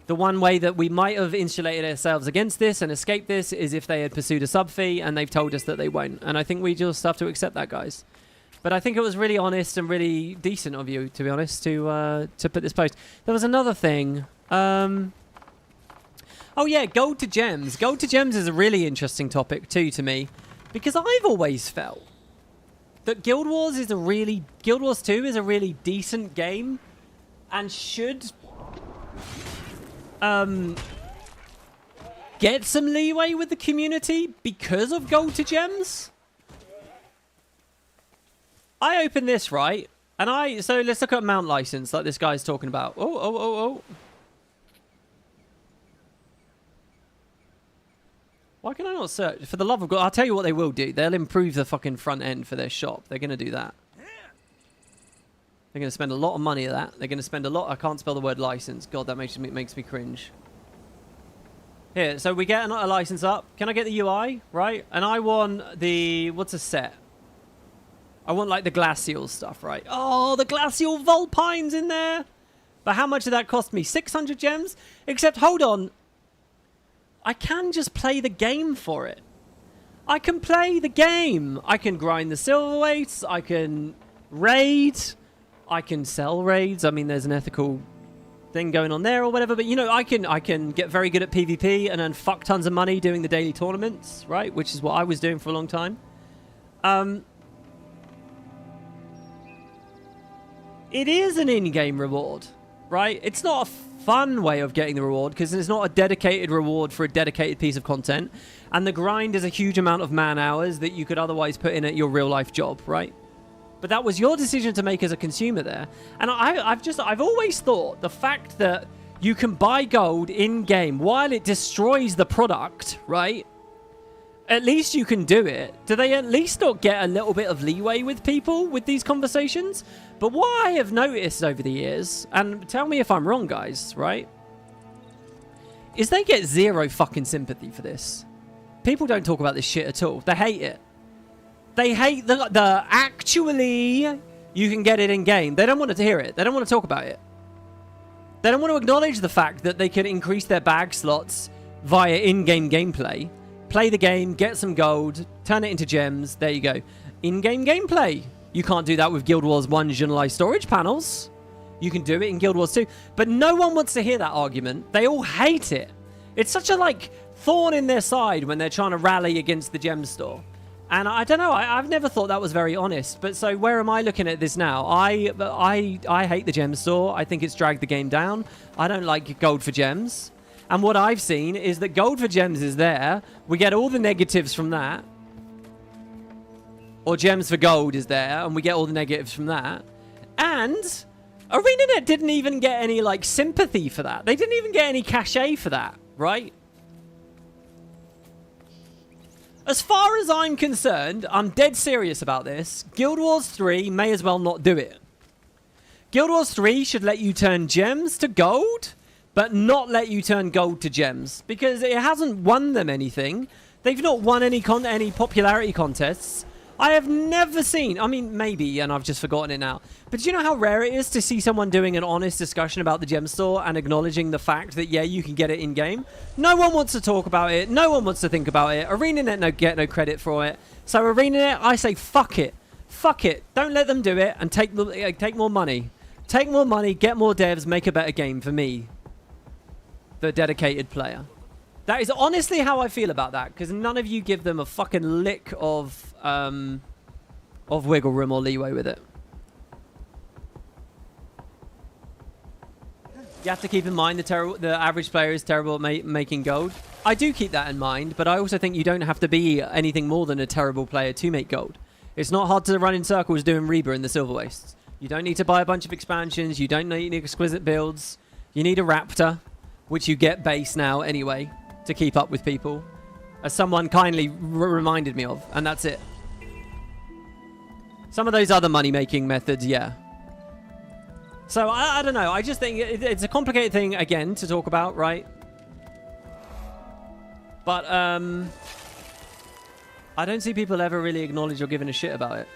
The one way that we might have insulated ourselves against this and escaped this is if they had pursued a sub fee, and they've told us that they won't. And I think we just have to accept that, guys. But I think it was really honest and really decent of you, to be honest, to put this post. There was another thing. Oh yeah, gold to gems. Gold to gems is a really interesting topic too to me, because I've always felt that Guild Wars 2 is a really decent game and should get some leeway with the community because of gold to gems. I open this, right? And so let's look at mount license like this guy's talking about. Oh. Why can I not search? For the love of God, I'll tell you what they will do. They'll improve the fucking front end for their shop. They're going to do that. They're going to spend a lot of money on that. They're going to spend a lot. I can't spell the word license. God, that makes me cringe. Here, so we get a license up. Can I get the UI? Right? And I want the... What's a set? I want, like, the glacial stuff, right? Oh, the glacial vulpines in there. But how much did that cost me? 600 gems? Except, hold on. I can just play the game for it. I can play the game. I can grind the silver weights. I can raid. I can sell raids. I mean, there's an ethical thing going on there or whatever. But, you know, I can get very good at PvP and earn fuck tons of money doing the daily tournaments, right? Which is what I was doing for a long time. It is an in-game reward, right? It's not a fun way of getting the reward because it's not a dedicated reward for a dedicated piece of content, and the grind is a huge amount of man hours that you could otherwise put in at your real life job, right? But that was your decision to make as a consumer there. And I've always thought the fact that you can buy gold in game while it destroys the product, right? At least you can do it. Do they at least not get a little bit of leeway with people with these conversations? But what I have noticed over the years, and tell me if I'm wrong, guys, right? Is they get zero fucking sympathy for this. People don't talk about this shit at all. They hate it. They hate the actually you can get it in game. They don't want to hear it. They don't want to talk about it. They don't want to acknowledge the fact that they can increase their bag slots via in-game gameplay. Play the game, get some gold, turn it into gems. There you go. In-game gameplay. You can't do that with Guild Wars 1 generalized storage panels. You can do it in Guild Wars 2. But no one wants to hear that argument. They all hate it. It's such a, like, thorn in their side when they're trying to rally against the gem store. And I don't know. I've never thought that was very honest. But so where am I looking at this now? I hate the gem store. I think it's dragged the game down. I don't like gold for gems. And what I've seen is that gold for gems is there. We get all the negatives from that. Or gems for gold is there, and we get all the negatives from that. And Arenanet didn't even get any, like, sympathy for that. They didn't even get any cachet for that, right? As far as I'm concerned, I'm dead serious about this. Guild Wars 3 may as well not do it. Guild Wars 3 should let you turn gems to gold, but not let you turn gold to gems, because it hasn't won them anything. They've not won any popularity contests. I have never seen, I mean, maybe, and I've just forgotten it now, but do you know how rare it is to see someone doing an honest discussion about the gem store and acknowledging the fact that, yeah, you can get it in-game? No one wants to talk about it. No one wants to think about it. Arenanet get no credit for it. So Arenanet, I say, fuck it. Fuck it. Don't let them do it and take more money. Take more money, get more devs, make a better game for me, the dedicated player. That is honestly how I feel about that, because none of you give them a fucking lick of wiggle room or leeway with it. You have to keep in mind the average player is terrible at making gold. I do keep that in mind, but I also think you don't have to be anything more than a terrible player to make gold. It's not hard to run in circles doing Reba in the Silver Wastes. You don't need to buy a bunch of expansions. You don't need exquisite builds. You need a Raptor, which you get base now anyway, to keep up with people, as someone kindly reminded me of, and that's it. Some of those other money-making methods, yeah. So, I don't know. I just think it's a complicated thing, again, to talk about, right? But, I don't see people ever really acknowledge or giving a shit about it.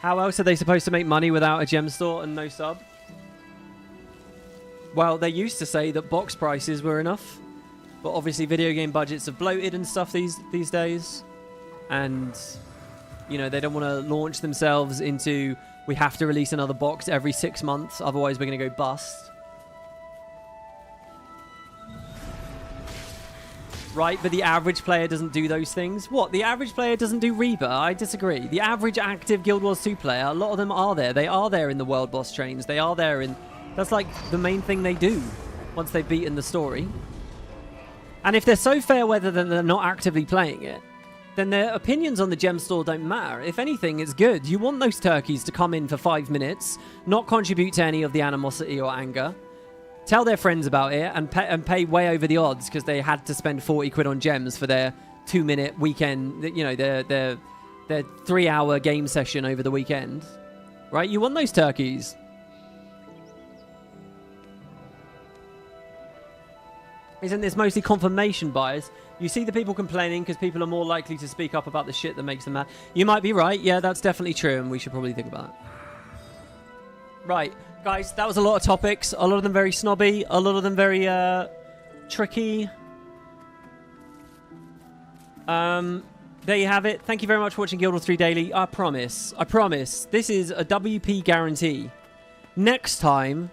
How else are they supposed to make money without a gem store and no sub? Well, they used to say that box prices were enough, but obviously video game budgets have bloated and stuff these days, and you know they don't want to launch themselves into we have to release another box every 6 months, otherwise we're going to go bust. Right, but the average player doesn't do those things. What? The average player doesn't do Reba? I disagree. The average active Guild Wars 2 player, a lot of them are there. They are there in the world boss trains. They are there in... That's like the main thing they do once they've beaten the story. And if they're so fair weather that they're not actively playing it, then their opinions on the gem store don't matter. If anything, it's good. You want those turkeys to come in for 5 minutes, not contribute to any of the animosity or anger, tell their friends about it, and pay way over the odds because they had to spend 40 quid on gems for their 2-minute weekend, you know, their 3-hour game session over the weekend. Right? You want those turkeys. Isn't this mostly confirmation bias? You see the people complaining because people are more likely to speak up about the shit that makes them mad. You might be right. Yeah, that's definitely true, and we should probably think about it. Right. Guys, that was a lot of topics. A lot of them very snobby. A lot of them very tricky. There you have it. Thank you very much for watching Guild Wars 3 Daily. I promise. This is a WP guarantee. Next time,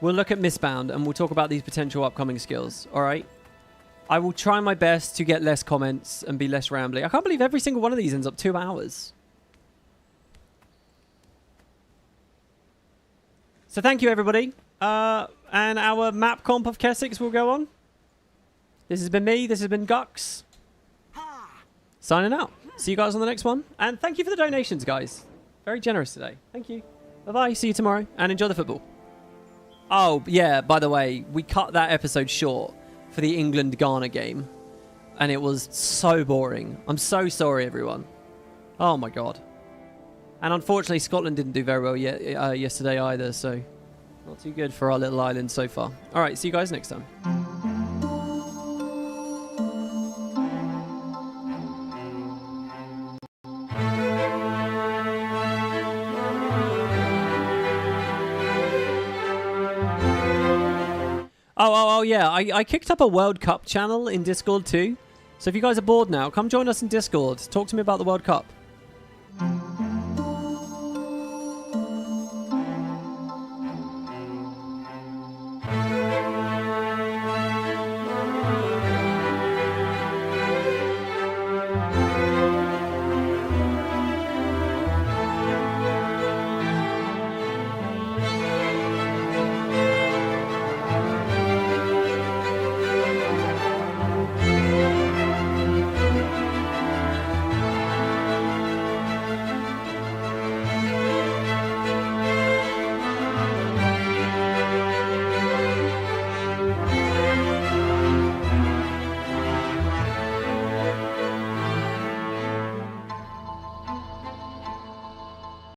we'll look at Mistbound and we'll talk about these potential upcoming skills. All right? I will try my best to get less comments and be less rambling. I can't believe every single one of these ends up 2 hours. So thank you, everybody. And our map comp of Kessex will go on. This has been me. This has been Gux. Signing out. See you guys on the next one. And thank you for the donations, guys. Very generous today. Thank you. Bye-bye. See you tomorrow. And enjoy the football. Oh, yeah, by the way, we cut that episode short for the England-Ghana game. And it was so boring. I'm so sorry, everyone. Oh, my God. And unfortunately, Scotland didn't do very well yesterday either, so not too good for our little island so far. All right, see you guys next time. Oh, yeah, I kicked up a World Cup channel in Discord too. So if you guys are bored now, come join us in Discord. Talk to me about the World Cup.